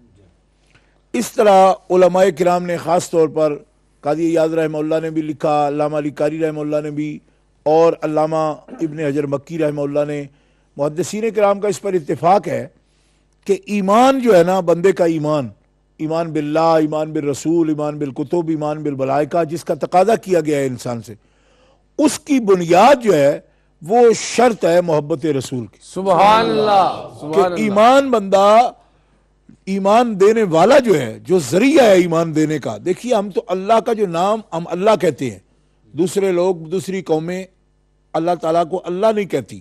اس طرح علماء کرام نے خاص طور پر قاضی ایاز رحمہ اللہ نے بھی لکھا، علامہ علی قاری رحمہ اللہ نے بھی، اور علامہ ابن حجر مکی رحمہ اللہ نے، محدثین کرام کا اس پر اتفاق ہے کہ ایمان جو ہے نا، بندے کا ایمان باللہ، ایمان بالرسول، ایمان بالکتب، ایمان بالملائکہ، جس کا تقاضا کیا گیا ہے انسان سے، اس کی بنیاد جو ہے وہ شرط ہے محبت رسول کی۔ سبحان اللہ، کہ ایمان بندہ، ایمان دینے والا جو ہے، جو ذریعہ ہے ایمان دینے کا۔ دیکھیے، ہم تو اللہ کا جو نام ہم اللہ کہتے ہیں، دوسرے لوگ، دوسری قومیں اللہ تعالیٰ کو اللہ نہیں کہتی،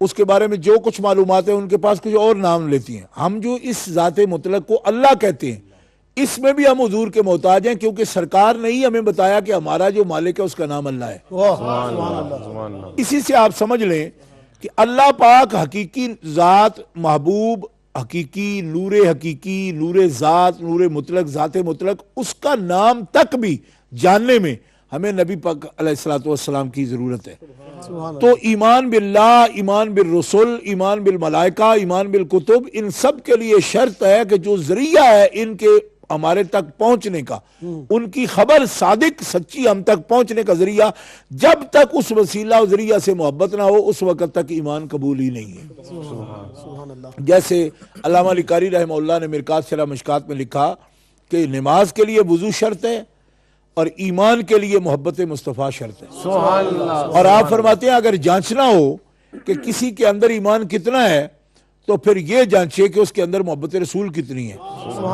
اس کے بارے میں جو کچھ معلومات ہیں ان کے پاس کچھ اور نام لیتی ہیں۔ ہم جو اس ذات مطلق کو اللہ کہتے ہیں، اس میں بھی ہم حضور کے محتاج ہیں، کیونکہ سرکار نے ہی ہمیں بتایا کہ ہمارا جو مالک ہے اس کا نام اللہ ہے۔ اسی سے آپ سمجھ لیں کہ اللہ پاک حقیقی ذات، محبوب، حقیقی نور ذات، نور مطلق، ذات مطلق، اس کا نام تک بھی جاننے میں ہمیں نبی پاک علیہ السلام کی ضرورت ہے۔ تو ایمان باللہ، ایمان بالرسل، ایمان بالملائکہ، ایمان بالکتب، ان سب کے لیے شرط ہے کہ جو ذریعہ ہے ان کے ہمارے تک پہنچنے کا، ان کی خبر صادق سچی ہم تک پہنچنے کا ذریعہ، جب تک اس وسیلہ و ذریعہ سے محبت نہ ہو اس وقت تک ایمان قبول ہی نہیں ہے۔ جیسے علامہ علی قاری رحمہ اللہ نے مرکات شرح مشکات میں لکھا کہ نماز کے لیے وضو شرط ہے، اور ایمان کے لیے محبت مصطفیٰ شرط ہے۔ اور آپ فرماتے ہیں اگر جانچنا ہو کہ کسی کے اندر ایمان کتنا ہے تو پھر یہ جانچے کہ اس کے اندر محبت رسول کتنی ہے۔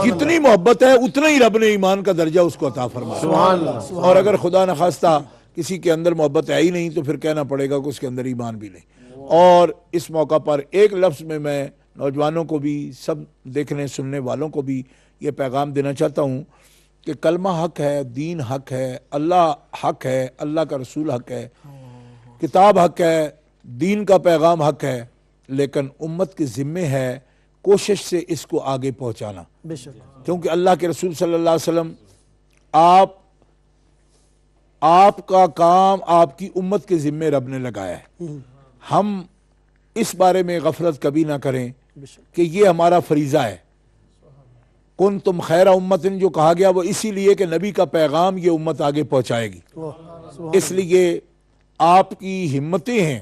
جتنی محبت ہے اتنا ہی رب نے ایمان کا درجہ اس کو عطا فرمایا۔ اور اگر خدا نخواستہ کسی کے اندر محبت ہے ہی نہیں تو پھر کہنا پڑے گا کہ اس کے اندر ایمان بھی نہیں۔ اور اس موقع پر ایک لفظ میں نوجوانوں کو بھی، سب دیکھنے سننے والوں کو بھی یہ پیغام دینا چاہتا ہوں کہ کلمہ حق ہے، دین حق ہے، اللہ حق ہے، اللہ کا رسول حق ہے، کتاب حق ہے، دین کا پیغام حق ہے، لیکن امت کے ذمے ہے کوشش سے اس کو آگے پہنچانا، بے شک کیونکہ اللہ کے رسول صلی اللہ علیہ وسلم آپ کا کام آپ کی امت کے ذمے رب نے لگایا ہے۔ ہم اس بارے میں غفلت کبھی نہ کریں کہ یہ ہمارا فریضہ ہے۔ کنتم خیر امت جو کہا گیا وہ اسی لیے کہ نبی کا پیغام یہ امت آگے پہنچائے گی۔ اس لیے آپ کی ہمتیں ہیں،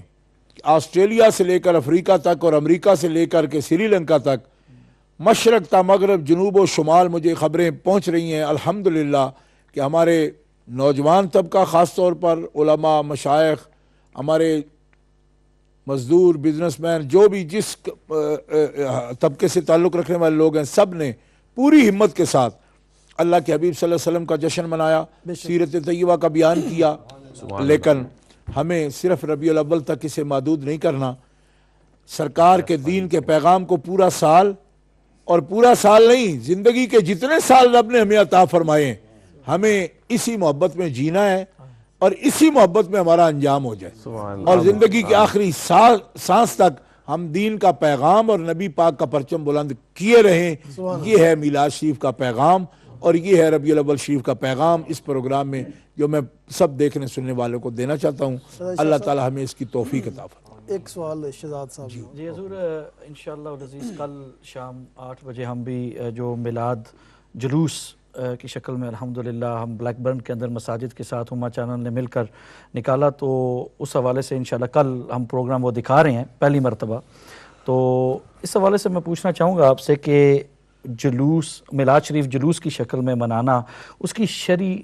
آسٹریلیا سے لے کر افریقہ تک اور امریکہ سے لے کر کے سری لنکا تک، مشرق تا مغرب، جنوب و شمال مجھے خبریں پہنچ رہی ہیں الحمدللہ کہ ہمارے نوجوان طبقہ، خاص طور پر علماء، مشائخ، ہمارے مزدور، بزنس مین، جو بھی جس طبقے سے تعلق رکھنے والے لوگ ہیں، سب نے پوری ہمت کے ساتھ اللہ کے حبیب صلی اللہ علیہ وسلم کا جشن منایا، سیرت طیبہ کا بیان کیا، لیکن ہمیں صرف ربیع الاول تک اسے محدود نہیں کرنا۔ سرکار کے دین کے پیغام کو پورا سال، اور پورا سال نہیں، زندگی کے جتنے سال رب نے ہمیں عطا فرمائے ہیں، ہمیں اسی محبت میں جینا ہے اور اسی محبت میں ہمارا انجام ہو جائے، اور زندگی کے آخری سانس تک ہم دین کا پیغام اور نبی پاک کا پرچم بلند کیے رہیں۔ یہ ہے میلاد شریف کا پیغام اور یہ ہے ربیع الاول شریف کا پیغام اس پروگرام میں جو میں سب دیکھنے سننے والوں کو دینا چاہتا ہوں۔ اللہ تعالی ہمیں اس کی توفیق عطا فرمائے۔ ایک سوال شہزاد صاحب۔ جی حضور، انشاءاللہ العزیز کل شام 8 بجے ہم بھی جو میلاد جلوس کی شکل میں الحمدللہ ہم بلیک برن کے اندر مساجد کے ساتھ ہما چینل نے مل کر نکالا، تو اس حوالے سے انشاءاللہ کل ہم پروگرام وہ دکھا رہے ہیں پہلی مرتبہ۔ تو اس حوالے سے میں پوچھنا چاہوں گا آپ سے کہ جلوس، میلاد شریف جلوس کی شکل میں منانا، اس کی شرعی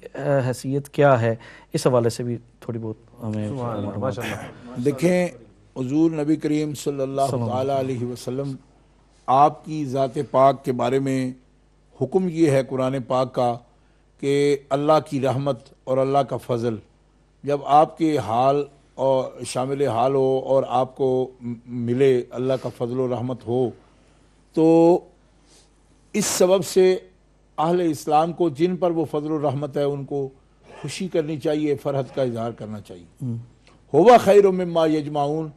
حیثیت کیا ہے، اس حوالے سے بھی تھوڑی بہت ہمیں دیکھیں، حضور نبی کریم صلی اللہ تعالیٰ علیہ وسلم آپ کی ذات پاک کے بارے میں حکم یہ ہے قرآن پاک کا کہ اللہ کی رحمت اور اللہ کا فضل جب آپ کے حال اور شامل حال ہو اور آپ کو ملے، اللہ کا فضل و رحمت ہو، تو اس سبب سے اہل اسلام کو جن پر وہ فضل و رحمت ہے ان کو خوشی کرنی چاہیے، فرحت کا اظہار کرنا چاہیے۔ ہوا خیر مما یجمعون،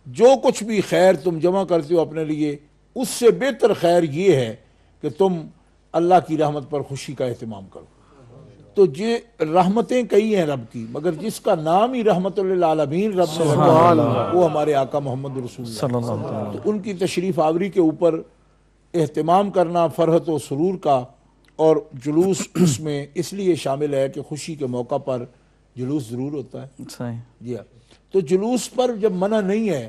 جو کچھ بھی خیر تم جمع کرتے ہو اپنے لیے، اس سے بہتر خیر یہ ہے کہ تم اللہ کی رحمت پر خوشی کا اہتمام کرو۔ تو یہ رحمتیں کئی ہیں رب کی، مگر جس کا نام ہی رحمت للعالمین رب نے رکھا وہ ہمارے آقا محمد رسول اللہ، تو ان کی تشریف آوری کے اوپر اہتمام کرنا فرحت و سرور کا، اور جلوس اس میں اس لیے شامل ہے کہ خوشی کے موقع پر جلوس ضرور ہوتا ہے۔ جی ہاں، تو جلوس پر جب منع نہیں ہے،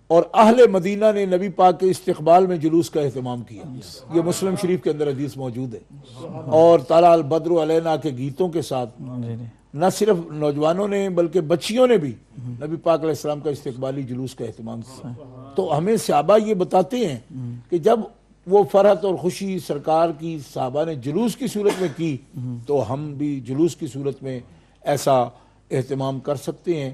اور اہل مدینہ نے نبی پاک کے استقبال میں جلوس کا اہتمام کیا، یہ مسلم شریف کے اندر حدیث موجود ہے، اور طلع البدر علینا کے گیتوں کے ساتھ نہ صرف نوجوانوں نے بلکہ بچیوں نے بھی نبی پاک علیہ السلام کا استقبالی جلوس کا اہتمام کیا۔ تو ہمیں صحابہ یہ بتاتے ہیں کہ جب وہ فرحت اور خوشی سرکار کی صحابہ نے جلوس کی صورت میں کی، تو ہم بھی جلوس کی صورت میں ایسا اہتمام کر سکتے ہیں۔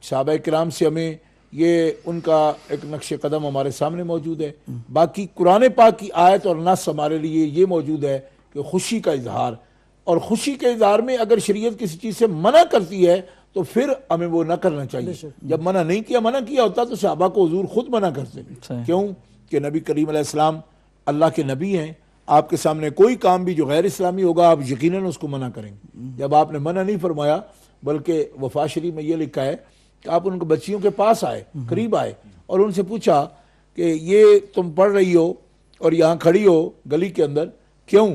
صحابہ کرام سے ہمیں یہ ان کا ایک نقش قدم ہمارے سامنے موجود ہے۔ باقی قرآن پاک کی آیت اور نص ہمارے لیے یہ موجود ہے کہ خوشی کا اظہار، اور خوشی کے اظہار میں اگر شریعت کسی چیز سے منع کرتی ہے تو پھر ہمیں وہ نہ کرنا چاہیے۔ جب منع نہیں کیا، منع کیا ہوتا تو صحابہ کو حضور خود منع کرتے۔ کیوں کہ نبی کریم علیہ السلام اللہ کے نبی ہیں، آپ کے سامنے کوئی کام بھی جو غیر اسلامی ہوگا آپ یقیناً اس کو منع کریں گے۔ جب آپ نے منع نہیں فرمایا، بلکہ وفا شریف میں یہ لکھا ہے کہ آپ ان کو بچیوں کے پاس آئے، قریب آئے، اور ان سے پوچھا کہ یہ تم پڑھ رہی ہو اور یہاں کھڑی ہو گلی کے اندر، کیوں؟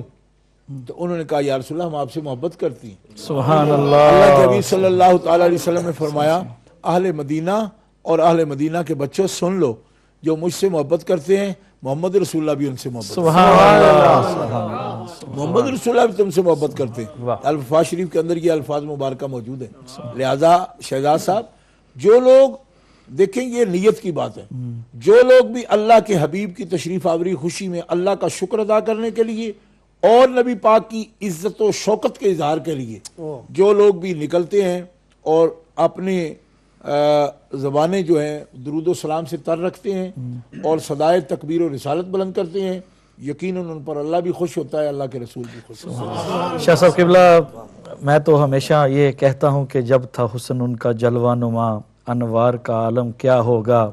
تو انہوں نے کہا یا رسول اللہ ہم آپ سے محبت کرتی ہیں۔ سبحان اللہ۔ اللہ کے حبیب صلی اللہ تعالیٰ علیہ وسلم نے فرمایا اہل مدینہ اور اہل مدینہ کے بچوں سن لو، جو مجھ سے محبت کرتے ہیں محمد رسول اللہ بھی ان سے محبت کرتے ہیں۔ سبحان اللہ۔ محمد رسول اللہ بھی تم سے محبت کرتے ہیں. واہ. الفاظ شریف کے اندر یہ الفاظ مبارکہ موجود ہیں. لہذا شہزاد صاحب جو لوگ دیکھیں یہ نیت کی بات ہے, جو لوگ بھی اللہ کے حبیب کی تشریف آوری خوشی میں اللہ کا شکر ادا کرنے کے لیے اور نبی پاک کی عزت و شوکت کے اظہار کے لیے جو لوگ بھی نکلتے ہیں اور اپنے زبانیں جو ہیں درود و سلام سے تر رکھتے ہیں اور صدائے تکبیر و رسالت بلند کرتے ہیں, یقیناً ان پر اللہ بھی خوش ہوتا ہے, اللہ کے رسول بھی خوش ہوتا ہے. شاہ صاحب قبلہ, میں تو ہمیشہ یہ کہتا ہوں کہ جب تھا حسن ان کا جلوہ نما, انوار کا عالم کیا ہوگا,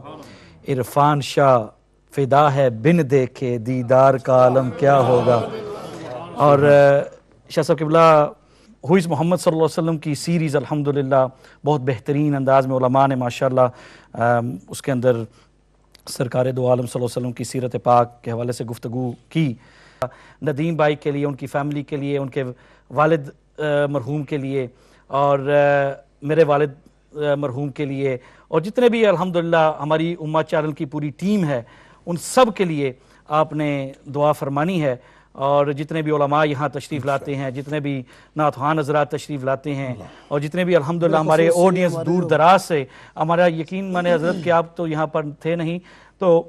عرفان شاہ فدا ہے بن دیکھے, دیدار کا عالم کیا ہوگا. اور شاہ صاحب قبلہ ہوئیز محمد صلی اللہ علیہ وسلم کی سیریز الحمدللہ بہت بہترین انداز میں علماء نے ماشاءاللہ اس کے اندر سرکار دو عالم صلی اللہ علیہ وسلم کی سیرت پاک کے حوالے سے گفتگو کی. ندیم بھائی کے لیے, ان کی فیملی کے لیے, ان کے والد مرحوم کے لیے اور میرے والد مرحوم کے لیے اور جتنے بھی الحمدللہ ہماری امہ چینل کی پوری ٹیم ہے ان سب کے لیے آپ نے دعا فرمانی ہے. اور جتنے بھی علماء یہاں تشریف لاتے ہیں, جتنے بھی نعت خوان حضرات تشریف لاتے ہیں اور جتنے بھی الحمدللہ ہمارے آڈینس دور دراز سے, ہمارا یقین مانے حضرت کہ آپ تو یہاں پر تھے نہیں, تو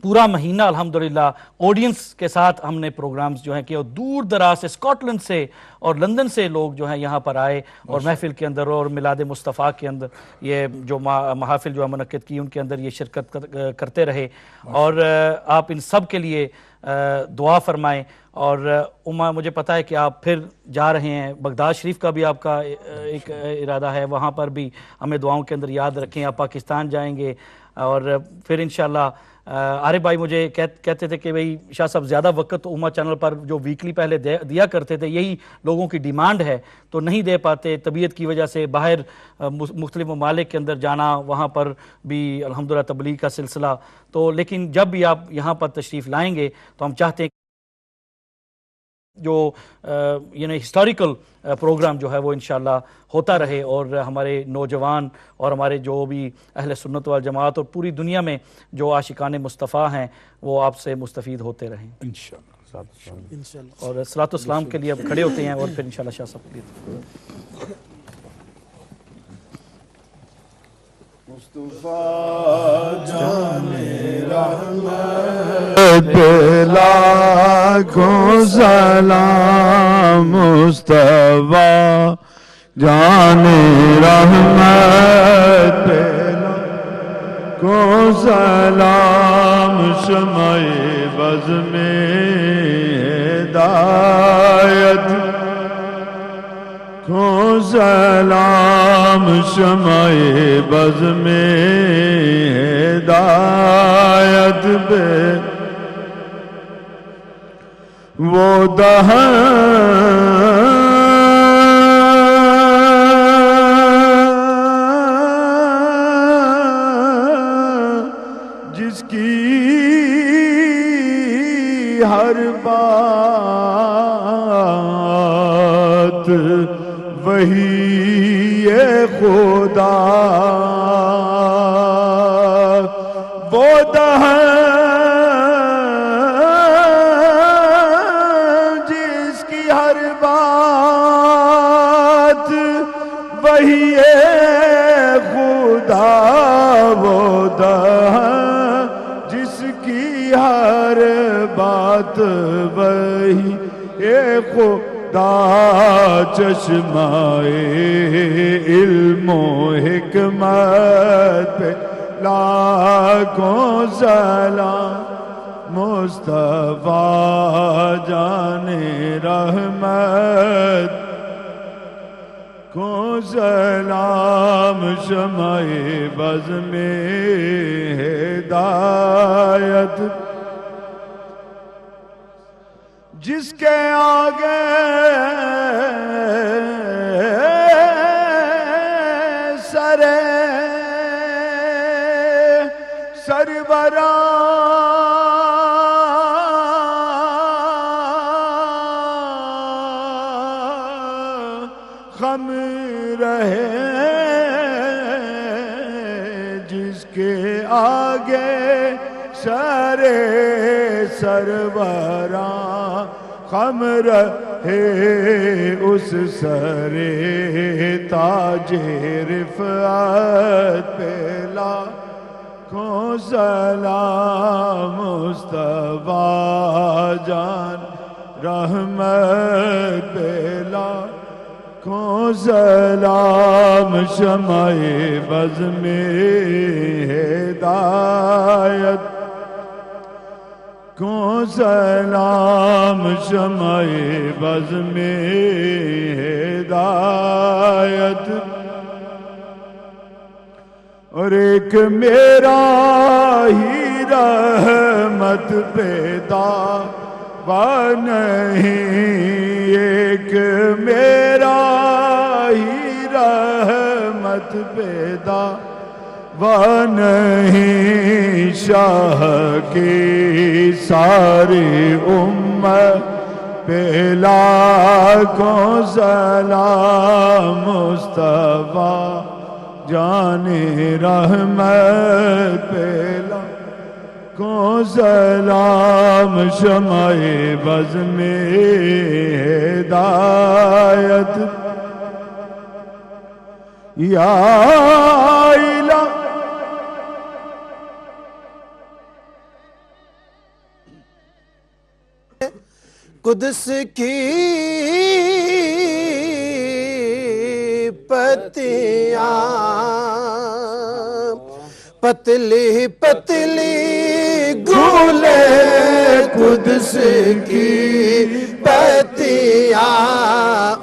پورا مہینہ الحمدللہ آڈینس کے ساتھ ہم نے پروگرامز جو ہیں کہ دور دراز سے, اسکاٹ لینڈ سے اور لندن سے لوگ جو ہیں یہاں پر آئے اور محفل کے اندر اور میلاد مصطفیٰ کے اندر یہ جو محافل جو منعقد کی ان کے اندر یہ شرکت کرتے رہے. اور آپ ان سب کے لیے دعا فرمائیں. اور مجھے پتہ ہے کہ آپ پھر جا رہے ہیں, بغداد شریف کا بھی آپ کا ایک ارادہ ہے, وہاں پر بھی ہمیں دعاؤں کے اندر یاد رکھیں. آپ پاکستان جائیں گے اور پھر انشاءاللہ عارف بھائی مجھے کہتے تھے کہ بھئی شاہ صاحب زیادہ وقت امہ چینل پر جو ویکلی پہلے دیا کرتے تھے یہی لوگوں کی ڈیمانڈ ہے تو نہیں دے پاتے, طبیعت کی وجہ سے باہر مختلف ممالک کے اندر جانا, وہاں پر بھی الحمدللہ تبلیغ کا سلسلہ. تو لیکن جب بھی آپ یہاں پر تشریف لائیں گے تو ہم چاہتے ہیں جو یعنی ہسٹوریکل پروگرام جو ہے وہ انشاءاللہ ہوتا رہے اور ہمارے نوجوان اور ہمارے جو بھی اہل سنت والجماعت اور پوری دنیا میں جو عاشقان مصطفیٰ ہیں وہ آپ سے مستفید ہوتے رہیں انشاءاللہ. اور صلاۃ و سلام کے لیے اب کھڑے ہوتے ہیں اور پھر انشاءاللہ شاہ صاحب کے لیے مصطفیٰ جان رحمت پہ لاکھوں سلام, مصطفیٰ جان رحمت پہ لاکھوں سلام, شمع بز میں ہدایت کو سلام, شمع بز میں ہدایت پہ وہ دہن جس کی ہر بات وہی خدا, وہ دہن جس کی ہر بات وہی خدا, وہ دہن جس کی ہر بات وہی خدا, چشمہ علم و حکمت پہ لاکھوں سلام, مصطفیٰ جان رحمت کو سلام, شمع بز میں ہدایت جس کے آگے سربراہ خم رہے, جس کے آگے سربراہ خم رہے اس سر تاج رفعت پہ لاکھوں سلام مصطفیٰ جان رحمت پہ لاکھوں سلام شمع بز میں ہدایت کو سلام شمع بز میں ہدایت اور ایک میرا ہی رحمت پیدا نہیں، ایک میرا ہی رحمت پیدا نہیں، شاہ کی ساری امت پہ لاکھوں سلام مصطفیٰ جان رحمت پہ لاکھوں سلام شمع بز میں ہدایت یا الہ قدس کی پتیاں پتلی پتلی گولے قدس کی پتیاں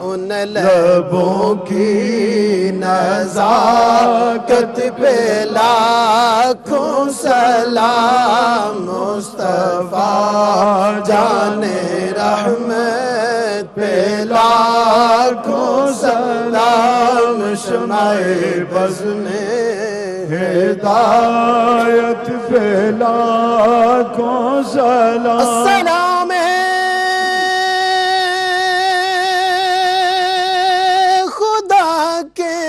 ان لبوں کی نزاکت پہ لاکھوں سلام مصطفیٰ جان رحمت پہ لاکھوں سلام شمع بز میں ہدایت پہ لاکھوں سلام السلام خدا کے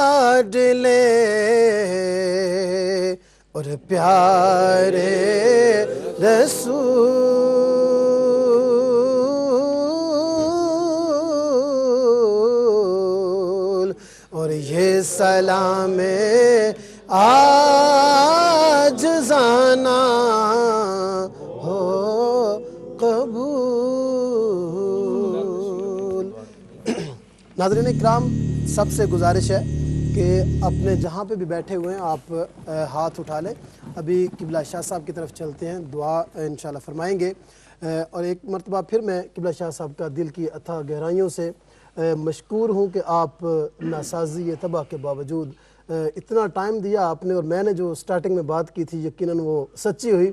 لاڈلے اور پیارے رسول اور یہ سلام عاجزانہ ہو قبول۔ ناظرین اکرام، سب سے گزارش ہے کہ اپنے جہاں پہ بھی بیٹھے ہوئے ہیں آپ ہاتھ اٹھا لیں۔ ابھی قبلہ شاہ صاحب کی طرف چلتے ہیں، دعا انشاءاللہ فرمائیں گے، اور ایک مرتبہ پھر میں قبلہ شاہ صاحب کا دل کی اتھا گہرائیوں سے مشکور ہوں کہ آپ ناسازی طبع کے باوجود اتنا ٹائم دیا آپ نے، اور میں نے جو سٹارٹنگ میں بات کی تھی یقیناً وہ سچی ہوئی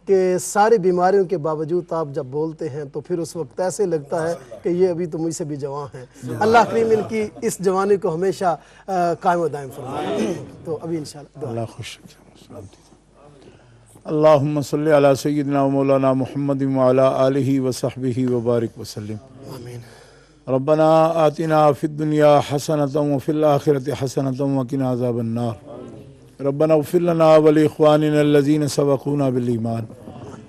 کہ ساری بیماریوں کے باوجود آپ جب بولتے ہیں تو پھر اس وقت ایسے لگتا ہے کہ یہ ابھی تو مجھ سے بھی جوان ہیں۔ اللہ کریم ان کی اس جوانی کو ہمیشہ قائم و دائم فرمائے۔ تو ابھی انشاءاللہ اللہ خوش اللہم صلی علی سیدنا و مولانا محمد وعلی آلہ وصحبہ وبارک وسلم۔ آمین۔ ربنا آتنا فی الدنیا حسنۃ وفی الآخرۃ حسنۃ وقنا عذاب النار۔ ربنا اغفر لنا ولاخواننا الذین سبقونا بالایمان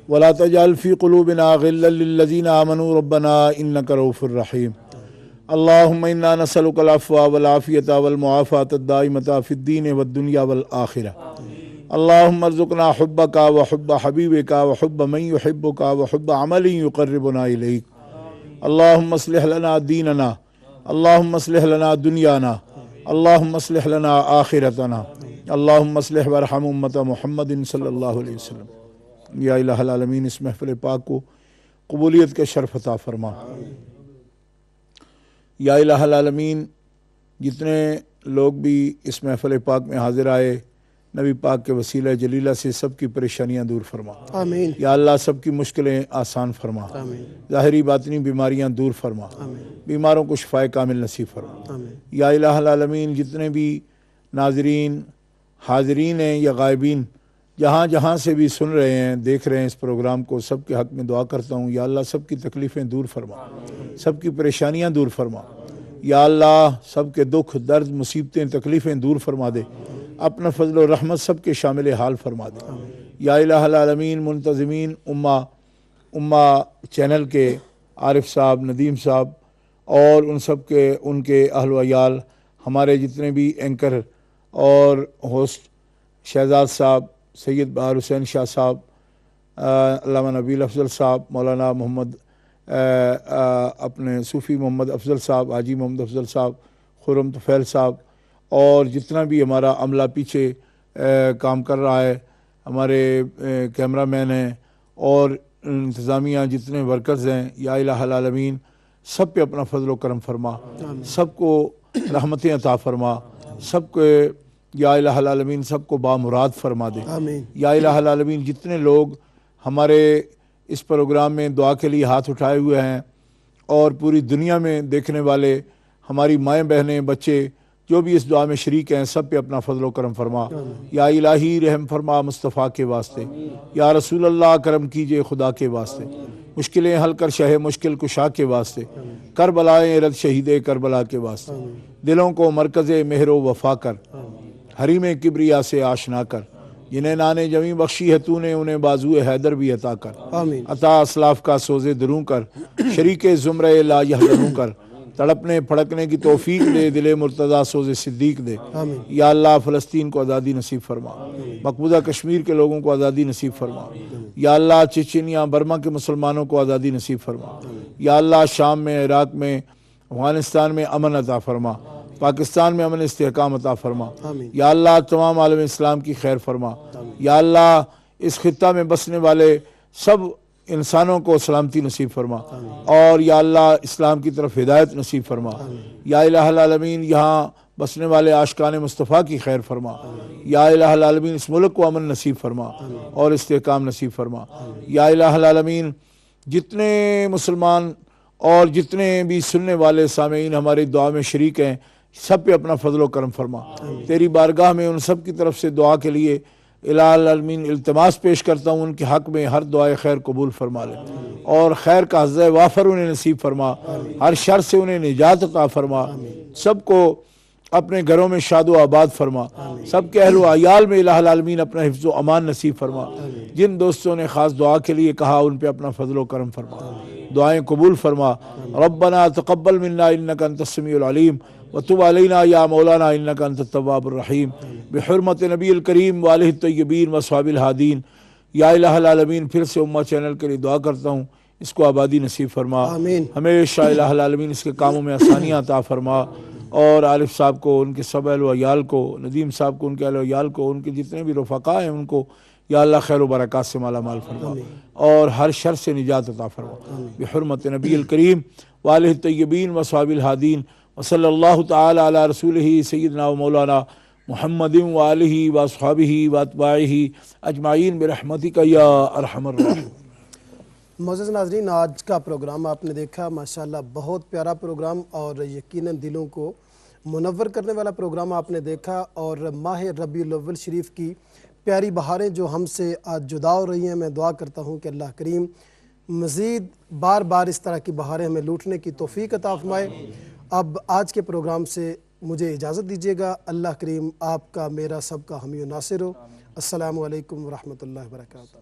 ولا تجعل فی قلوبنا غلا للذین آمنوا ربنا انک رؤوف رحیم۔ اللہم انا نسألک العفو والعافیۃ والمعافاۃ الدائمۃ فی الدین والدنیا والآخرہ۔ اللہم ارزقنا حبک وحب حبیبک وحب من یحبک وحب عمل یقربنا الیک۔ اللہم اصلح لنا دیننا، اللہم اصلح لنا دنیانا، اللہم اصلح لنا آخرتنا، اللہم اصلح وارحم امت محمد صلی اللہ علیہ وسلم۔ یا الہ العالمین، اس محفل پاک کو قبولیت کا شرف عطا فرما۔ یا الہ العالمین، جتنے لوگ بھی اس محفل پاک میں حاضر آئے، نبی پاک کے وسیلہ جلیلہ سے سب کی پریشانیاں دور فرما۔ آمین۔ یا اللہ سب کی مشکلیں آسان فرما، ظاہری باطنی بیماریاں دور فرما، بیماروں کو شفائے کامل نصیب فرما۔ یا الہ العالمین، جتنے بھی ناظرین حاضرین ہیں یا غائبین جہاں جہاں سے بھی سن رہے ہیں دیکھ رہے ہیں اس پروگرام کو، سب کے حق میں دعا کرتا ہوں یا اللہ سب کی تکلیفیں دور فرما، سب کی پریشانیاں دور فرما۔ یا اللہ سب کے دکھ درد مصیبتیں تکلیفیں دور فرما دے، اپنا فضل و رحمت سب کے شامل حال فرما دے۔ یا الہ العالمین منتظمین امہ چینل کے عارف صاحب، ندیم صاحب اور ان کے اہل و عیال، ہمارے جتنے بھی اینکر اور ہوسٹ شہزاد صاحب، سید بہار حسین شاہ صاحب، علامہ نبیل افضل صاحب، مولانا محمد اپنے صوفی محمد افضل صاحب، حاجی محمد افضل صاحب، خرم طفیل صاحب، اور جتنا بھی ہمارا عملہ پیچھے کام کر رہا ہے، ہمارے کیمرہ مین ہیں اور انتظامیہ جتنے ورکرز ہیں، یا الہ العالمین سب پہ اپنا فضل و کرم فرما، سب کو رحمتیں عطا فرما، سب کو یا الہ العالمین سب کو بامراد فرما دے۔ یا الہ العالمین جتنے لوگ ہمارے اس پروگرام میں دعا کے لیے ہاتھ اٹھائے ہوئے ہیں اور پوری دنیا میں دیکھنے والے ہماری مائیں بہنیں بچے جو بھی اس دعا میں شریک ہیں، سب پہ اپنا فضل و کرم فرما۔ یا الہی رحم فرما مصطفیٰ کے واسطے، یا رسول اللہ کرم کیجئے خدا کے واسطے، مشکلیں حل کر شہ مشکل کشا کے واسطے، کربلائیں رد شہید کربلا کے واسطے، دلوں کو مرکز مہر و وفا کر، حریم کبریا سے آشنا کر، جنہیں نان جمی بخشی ہے تو نے انہیں بازو حیدر بھی عطا کر، عطا اسلاف کا سوز دروں کر، شریک زمرہ لا یحزنوں کر، تڑپنے پھڑکنے کی توفیق دے، دل مرتضیٰ سوز صدیق دے۔ یا اللہ فلسطین کو آزادی نصیب فرما، مقبوضہ کشمیر کے لوگوں کو آزادی نصیب فرما۔ یا اللہ چچنیا برما کے مسلمانوں کو آزادی نصیب فرما۔ یا اللہ شام میں، عراق میں، افغانستان میں امن عطا فرما، پاکستان میں امن استحکام عطا فرما۔ یا اللہ تمام عالم اسلام کی خیر فرما۔ یا اللہ اس خطہ میں بسنے والے سب انسانوں کو سلامتی نصیب فرما، اور یا اللہ اسلام کی طرف ہدایت نصیب فرما۔ یا الہ العالمین یہاں بسنے والے عاشقان مصطفیٰ کی خیر فرما۔ یا الہ العالمین اس ملک کو امن نصیب فرما اور استحکام نصیب فرما۔ یا الہ العالمین جتنے مسلمان اور جتنے بھی سننے والے سامعین ہماری دعا میں شریک ہیں، سب پہ اپنا فضل و کرم فرما۔ تیری بارگاہ میں ان سب کی طرف سے دعا کے لیے الہ العالمین التماس پیش کرتا ہوں، ان کے حق میں ہر دعائے خیر قبول فرما لے، اور خیر کا حظ وافر انہیں نصیب فرما، ہر شر سے انہیں نجات عطا فرما، سب کو اپنے گھروں میں شاد و آباد فرما، سب کے اہل و عیال میں الہ العالمین اپنا حفظ و امان نصیب فرما۔ جن دوستوں نے خاص دعا کے لیے کہا ان پہ اپنا فضل و کرم فرما، دعائیں قبول فرما۔ ربنا تقبل منا انک انت السمیع العلیم وتب علینا یا مولانا انک انت التواب الرحیم بحرمت نبی الکریم وآلہ الطیبین واصحاب الہادین۔ یا الہ العالمین پھر سے امہ چینل کے لیے دعا کرتا ہوں، اس کو آبادی نصیب فرما، ہمیشہ الہ العالمین اس کے کاموں میں آسانیاں عطا فرما، اور عارف صاحب کو، ان کے سب اہل و عیال کو، ندیم صاحب کو، ان کے اہل و عیال کو، ان کے جتنے بھی رفقا ہیں ان کو یا اللہ خیر و برکات سے مالا مال فرما، اور ہر شر سے نجات عطا فرما بحرمت نبی الکریم وآلہ الطیبین واصحاب الہادین، وصلی اللہ تعالی علی رسولہ سیدنا و مولانا محمد وآلہ واصحابہ واتباعہ اجمعین برحمتک یا ارحم الراحمین۔ معزز ناظرین، آج کا پروگرام آپ نے دیکھا، ماشاءاللہ بہت پیارا پروگرام اور یقیناً دلوں کو منور کرنے والا پروگرام آپ نے دیکھا، اور ماہ ربیع الاول شریف کی پیاری بہاریں جو ہم سے آج جدا ہو رہی ہیں، میں دعا کرتا ہوں کہ اللہ کریم مزید بار بار اس طرح کی بہاریں ہمیں لوٹنے کی توفیق عطا فرمائے۔ اب آج کے پروگرام سے مجھے اجازت دیجیے گا، اللہ کریم آپ کا، میرا، سب کا حامی و ناصر ہو۔ السلام علیکم ورحمۃ اللہ وبرکاتہ۔